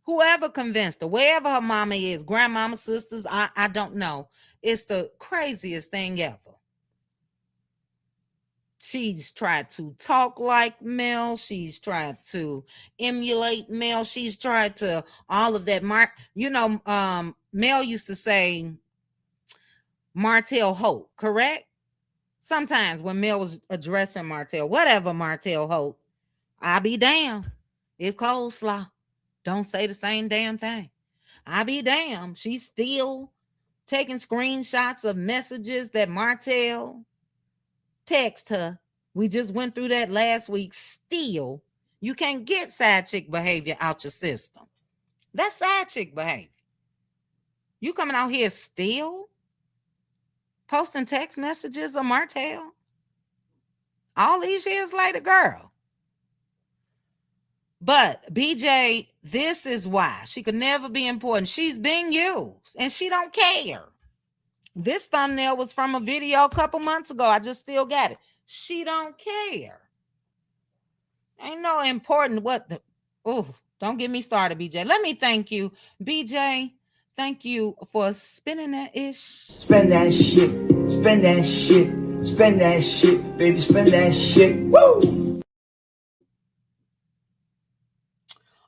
Whoever convinced her, wherever her mama is, grandmama, sisters, I don't know. It's the craziest thing ever. She's tried to talk like Mel. She's tried to emulate Mel. She's tried to all of that. Mel used to say Martell Holt, correct? Sometimes when Mel was addressing Martell, whatever Martell Holt, I be damn. It's coleslaw. Don't say the same damn thing. I be damn. She's still taking screenshots of messages that Martell text her. We just went through that last week. Still, you can't get side chick behavior out your system. That's side chick behavior. You coming out here still posting text messages of Martell all these years later, girl. But BJ, this is why she could never be important. She's being used and she don't care. This thumbnail was from a video a couple months ago. I just still got it. She don't care. Ain't no important don't get me started, BJ. Let me thank you, BJ. Thank you for spinning that ish. Spend that shit. Spend that shit. Spend that shit, baby. Spend that shit. Woo!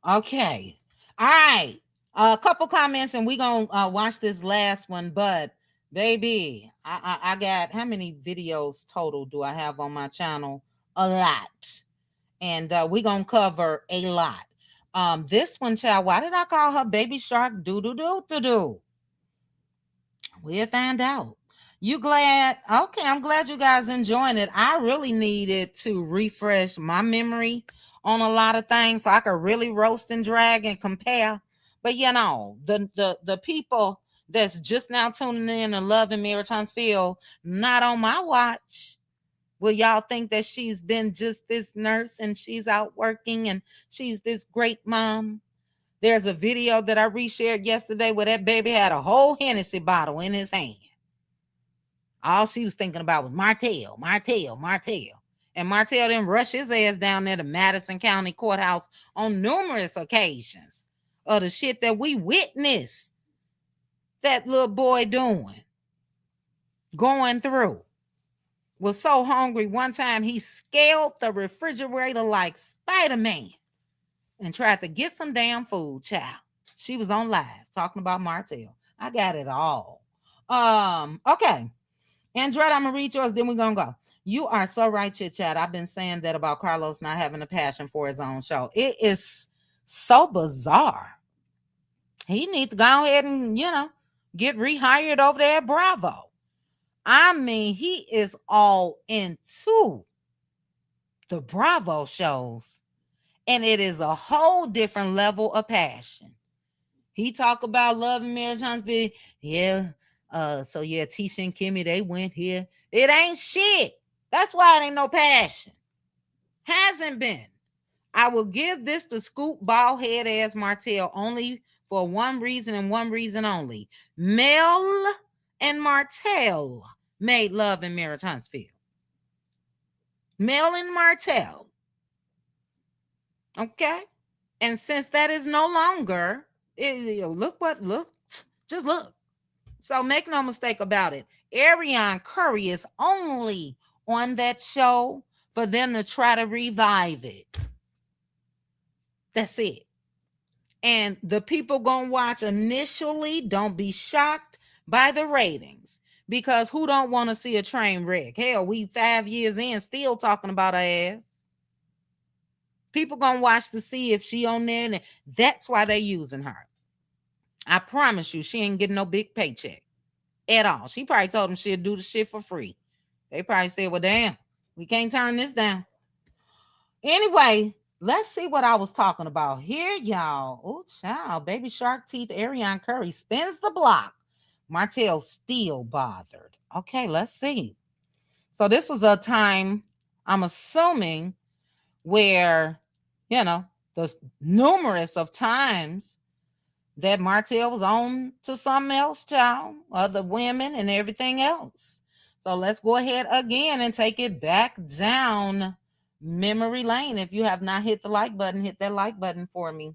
Okay. All right. A couple comments and we're going to watch this last one. But, baby, I got, how many videos total do I have on my channel? A lot. And we're going to cover a lot. This one, child, why did I call her Baby Shark doo-doo-doo-doo-doo? We'll find out. You glad? Okay, I'm glad you guys enjoying it. I really needed to refresh my memory on a lot of things so I could really roast and drag and compare. But you know, the people that's just now tuning in and loving Mary Townsville, not on my watch. Will y'all think that she's been just this nurse and she's out working and she's this great mom? There's a video that I reshared yesterday where that baby had a whole Hennessy bottle in his hand. All she was thinking about was Martell. And Martell didn't rush his ass down there to Madison County Courthouse on numerous occasions of the shit that we witnessed that little boy going through. Was so hungry one time he scaled the refrigerator like Spider-Man and tried to get some damn food, child. She was on live talking about Martell. I got it all. Okay. Andretta, I'm going to read yours, then we're going to go. You are so right, Chit Chat. I've been saying that about Carlos not having a passion for his own show. It is so bizarre. He needs to go ahead and, get rehired over there at Bravo. I mean, he is all into the Bravo shows, and it is a whole different level of passion. He talk about loving Mary Townsville. Yeah. Tisha and Kimmy, they went here. It ain't shit. That's why it ain't no passion. Hasn't been. I will give this to Scoop bald head ass Martell only for one reason and one reason only. Mel and Martell made love in Mary Townsville. Mel and Martell. Okay? And since that is no longer, just look. So make no mistake about it. Ariane Curry is only on that show for them to try to revive it. That's it. And the people gonna watch initially, don't be shocked by the ratings. Because who don't want to see a train wreck? Hell, we 5 years in still talking about her ass. People gonna watch to see if she on there, and that's why they using her. I promise you, she ain't getting no big paycheck at all. She probably told them she'd do the shit for free. They probably said, well, damn, we can't turn this down. Anyway, let's see what I was talking about here, y'all. Oh, child. Baby Shark Teeth, Ariane Curry spins the block. Martell still bothered. Okay, let's see. So this was a time, I'm assuming, where, the numerous of times that Martell was on to something else, child, other women and everything else. So let's go ahead again and take it back down memory lane. If you have not hit the like button, hit that like button for me.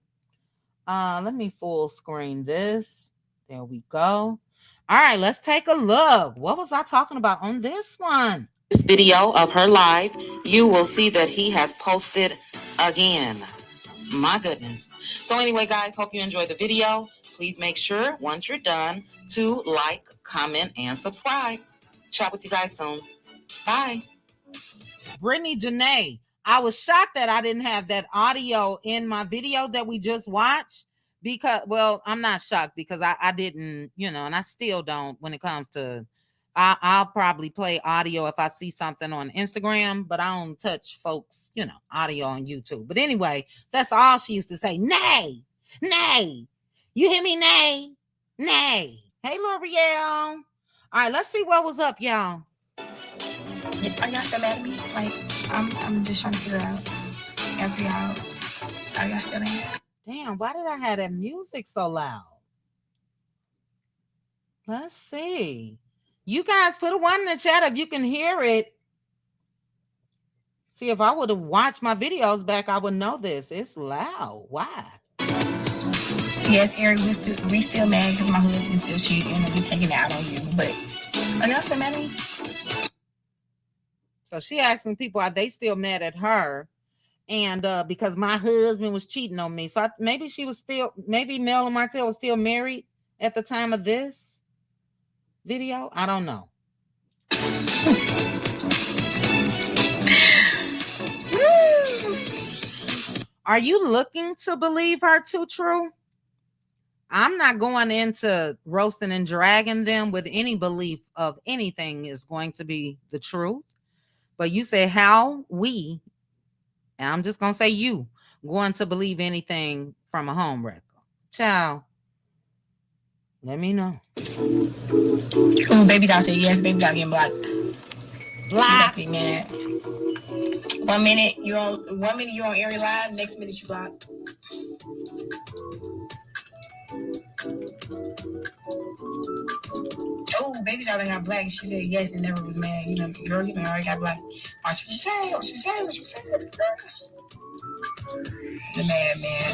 Let me full screen this. There we go. All right, let's take a look. What was I talking about on this one? This video of her live, you will see that he has posted again. My goodness. So anyway, guys, hope you enjoyed the video. Please make sure once you're done to like, comment, and subscribe. Chat with you guys soon. Bye. Brittany Janae, I was shocked that I didn't have that audio in my video that we just watched, because, well, I'm not shocked because I didn't, and I still don't when it comes to, I'll probably play audio if I see something on Instagram, but I don't touch folks, audio on YouTube. But anyway, that's all she used to say. Nay, nay, you hear me? Nay, nay. Hey, L'Oreal. All right, let's see what was up, y'all. Are y'all still mad at me? Like, I'm just trying to figure out. Every out. Are y'all still mad? Damn, why did I have that music so loud? Let's see. You guys put a 1 in the chat if you can hear it. See, if I would have watched my videos back, I would know this. It's loud. Why? Yes, Eric, we still mad because my husband still cheating and we taking it out on you. But are y'all still mad at me? So she asking people, are they still mad at her? And because my husband was cheating on me. So maybe Mel and Martell was still married at the time of this video. I don't know. Are you looking to believe her too true? I'm not going into roasting and dragging them with any belief of anything is going to be the truth. But you say how we, and I'm just going to say you, going to believe anything from a home wrecker. Child, let me know. Oh, baby doll said yes, baby doll getting blocked. Blocked. She mad. 1 minute you on Airy Live, next minute you blocked. Oh, baby doll got black. She said yes and never was mad. Girl, already got black. Watch what you say. What you say. What you say. The mad man.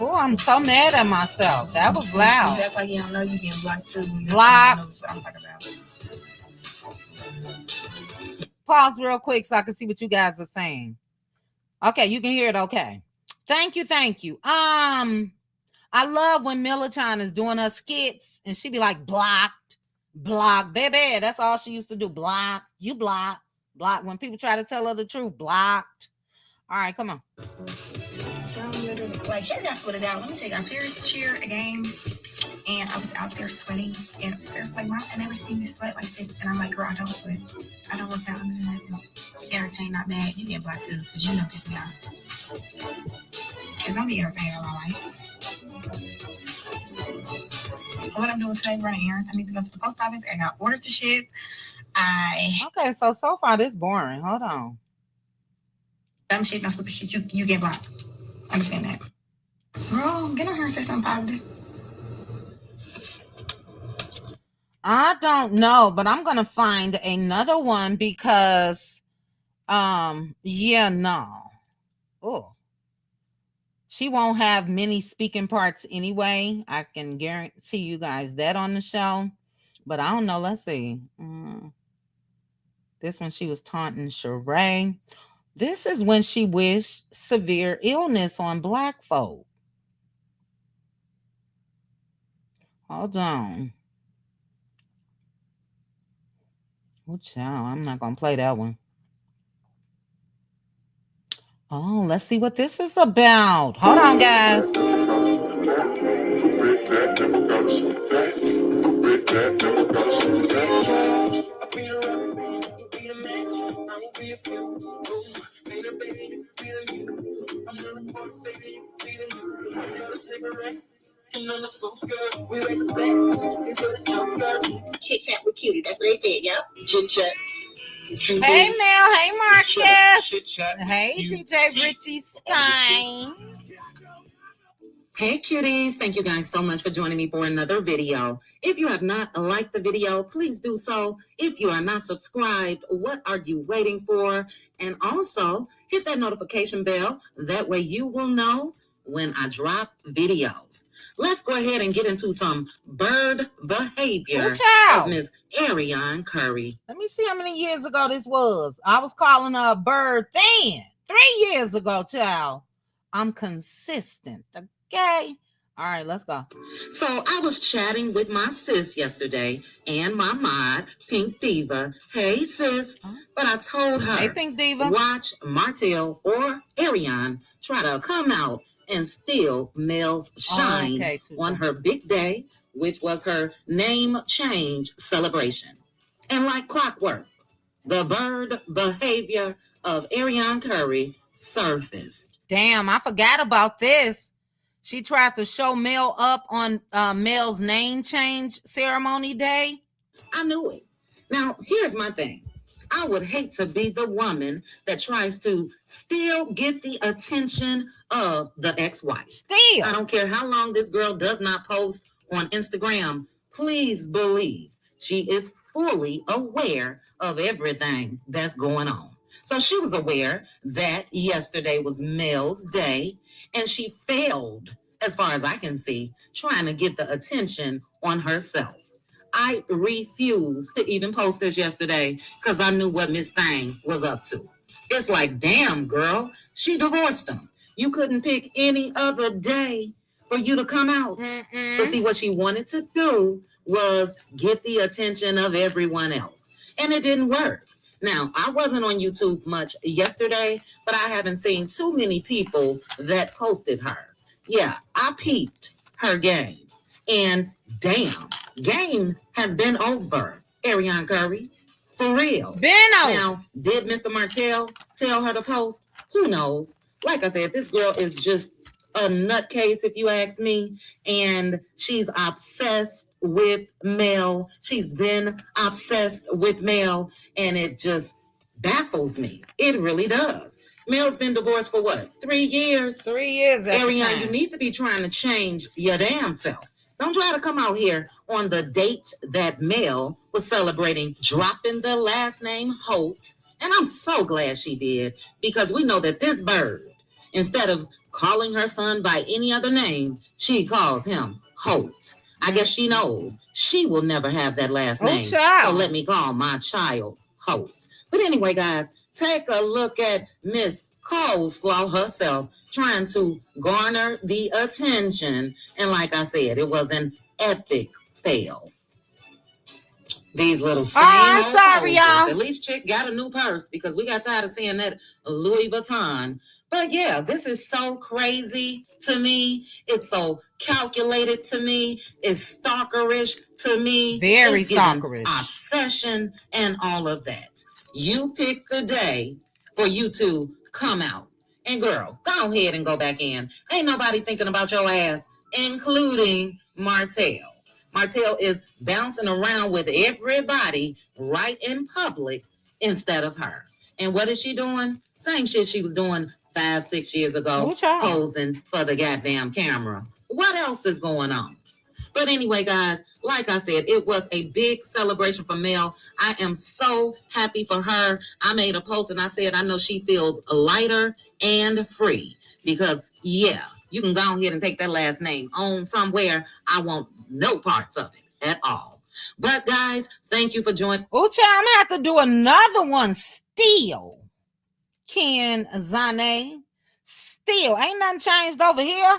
Oh, I'm so mad at myself. That was loud. You act like you don't know you getting blocked too. Blocked. Pause real quick so I can see what you guys are saying. Okay, you can hear it. Okay. Thank you. I love when Millichan is doing her skits and she be like, blocked, baby. That's all she used to do. Block, you block. When people try to tell her the truth, blocked. All right, come on. Like, here, got sweated out. Let me tell you, I cheered a game and I was out there sweating. And there's like, Mom, I never seen you sweat like this. And I'm like, girl, I don't sweat. I don't work out. I'm nothing. Entertain, not mad. You get blocked too, because you know this me out. Because I'm being entertained all my life. What I'm doing today, running errands. I need to go to the post office. I got orders to ship. Okay, so far this boring. Hold on. Dumb shit, no stupid shit. You get blocked. Understand that. Girl, get on here and say something positive. I don't know, but I'm gonna find another one because Oh. She won't have many speaking parts anyway. I can guarantee you guys that on the show. But I don't know. Let's see. This one, she was taunting Sheree. This is when she wished severe illness on Black folk. Hold on. Oh, child. I'm not going to play that one. Oh, let's see what this is about. Hold on, guys. Chit chat with cutie. That's what they said. Yep. Chit chat. Hey Mel, hey Marcus. Hey DJ Richie Sky. Hey cuties, thank you guys so much for joining me for another video. If you have not liked the video, please do so. If you are not subscribed, what are you waiting for? And also hit that notification bell. That way you will know when I drop videos. Let's go ahead and get into some bird behavior of Miss Ariane Curry. Let me see how many years ago this was. I was calling her a bird then. 3 years ago, child. I'm consistent. Okay. All right, let's go. So I was chatting with my sis yesterday and my mod, Pink Diva. Hey, sis. But I told her, hey, Pink Diva, watch Martell or Ariane try to come out and steal Mel's shine on her big day, which was her name change celebration. And like clockwork, the bird behavior of Ariane Curry surfaced. Damn, I forgot about this. She tried to show Mel up on Mel's name change ceremony day. I knew it. Now, here's my thing. I would hate to be the woman that tries to still get the attention of the ex-wife. Still. I don't care how long this girl does not post on Instagram. Please believe she is fully aware of everything that's going on. So she was aware that yesterday was Mel's day, and she failed, as far as I can see, trying to get the attention on herself. I refused to even post this yesterday because I knew what Miss Thang was up to. It's like, damn, girl, she divorced him. You couldn't pick any other day for you to come out. But see, what she wanted to do was get the attention of everyone else. And it didn't work. Now, I wasn't on YouTube much yesterday, but I haven't seen too many people that posted her. Yeah, I peeped her game. And damn, game has been over, Ariane Curry. For real. Been over. Now, did Mr. Martell tell her to post? Who knows? Like I said, this girl is just a nutcase, if you ask me. And she's obsessed with Mel. She's been obsessed with Mel. And it just baffles me. It really does. Mel's been divorced for what? 3 years? 3 years. Ariane, you need to be trying to change your damn self. Don't try to come out here on the date that Mel was celebrating, dropping the last name Holt. And I'm so glad she did, because we know that this bird, instead of calling her son by any other name, she calls him Holt. I guess she knows she will never have that last name. So let me call my child Holt. But anyway, guys, take a look at Miss Coleslaw herself trying to garner the attention. And like I said, it was an epic fail. These little same I'm old sorry, posters. y'all. At least Chit got a new purse, because we got tired of seeing that Louis Vuitton. But yeah, this is so crazy to me. It's so calculated to me. It's stalkerish to me. Very it's giving stalkerish. Obsession and all of that. You pick the day for you to come out. And girl, go ahead and go back in. Ain't nobody thinking about your ass, including Martell. Martell is bouncing around with everybody right in public instead of her. And what is she doing? Same shit she was doing 5-6 years ago, posing for the goddamn camera. What else is going on? But anyway, guys, like I said, it was a big celebration for Mel. I am so happy for her. I made a post and I said, I know she feels lighter and free, because, yeah, you can go ahead and take that last name on somewhere. I want no parts of it at all. But, guys, thank you for joining. Oh, child, I'm going to have to do another one still. Ken Zane. Still. Ain't nothing changed over here.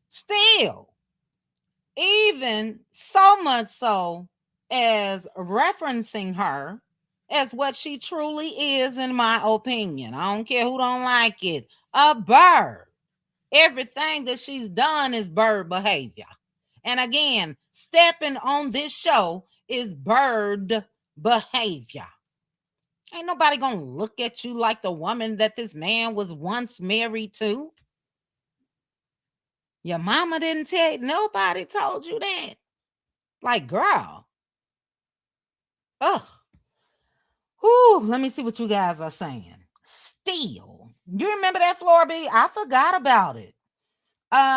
Still. Even so much so as referencing her as what she truly is, in my opinion. I don't care who don't like it. A bird. Everything that she's done is bird behavior. And again, stepping on this show is bird behavior. Ain't nobody gonna look at you like the woman that this man was once married to. Your mama didn't tell you. Nobody told you that. Like, girl. Ugh. Whew, let me see what you guys are saying. Still. You remember that, Flora B? I forgot about it.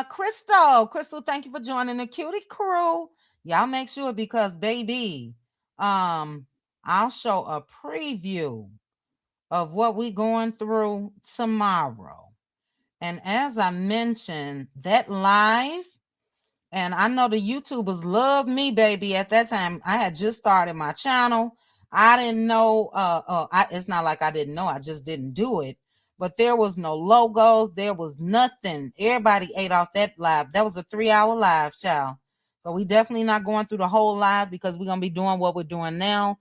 Crystal, thank you for joining the cutie crew. Y'all make sure, because baby, I'll show a preview of what we're going through tomorrow. And as I mentioned, that live, and I know the YouTubers love me, baby. At that time, I had just started my channel. I didn't know, it's not like I didn't know, I just didn't do it. But there was no logos, there was nothing. Everybody ate off that live. That was a 3-hour live, child. So we definitely not going through the whole live, because we're going to be doing what we're doing now,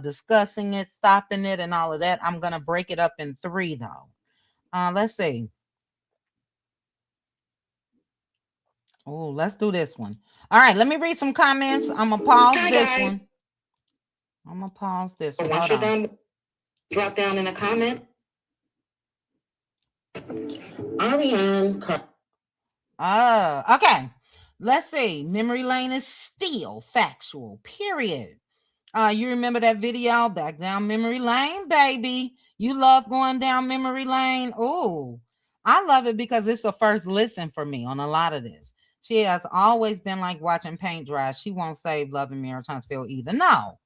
discussing it, stopping it, and all of that. I'm going to break it up in 3, though. Let's see. Oh, let's do this one. All right, let me read some comments. I'm going to pause this one. I'm going to pause this one. Once you're done, drop down in a comment. Ariane. Okay. Let's see. Memory lane is still factual, period. You remember that video, Back Down Memory Lane, baby? You love going down memory lane. Oh, I love it because it's the first listen for me on a lot of this. She has always been like watching paint dry. She won't save Love in Mirror Huntsville either. No,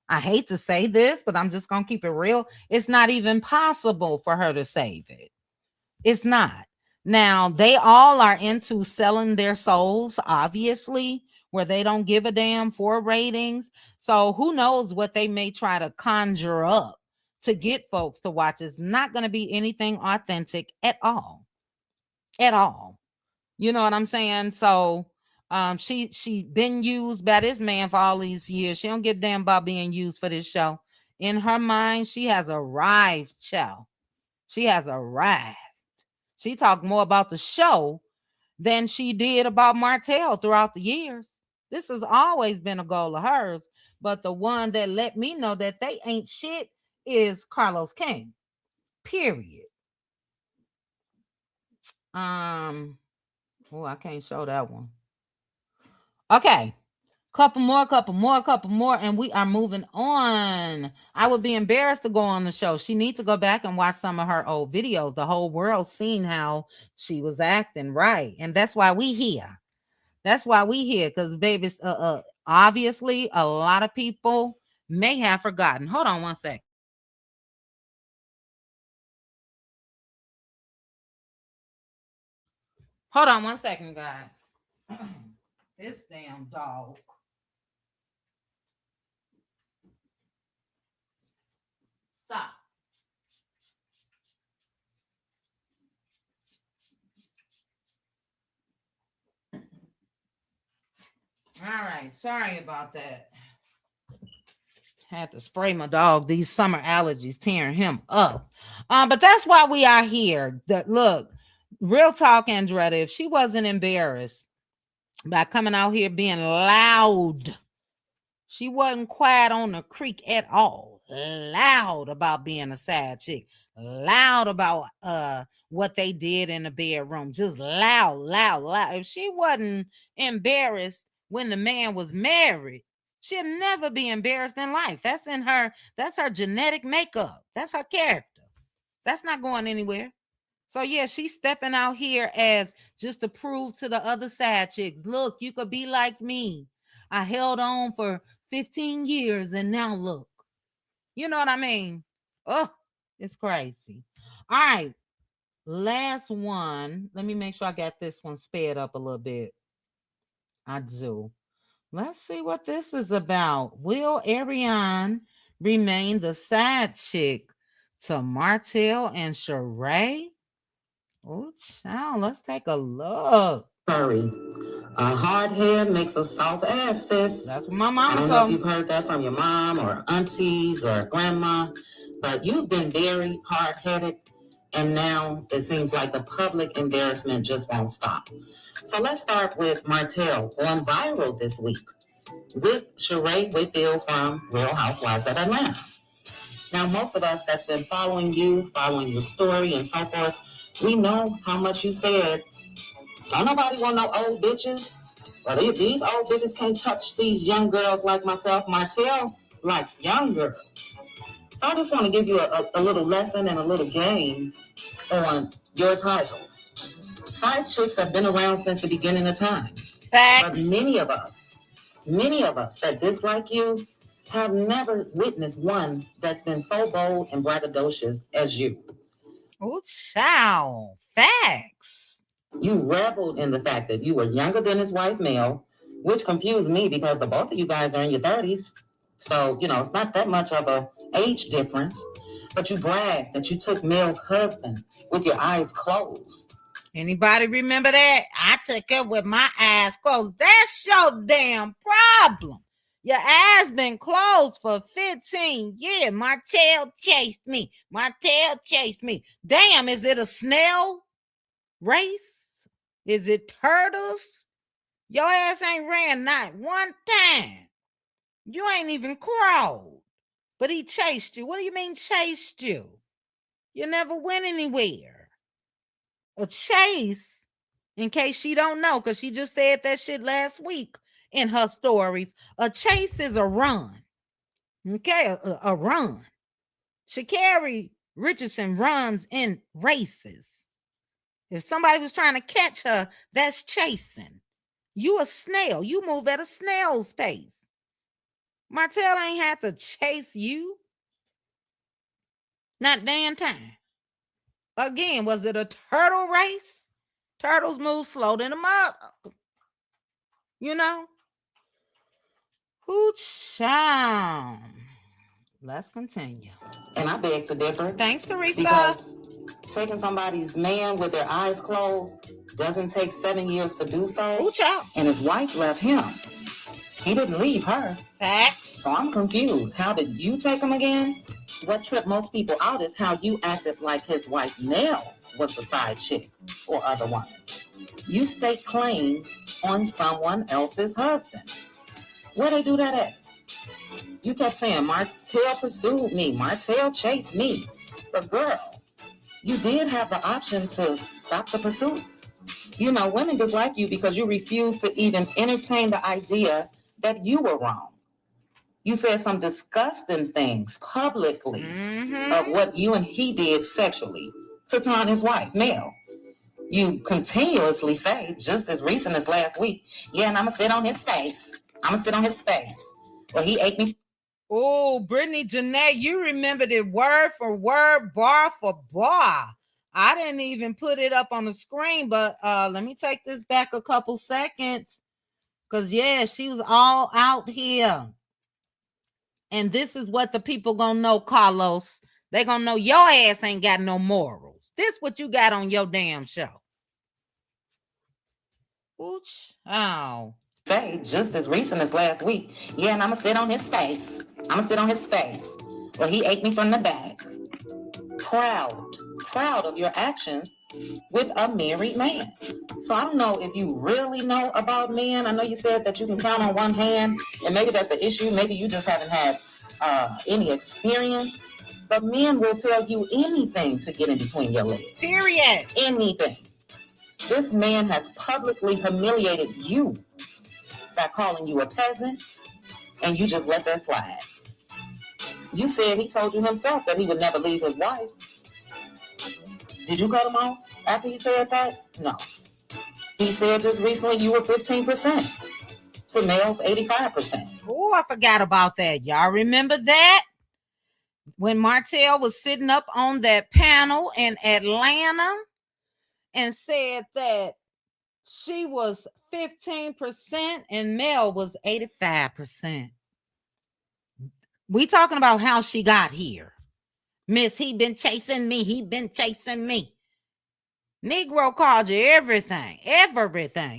I hate to say this, but I'm just going to keep it real. It's not even possible for her to save it. It's not. Now, they all are into selling their souls, obviously, where they don't give a damn for ratings. So who knows what they may try to conjure up to get folks to watch. It's not going to be anything authentic at all. At all. You know what I'm saying? So she been used by this man for all these years. She don't give a damn about being used for this show. In her mind, she has arrived, child. She has arrived. She talked more about the show than she did about Martell throughout the years. This has always been a goal of hers. But the one that let me know that they ain't shit is Carlos King. Period. Oh, I can't show that one. Okay. Couple more, and we are moving on. I would be embarrassed to go on the show. She needs to go back and watch some of her old videos. The whole world seen how she was acting, right? And that's why we here. That's why we here, because babies, obviously, a lot of people may have forgotten. Hold on one sec. Hold on one second, guys. This damn dog. Stop. All right, sorry about that. Had to spray my dog. These summer allergies tearing him up. But that's why we are here. Look, real talk, Andretta, if she wasn't embarrassed by coming out here being loud, she wasn't quiet on the creek at all. Loud about being a side chick. Loud about what they did in the bedroom. Just loud. If she wasn't embarrassed when the man was married, she'll never be embarrassed in life. That's her genetic makeup. That's her character. That's not going anywhere. So yeah, she's stepping out here as just to prove to the other side chicks, look, you could be like me. I held on for 15 years and now look. You know what I mean? Oh, it's crazy. All right. Last one. Let me make sure I got this one sped up a little bit. I do. Let's see what this is about. Will Ariane remain the side chick to Martell and Sheree? Oh, child, let's take a look. Sorry. A hard head makes a soft ass, sis. That's what my I mama don't know told if me. you've heard that from your mom or aunties or grandma, but you've been very hard-headed, and now it seems like the public embarrassment just won't stop. So let's start with Martell going viral this week with Sheree Whitfield from Real Housewives of Atlanta. Now, most of us that's been following you, following your story and so forth, we know how much you said, don't nobody want no old bitches. Well, these old bitches can't touch these young girls like myself. Martell likes young girls. So I just want to give you a little lesson and a little game on your title. Side chicks have been around since the beginning of time. Facts. But many of us that dislike you have never witnessed one that's been so bold and braggadocious as you. Oh, child. Facts. You reveled in the fact that you were younger than his wife, Mel, which confused me because the both of you guys are in your 30s. So, it's not that much of a age difference. But you bragged that you took Mel's husband with your eyes closed. Anybody remember that? I took it with my eyes closed. That's your damn problem. Your eyes been closed for 15 years. My tail chased me. Damn, is it a snail race? Is it turtles? Your ass ain't ran not one time. You ain't even crawled. But he chased you. What do you mean chased you? You never went anywhere. A chase, in case she don't know, because she just said that shit last week in her stories. A chase is a run. Okay, a run. Sha'Carri Richardson runs in races. If somebody was trying to catch her, that's chasing. You a snail. You move at a snail's pace. Martell ain't had to chase you. Not damn time. Again, was it a turtle race? Turtles move slow than a mother. Who child? Let's continue. And I beg to differ. Thanks, Teresa. Because taking somebody's man with their eyes closed doesn't take 7 years to do so. Ooh, child. And his wife left him. He didn't leave her. Facts. So I'm confused. How did you take him again? What tripped most people out is how you acted like his wife Nell was the side chick or other woman. You staked claim on someone else's husband. Where they do that at? You kept saying, Martell pursued me. Martell chased me. But girl, you did have the option to stop the pursuit. Women dislike you because you refuse to even entertain the idea that you were wrong. You said some disgusting things publicly of what you and he did sexually to Ton, his wife, Mel. You continuously say, just as recent as last week, yeah, and I'm going to sit on his face. Well, he ate me. Oh, Brittany Janae, you remembered it word for word, bar for bar. I didn't even put it up on the screen, but let me take this back a couple seconds. Because, yeah, she was all out here. And this is what the people gonna know, Carlos. They gonna know your ass ain't got no morals. This what you got on your damn show. Ooch. Oh. Say, just as recent as last week, yeah, and I'm going to sit on his face. Well, he ate me from the back. Proud of your actions with a married man. So I don't know if you really know about men. I know you said that you can count on one hand, and maybe that's the issue. Maybe you just haven't had any experience. But men will tell you anything to get in between your legs. Period. Anything. This man has publicly humiliated you by calling you a peasant, and you just let that slide. You said he told you himself that he would never leave his wife. Did you cut him off after he said that? No. He said just recently you were 15% to Mel's 85%. Oh, I forgot about that. Y'all remember that? When Martell was sitting up on that panel in Atlanta and said that she was 15% and Mel was 85%. We talking about how she got here. Miss, he been chasing me. Negro called you everything,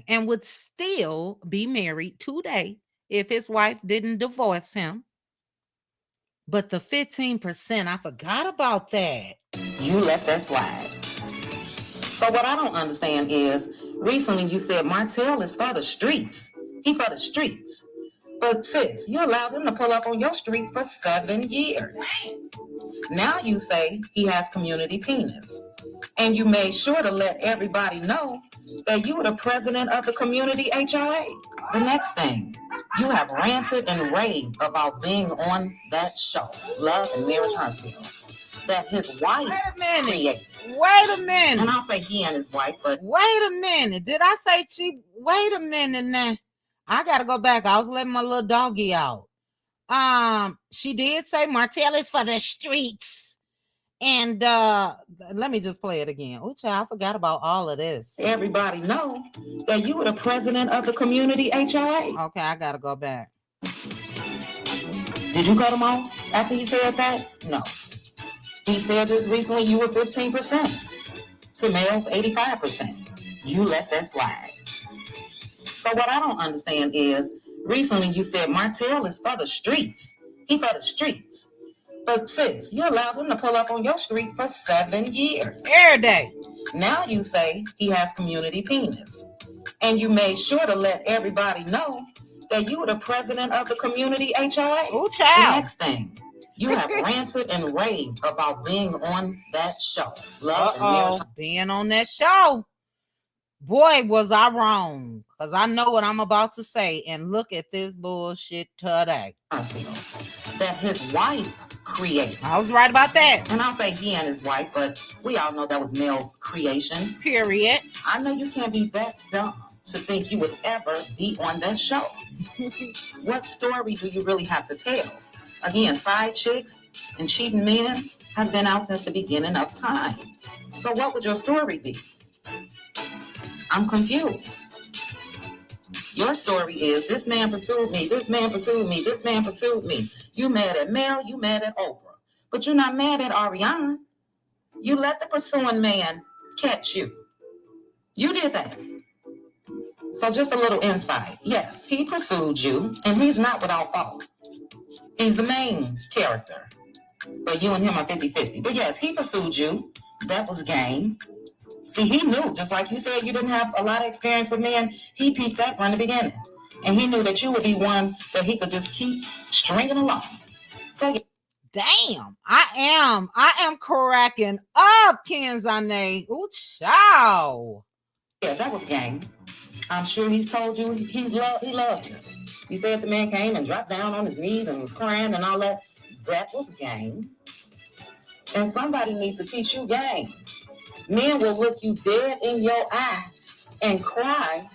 and would still be married today if his wife didn't divorce him. But the 15%, I forgot about that. You let that slide. So what I don't understand is, recently you said Martell is for the streets. He for the streets. But sis, you allowed him to pull up on your street for 7 years. Now you say he has community penis. And you made sure to let everybody know that you were the president of the community HOA. The next thing, you have ranted and raved about being on that show, Love and Marriage Huntsville, that his wife created. Wait a minute. And I'll say he and his wife, but... Wait a minute. Did I say she... Wait a minute now. I got to go back. I was letting my little doggy out. She did say Martell is for the streets. And let me just play it again. Oh, child, I forgot about all of this. Everybody know that you were the president of the community HOA. Okay, I got to go back. Did you cut him off after he said that? No. He said just recently you were 15%. To males, 85%. You let that slide. So what I don't understand is, recently you said Martell is for the streets. He for the streets. But sis, you allowed him to pull up on your street for 7 years. Every day. Now you say he has community penis. And you made sure to let everybody know that you were the president of the community HOA. Oh, child. The next thing, you have ranted and raved about being on that show. Love and Marriage. Being on that show. Boy, was I wrong. Because I know what I'm about to say. And look at this bullshit today. That his wife created. I was right about that. And I'll say he and his wife, but we all know that was Mel's creation. Period. I know you can't be that dumb to think you would ever be on that show. What story do you really have to tell? Again, side chicks and cheating men have been out since the beginning of time. So what would your story be? I'm confused. Your story is, this man pursued me, this man pursued me, this man pursued me. You mad at Mel, you mad at Oprah. But you're not mad at Ariane. You let the pursuing man catch you. You did that. So just a little insight. Yes, he pursued you, and he's not without fault. He's the main character. But you and him are 50-50. But yes, he pursued you. That was game. See, he knew, just like you said, you didn't have a lot of experience with men. He peeped that from the beginning. And he knew that you would be one that he could just keep stringing along. So, damn, I am cracking up, Kenzane. Ooh, ciao. Yeah, that was game. I'm sure he's told you he loved you. He said the man came and dropped down on his knees and was crying and all that. That was game. And somebody needs to teach you game. Men will look you dead in your eye and cry,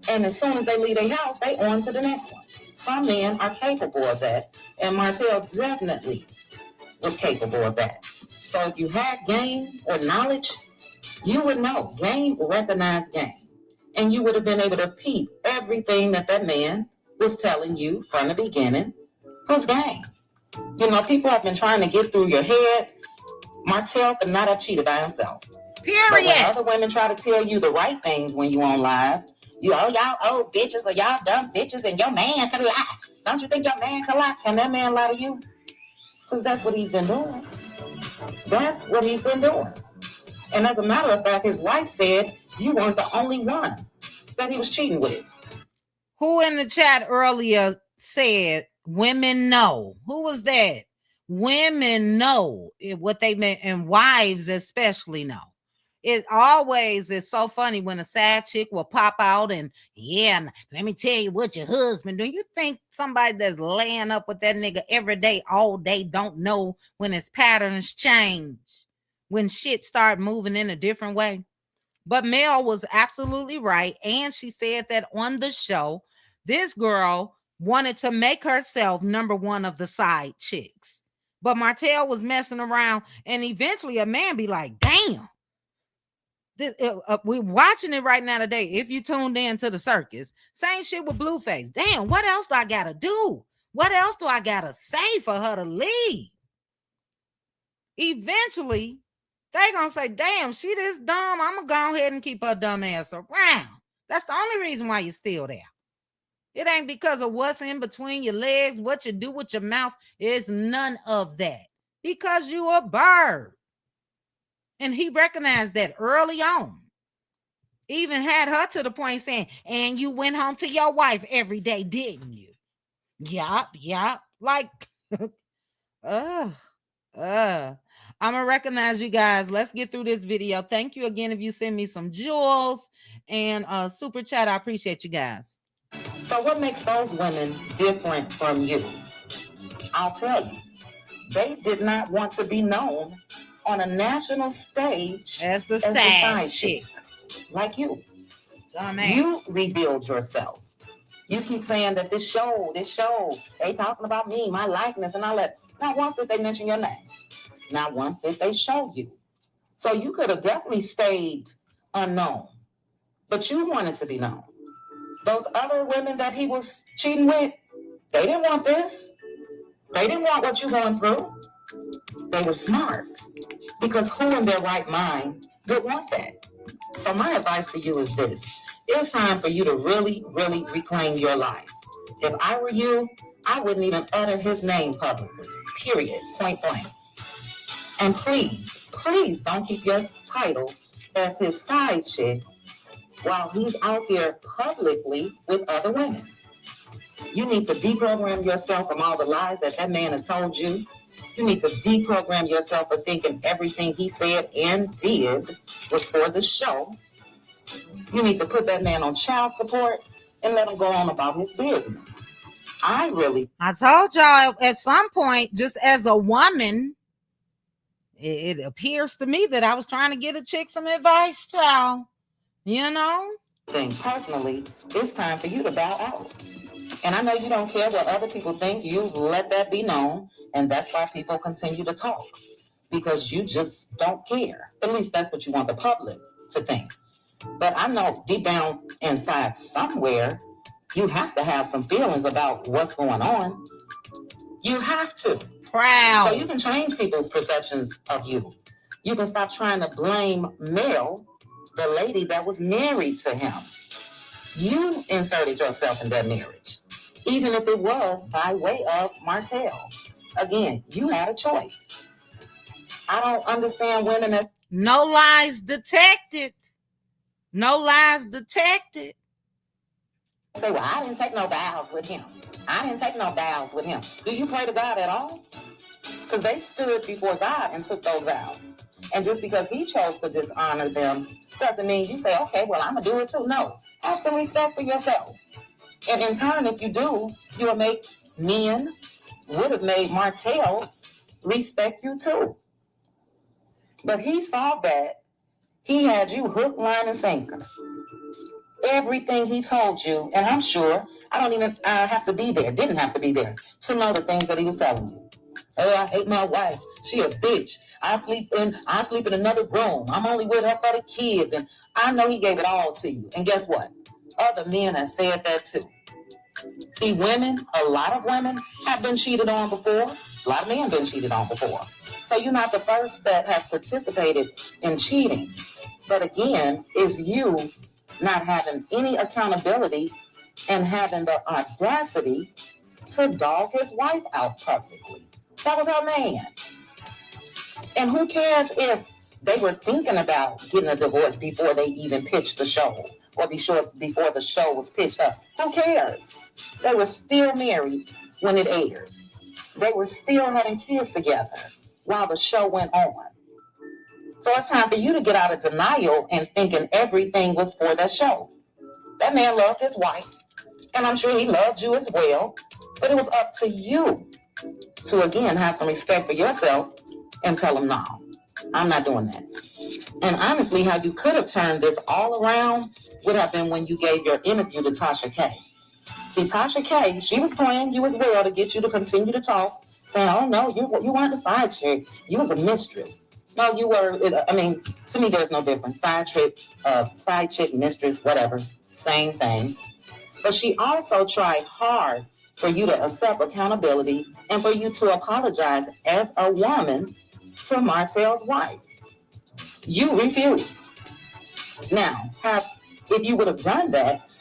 and as soon as they leave their house, they on to the next one. Some men are capable of that, and Martell definitely was capable of that. So if you had game or knowledge, you would know. Game recognized game. And you would have been able to peep everything that man was telling you from the beginning was game. You know, people have been trying to get through your head. Martell could not have cheated by himself. Period. But when other women try to tell you the right things when you on live, y'all old bitches or y'all dumb bitches and your man could lie. Don't you think your man could lie? Can that man lie to you? Because that's what he's been doing. That's what he's been doing. And as a matter of fact, his wife said you weren't the only one that he was cheating with. Who in the chat earlier said women know? Who was that? Women know what they meant, and wives especially know. It always is so funny when a sad chick will pop out and, yeah, let me tell you what your husband doing. You think somebody that's laying up with that nigga every day, all day, don't know when his patterns change, when shit start moving in a different way? But Mel was absolutely right, and she said that on the show, this girl wanted to make herself number one of the side chicks. But Martell was messing around, and eventually a man be like, damn. We're watching it right now today. If you tuned in to the circus, same shit with Blueface. Damn, what else do I gotta do? What else do I gotta say for her to leave? Eventually, they gonna say, damn, she this dumb. I'm gonna go ahead and keep her dumb ass around. That's the only reason why you're still there. It ain't because of what's in between your legs, what you do with your mouth. It's none of that. Because you a bird. And he recognized that early on. Even had her to the point saying, and you went home to your wife every day, didn't you? Yup. Like, I'm gonna recognize you guys. Let's get through this video. Thank you again if you send me some jewels and super chat. I appreciate you guys. So what makes those women different from you? I'll tell you. They did not want to be known on a national stage as the side chick. Like you. Dumbass. You rebuild yourself. You keep saying that this show, they talking about me, my likeness, and all that. Not once did they mention your name. Not once did they show you. So you could have definitely stayed unknown. But you wanted to be known. Those other women that he was cheating with, they didn't want this. They didn't want what you're going through. They were smart. Because who in their right mind would want that? So my advice to you is this. It's time for you to really, really reclaim your life. If I were you, I wouldn't even utter his name publicly. Period. Point blank. And please don't keep your title as his side chick while he's out here publicly with other women. You need to deprogram yourself from all the lies that man has told you. You need to deprogram yourself for thinking everything he said and did was for the show. You need to put that man on child support and let him go on about his business. I told y'all at some point, just as a woman, it appears to me that I was trying to get a chick some advice, child. You know? Personally, it's time for you to bow out. And I know you don't care what other people think. You let that be known. And that's why people continue to talk. Because you just don't care. At least that's what you want the public to think. But I know deep down inside somewhere, you have to have some feelings about what's going on. You have to. Proud. So you can change people's perceptions of you. You can stop trying to blame Mel, the lady that was married to him. You inserted yourself in that marriage, even if it was by way of Martell. Again, you had a choice. I don't understand women that... No lies detected. No lies detected. Say, well, I didn't take no vows with him. Do you pray to God at all? Because they stood before God and took those vows. And just because he chose to dishonor them doesn't mean you say, okay, well, I'm going to do it too. No. Have some respect for yourself. And in turn, if you do, you will make men, would have made Martell respect you too. But he saw that. He had you hook, line, and sinker. Everything he told you, and I'm sure I don't even have to be there, didn't have to be there, to know the things that he was telling you. Oh, I hate my wife. She a bitch. I sleep in another room. I'm only with her for the kids. And I know he gave it all to you. And guess what? Other men have said that too. See, women, a lot of women have been cheated on before. A lot of men have been cheated on before. So you're not the first that has participated in cheating. But again, it's you not having any accountability and having the audacity to dog his wife out publicly. That was her man. And who cares if they were thinking about getting a divorce before they even pitched the show or before the show was pitched up? Who cares? They were still married when it aired. They were still having kids together while the show went on. So it's time for you to get out of denial and thinking everything was for that show. That man loved his wife, and I'm sure he loved you as well, but it was up to you to, again, have some respect for yourself and tell him, no, I'm not doing that. And honestly, how you could have turned this all around would have been when you gave your interview to Tasha K. See, Tasha K, she was playing you as well to get you to continue to talk, saying, oh, no, you weren't a side chick. You was a mistress. No, you were, I mean, to me, there's no difference. Side chick, mistress, whatever, same thing. But she also tried hard for you to accept accountability and for you to apologize as a woman to Martell's wife. You refuse. Now, if you would have done that,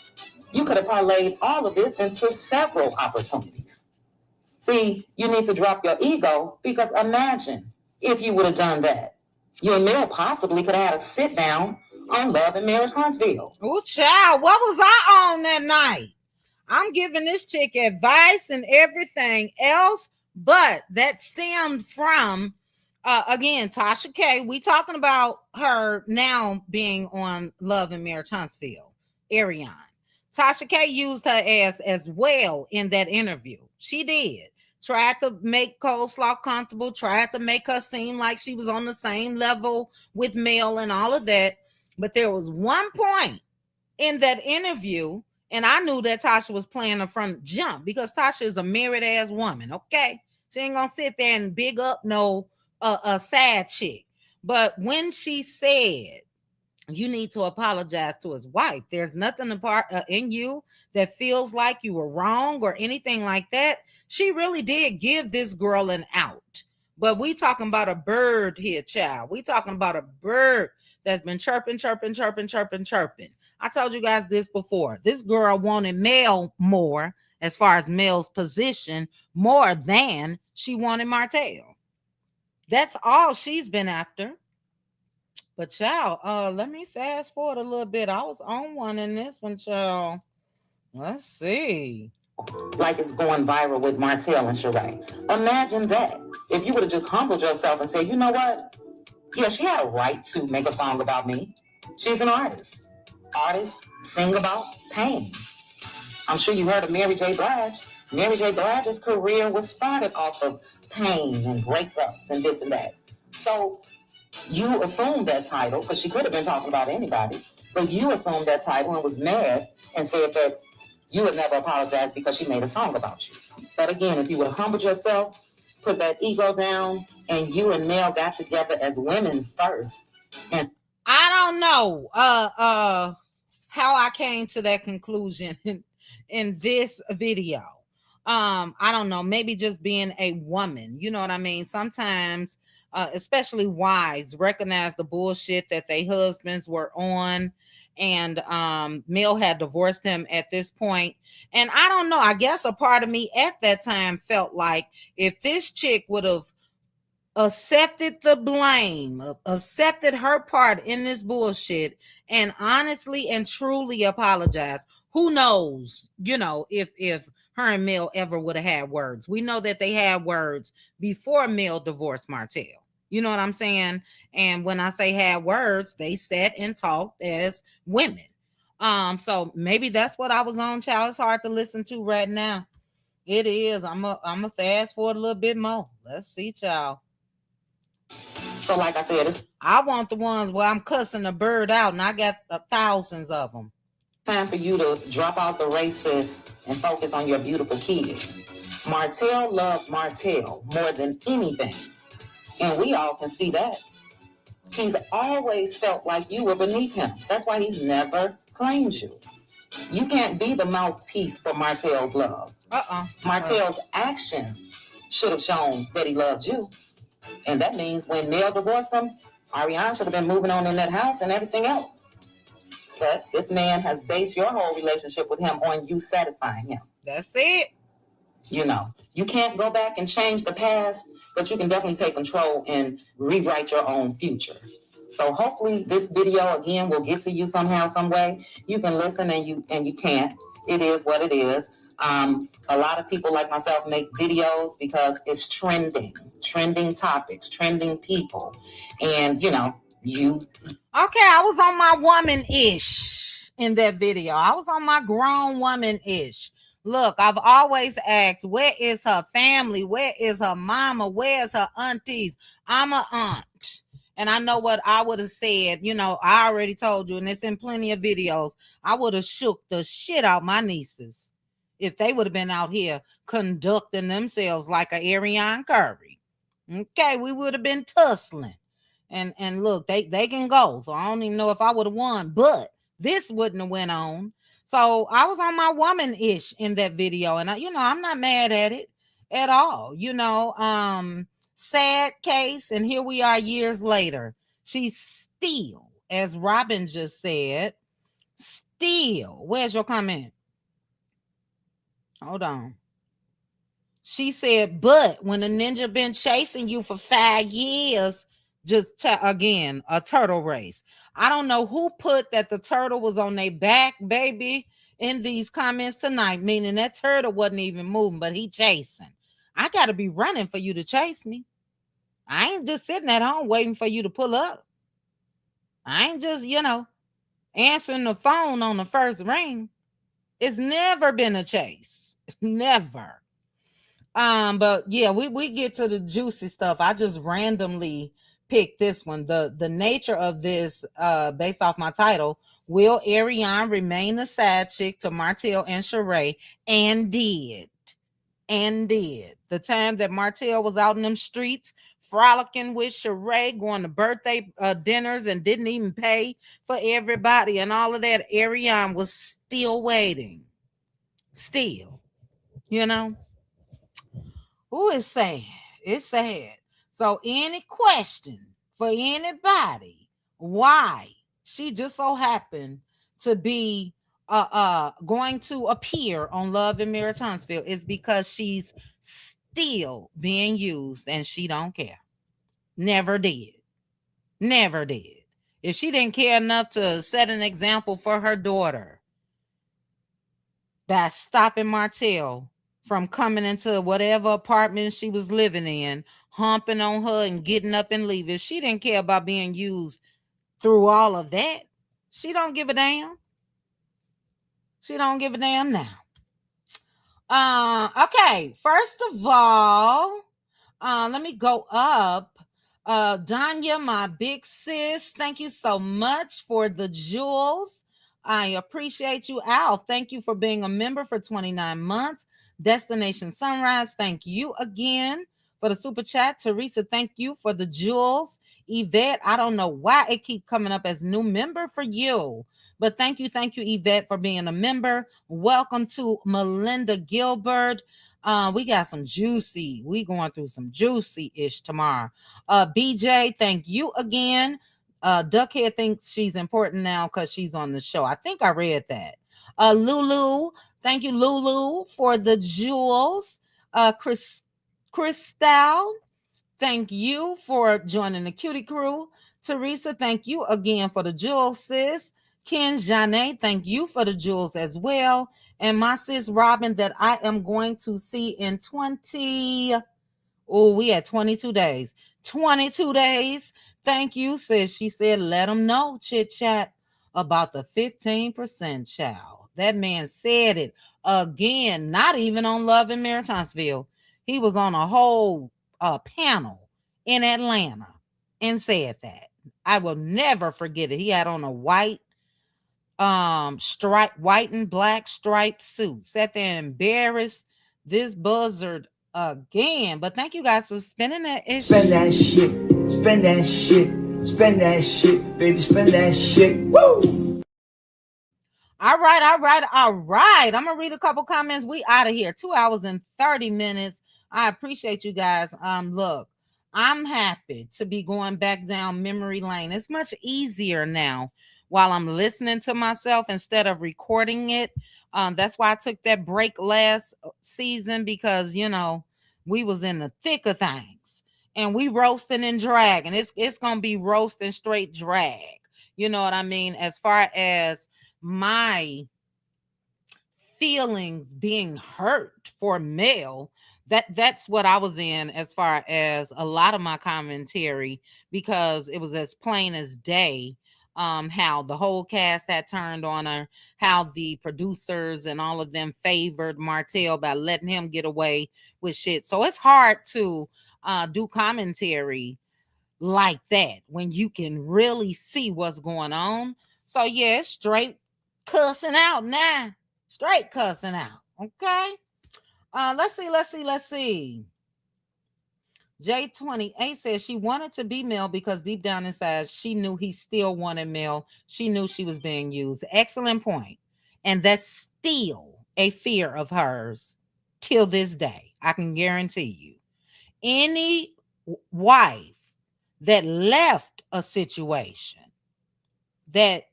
you could have parlayed all of this into several opportunities. See, you need to drop your ego, because imagine if you would have done that. You and Mel possibly could have had a sit down on Love and Marriage Huntsville. Oh, child, what was I on that night? I'm giving this chick advice and everything else, but that stemmed from, again, Tasha K. We talking about her now being on Love and Marriage Huntsville, Ariane. Tasha K used her ass as well in that interview. She did. Tried to make Coleslaw comfortable, tried to make her seem like she was on the same level with Mel and all of that. But there was one point in that interview, and I knew that Tasha was playing her from jump, because Tasha is a married ass woman, okay? She ain't gonna sit there and big up no a sad chick. But when she said, you need to apologize to his wife, there's nothing apart in you that feels like you were wrong or anything like that, she really did give this girl an out. But we talking about a bird here, child. We talking about a bird that's been chirping. I told you guys this before. This girl wanted Mel more, as far as Mel's position, more than she wanted Martell. That's all she's been after. But child, let me fast forward a little bit. I was on one in this one, child. Let's see. Like it's going viral with Martell and Sheree. Imagine that. If you would have just humbled yourself and said, you know what? Yeah, she had a right to make a song about me. She's an artist. Artists sing about pain. I'm sure you heard of Mary J. Blige. Mary J. Blige's career was started off of pain and breakups and this and that. So you assumed that title, because she could have been talking about anybody, but you assumed that title and was mad and said that you would never apologize because she made a song about you. But again, if you would have humbled yourself, put that ego down, and you and Mel got together as women first. And I don't know how I came to that conclusion in this video. I don't know, maybe just being a woman, you know what I mean? Sometimes, especially wives, recognize the bullshit that their husbands were on, and Mel had divorced him at this point. And I don't know, I guess a part of me at that time felt like if this chick would have accepted the blame, accepted her part in this bullshit, and honestly and truly apologized, who knows, you know, if her and Mel ever would have had words. We know that they had words before Mel divorced Martell. You know what I'm saying? And when I say had words, they sat and talked as women. So maybe that's what I was on, child. It's hard to listen to right now. It is. I'm a fast forward a little bit more. Let's see, child. So like I said, I want the ones where I'm cussing a bird out, and I got thousands of them. Time for you to drop out the racist and focus on your beautiful kids. Martell loves Martell more than anything. And we all can see that. He's always felt like you were beneath him. That's why he's never claimed you. You can't be the mouthpiece for Martell's love. Martell's actions should have shown that he loved you. And that means when Mel divorced him, Ariane should have been moving on in that house and everything else. But this man has based your whole relationship with him on you satisfying him. That's it. You know, you can't go back and change the past, but you can definitely take control and rewrite your own future. So hopefully this video, again, will get to you somehow, some way. You can listen and you can't. It is what it is. A lot of people like myself make videos because it's trending topics, trending people. And, you know, Okay, I was on my woman-ish in that video. I was on my grown woman-ish. Look, I've always asked, where is her family? Where is her mama? Where's her aunties? I'm an aunt. And I know what I would have said. You know, I already told you, and it's in plenty of videos. I would have shook the shit out my nieces if they would have been out here conducting themselves like a Ariane Curry. Okay, we would have been tussling. And look, they can go. So I don't even know if I would have won, but this wouldn't have went on. So I was on my woman-ish in that video, and I'm not mad at it at all. Sad case, and here we are years later. She's still, as Robin just said, still. Where's your comment? Hold on. She said, but when a ninja been chasing you for 5 years, just again, a turtle race. I don't know who put that the turtle was on their back, baby, in these comments tonight, meaning that turtle wasn't even moving, but he chasing. I got to be running for you to chase me. I ain't just sitting at home waiting for you to pull up. I ain't just, answering the phone on the first ring. It's never been a chase. Never. But yeah, we get to the juicy stuff. I just randomly picked this one. The nature of this, based off my title, will Ariane remain a side chick to Martell and Sheree? And did. The time that Martell was out in them streets frolicking with Sheree, going to birthday dinners and didn't even pay for everybody and all of that, Ariane was still waiting. Still, Ooh, it's sad. It's sad. So any question for anybody why she just so happened to be going to appear on Love and Mirror Townsville is because she's still being used and she don't care. Never did. Never did. If she didn't care enough to set an example for her daughter by stopping Martell from coming into whatever apartment she was living in, humping on her and getting up and leaving. She didn't care about being used through all of that. She don't give a damn. She don't give a damn now. Okay, first of all, let me go up. Danya, my big sis, thank you so much for the jewels. I appreciate you. Al, thank you for being a member for 29 months. Destination Sunrise, thank you again for the super chat. Teresa, thank you for the jewels. Yvette, I don't know why it keep coming up as new member for you, but thank you, Yvette, for being a member. Welcome to Melinda Gilbert. We got some juicy. We going through some juicy-ish tomorrow. BJ, thank you again. Duckhead thinks she's important now because she's on the show. I think I read that. Lulu, thank you, Lulu, for the jewels. Crystal, thank you for joining the cutie crew. Teresa, thank you again for the jewels, sis. Ken Janae, thank you for the jewels as well. And my sis Robin, that I am going to see in 20. Oh, we had 22 days. 22 days. Thank you, sis. She said, let them know, Chit Chat, about the 15% child. That man said it again, not even on Love in Mirror Townsville. He was on a whole panel in Atlanta and said that. I will never forget it. He had on a white white and black striped suit. Sat there and embarrassed this buzzard again. But thank you guys for spending that issue. Spend that shit. Spend that shit. Spend that shit, baby. Spend that shit. Woo! All right. I'm gonna read a couple comments. We out of here. 2 hours and 30 minutes. I appreciate you guys. Look, I'm happy to be going back down memory lane. It's much easier now while I'm listening to myself instead of recording it. That's why I took that break last season, because we was in the thick of things and we roasting and dragging. It's gonna be roasting straight drag. You know what I mean? As far as my feelings being hurt for Mel, that's what I was in as far as a lot of my commentary, because it was as plain as day. How the whole cast had turned on her, how the producers and all of them favored Martell by letting him get away with shit. So it's hard to do commentary like that when you can really see what's going on. So yeah, it's straight cussing out now. Straight cussing out. Okay. Let's see. J28 says she wanted to be Mel because deep down inside she knew he still wanted Mel. She knew she was being used. Excellent point. And that's still a fear of hers till this day. I can guarantee you. Any wife that left a situation, that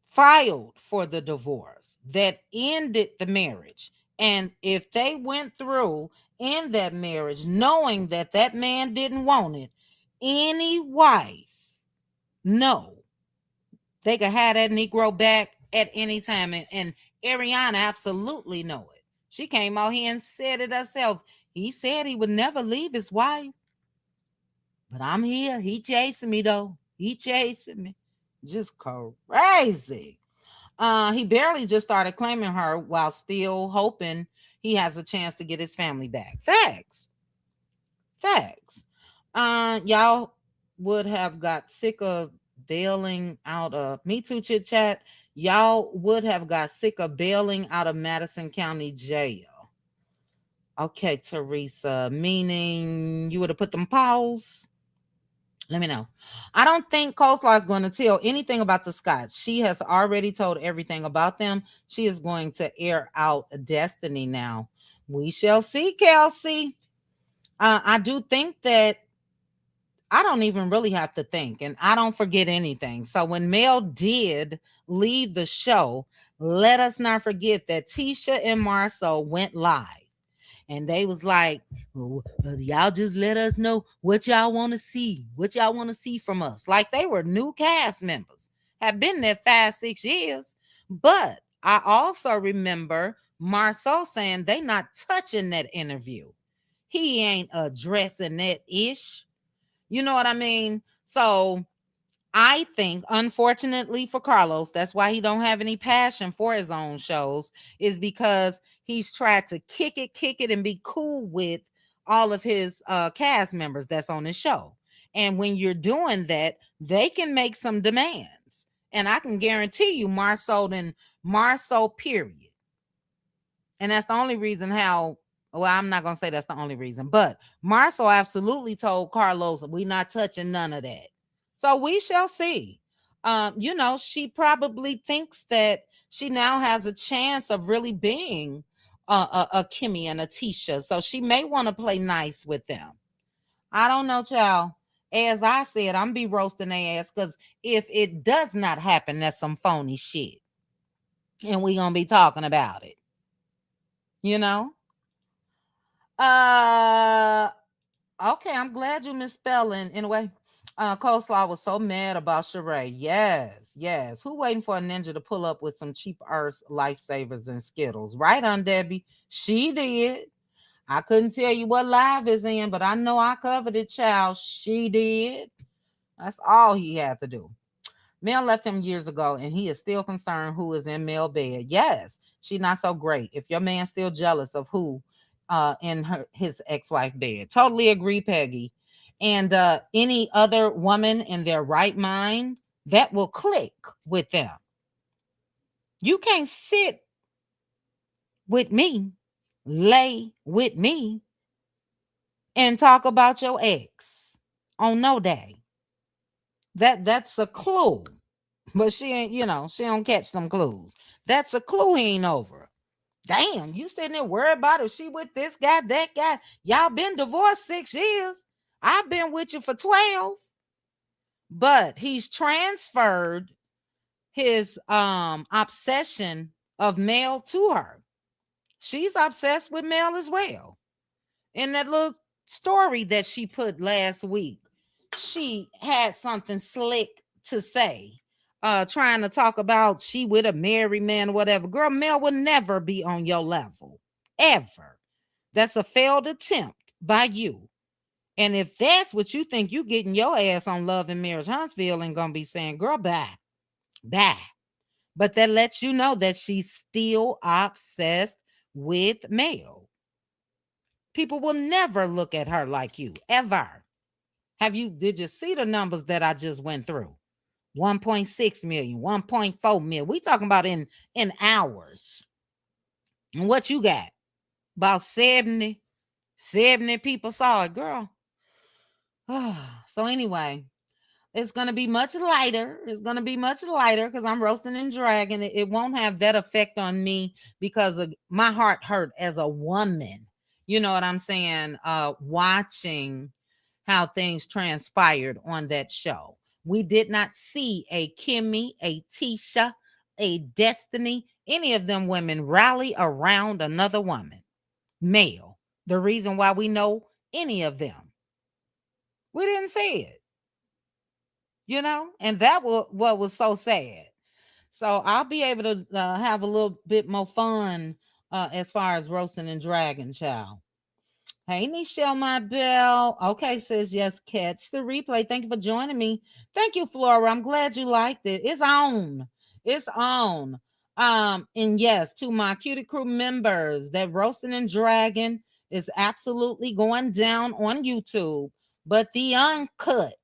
filed for the divorce, that ended the marriage. And if they went through in that marriage knowing that that man didn't want it, any wife, no, they could have that Negro back at any time. And Ariana absolutely know it. She came out here and said it herself. He said he would never leave his wife. But I'm here. He chasing me, though. He chasing me. Just crazy. He barely just started claiming her while still hoping he has a chance to get his family back. Facts. Y'all would have got sick of bailing out of Me Too Chit Chat. Y'all would have got sick of bailing out of Madison County Jail. Okay, Teresa, meaning you would have put them paws? Let me know. I don't think Coleslaw is going to tell anything about the Scotts. She has already told everything about them. She is going to air out Destiny now. We shall see, Kelsey. I do think that I don't even really have to think, and I don't forget anything. So when Mel did leave the show, let us not forget that Tisha and Marceau went live. And they was like, y'all just let us know what y'all want to see. What y'all want to see from us. Like they were new cast members. Have been there 5-6 years. But I also remember Marceau saying they not touching that interview. He ain't addressing that ish. You know what I mean? So I think, unfortunately for Carlos, that's why he don't have any passion for his own shows, is because he's tried to kick it, and be cool with all of his cast members that's on his show. And when you're doing that, they can make some demands. And I can guarantee you Marceau, period. And that's the only reason how, well, I'm not going to say that's the only reason, but Marceau absolutely told Carlos, we not touching none of that. So we shall see. She probably thinks that she now has a chance of really being a Kimmy and a Tisha. So she may want to play nice with them. I don't know, child. As I said, I'm be roasting their ass, because if it does not happen, that's some phony shit. And we going to be talking about it. You know? Okay, I'm glad you misspelling. Anyway, Coleslaw was so mad about Sheree. Yes. Who waiting for a ninja to pull up with some cheap Earth lifesavers and Skittles? Right on, Debbie. She did. I couldn't tell you what live is in, but I know I covered it, child. She did. That's all he had to do. Mel left him years ago, and he is still concerned who is in Mel bed. Yes, she's not so great. If your man's still jealous of who in his ex-wife bed. Totally agree, Peggy. And any other woman in their right mind, that will click with them. You can't sit with me, lay with me, and talk about your ex on no day. That's a clue. But she ain't, she don't catch some clues. That's a clue he ain't over. Damn, you sitting there worried about if she with this guy, that guy. Y'all been divorced 6 years. I've been with you for 12. But he's transferred his obsession of Mel to her. She's obsessed with Mel as well. In that little story that she put last week, she had something slick to say. Trying to talk about she with a married man or whatever. Girl, Mel will never be on your level. Ever. That's a failed attempt by you. And if that's what you think, you getting your ass on Love and Marriage Huntsville and gonna be saying, girl, bye. But that lets you know that she's still obsessed with Mel. People will never look at her like you, ever. Did you see the numbers that I just went through? 1.6 million, 1.4 million. We talking about in hours. And what you got? About 70 people saw it, girl. So anyway, it's going to be much lighter. Because I'm roasting and dragging. It won't have that effect on me because of my heart hurt as a woman. You know what I'm saying? Watching how things transpired on that show. We did not see a Kimmy, a Tisha, a Destiny, any of them women rally around another woman, male. The reason why we know any of them. We didn't see it. You know, and that was what was so sad. So I'll be able to have a little bit more fun as far as roasting and dragging, child. Hey, Nichelle, my bell. Okay, says yes, catch the replay. Thank you for joining me. Thank you, Flora. I'm glad you liked it. It's on. It's on. And yes, to my Cutie Crew members, that roasting and dragging is absolutely going down on YouTube. But the uncut,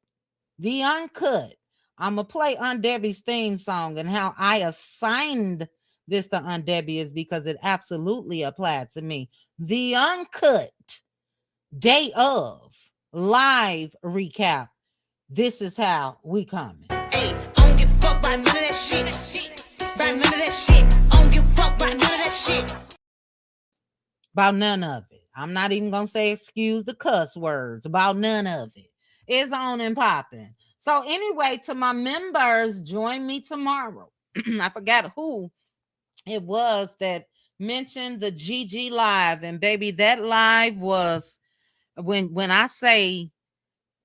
I'm going to play Aunt Debbie's theme song, and how I assigned this to Aunt Debbie is because it absolutely applied to me. The uncut day of live recap. This is how we coming. Hey, I don't give a fuck about none of that shit. About none of that shit. I don't give a fuck about none of that shit. About none of it. I'm not even going to say excuse the cuss words. About none of it. It's on and popping. So anyway, to my members, join me tomorrow. I forgot who it was that mentioned the GG live, and baby, that live was when I say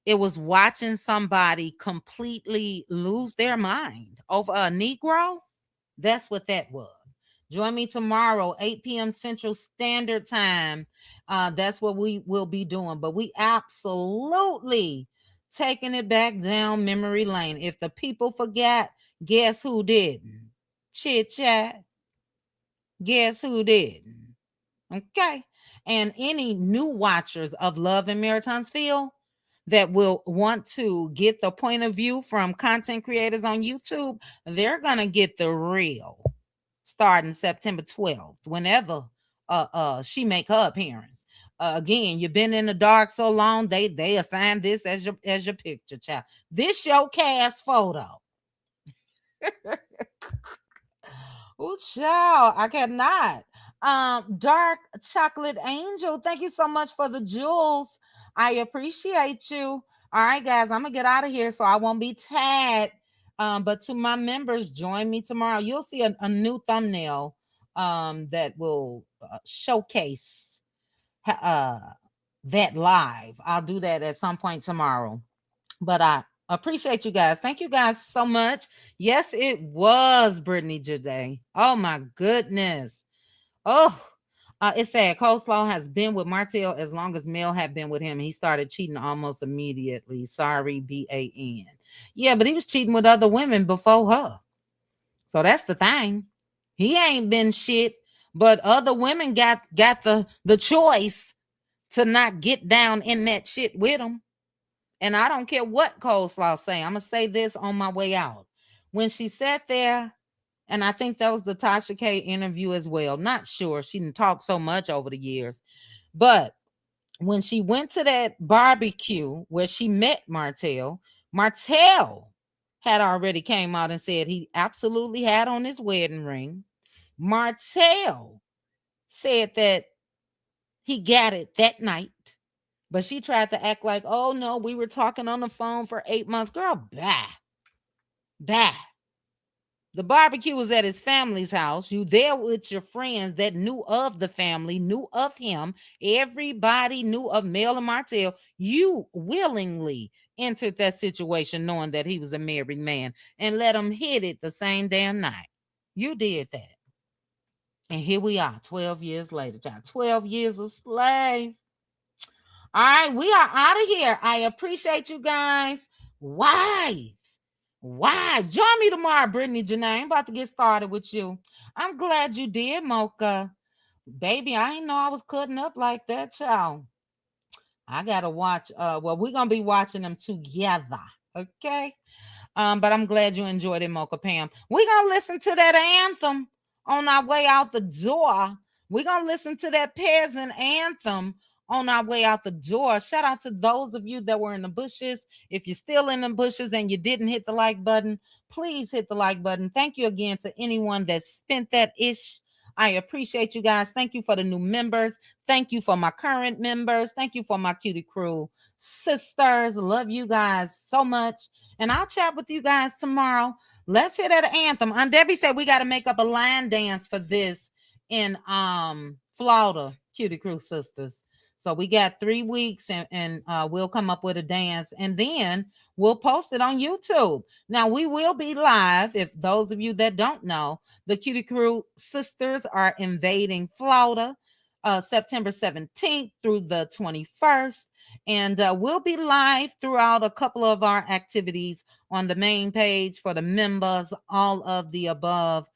it was watching somebody completely lose their mind over a Negro. That's what that was. Join me tomorrow, 8 p.m. Central Standard Time. That's what we will be doing. But we absolutely taking it back down memory lane. If the people forgot, guess who didn't? Chit Chat. Guess who didn't? Okay. And any new watchers of Love and Maritimes that will want to get the point of view from content creators on YouTube, they're going to get the real starting September 12th, whenever she make her appearance. Again, you've been in the dark so long, they assigned this as your picture, child. This your cast photo. Oh, child, I cannot. Dark Chocolate Angel, thank you so much for the jewels. I appreciate you. All right, guys, I'm gonna get out of here so I won't be tagged. But to my members, join me tomorrow. You'll see a new thumbnail that will showcase that live. I'll do that at some point tomorrow. But I appreciate you guys. Thank you guys so much. Yes, it was Brittany today. Oh my goodness. Oh, it said Coleslaw has been with Martell as long as Mel had been with him. He started cheating almost immediately. Sorry, BAN. Yeah, but he was cheating with other women before her. So that's the thing. He ain't been shit, but other women got the choice to not get down in that shit with him. And I don't care what Coleslaw say. I'm going to say this on my way out. When she sat there, and I think that was the Tasha K interview as well. Not sure. She didn't talk so much over the years. But when she went to that barbecue where she met Martell had already came out and said he absolutely had on his wedding ring. Martell said that he got it that night. But she tried to act like, oh, no, we were talking on the phone for 8 months. Girl, bah. The barbecue was at his family's house. You there with your friends that knew of the family, knew of him. Everybody knew of Mel and Martell. You willingly entered that situation knowing that he was a married man and let him hit it the same damn night. You did that. And here we are, 12 years later, child. 12 years a slave. All right, we are out of here. I appreciate you guys. Wives. Join me tomorrow, Brittany Janae. I'm about to get started with you. I'm glad you did, Mocha. Baby, I didn't know I was cutting up like that, child. I got to watch. We're going to be watching them together. Okay? But I'm glad you enjoyed it, Mocha Pam. We're going to listen to that anthem on our way out the door. We're going to listen to that peasant anthem on our way out the door. Shout out to those of you that were in the bushes. If you're still in the bushes and you didn't hit the like button, please hit the like button. Thank you again to anyone that spent that ish. I appreciate you guys. Thank you for the new members. Thank you for my current members. Thank you for my cutie crew. sisters. Love you guys so much. And I'll chat with you guys tomorrow. Let's hit that anthem. Aunt Debbie said we got to make up a line dance for this in Florida, Cutie Crew Sisters. So we got 3 weeks and we'll come up with a dance and then we'll post it on YouTube. Now we will be live. If those of you that don't know, the Cutie Crew Sisters are invading Florida September 17th through the 21st. And we'll be live throughout a couple of our activities on the main page for the members, all of the above.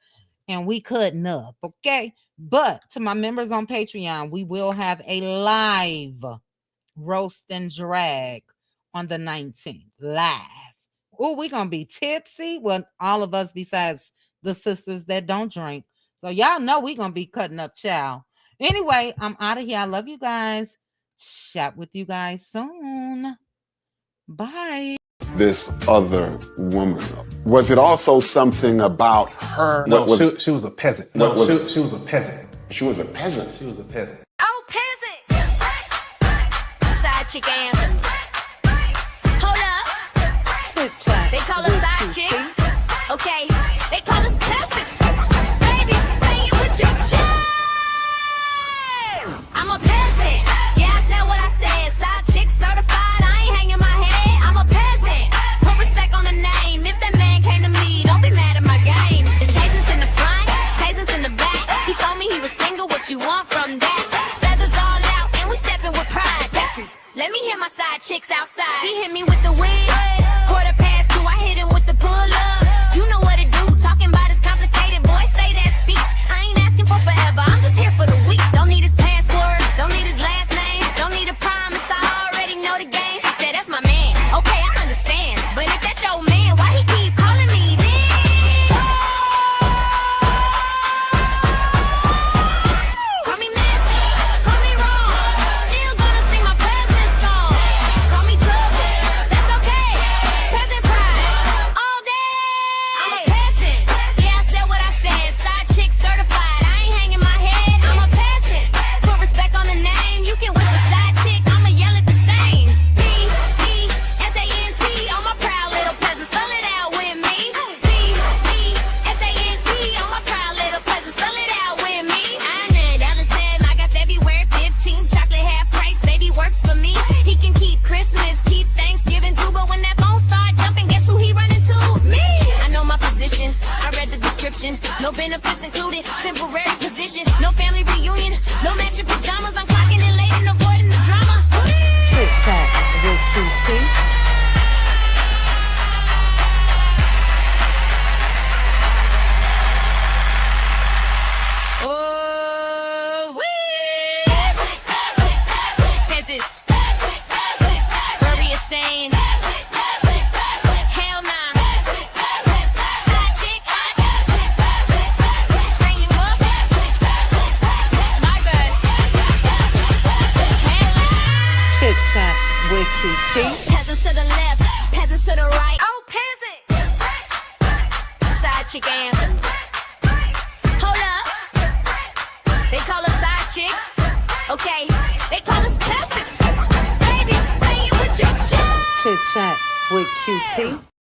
And we cutting up, okay? But to my members on Patreon, we will have a live roast and drag on the 19th. Live. Oh, we're going to be tipsy. Well, all of us besides the sisters that don't drink. So y'all know we're going to be cutting up, child. Anyway, I'm out of here. I love you guys. Chat with you guys soon. Bye. This other woman. Was it also something about her? No, she was a peasant. No, she was a peasant. She was a peasant. She was a peasant. Oh, peasant. Side chick anthem. Hold up. Chit chat. They call us side chicks. Okay. They call us peasants. Baby, say it with your chest. I'm a peasant. Yeah, I said what I said. Side chick certified. I ain't hanging my head. I'm a peasant. Put respect on the name. If that man came to me, don't be mad at my game. Peasants in the front, peasants in the back. He told me he was single. What you want from that? Feathers all out, and we stepping with pride. Let me hear my side chicks outside. He hit me with the wig. Quarter past 2, I hit him with the pull up. You know what to do. Talking about it's complicated. Boy, say that speech. I ain't asking for forever. I'm just here for the week. Don't need his password. Don't need his last name. Don't need a promise. I already know the game. She said that's my man. Okay, I understand. But if that's your man, why he keep calling me then? Call me messy. Call me wrong. Still gonna sing my peasant song. Call me trouble. That's okay. Peasant pride. All day. I'm a peasant. Yeah, I said what I said. Side chick certified. I ain't hanging my head. I'm a peasant. Put respect on the name. You can whisper side chick. I'ma yell it the same. P-E-S-A-N-T. On my proud little peasant. Spell it out with me. P-E-S-A-N-T. On my proud little peasant. Spell it out with me. I know down to 10. I got February 15. Chocolate half price. Baby works for me. He can keep Christmas, keep Thanksgiving too. But when that phone start jumping, guess who he running to? Me. I know my position. I read the description. No benefits included. Temporary position. No family reunion. No matching pajamas. I'm clocking in late and avoiding the drama. Chit chat with QT. Oh, wee! Peasants. Very ashamed. Hell nah. Side chick. Spring you up. My bus. Chit chat with QT. Peasants to the left, peasants to the right. Oh, peasant. Side chick anthem. Hold up. They call us side chicks. Okay. They call us peasants. Baby, say it with your chest. Chit chat with QT.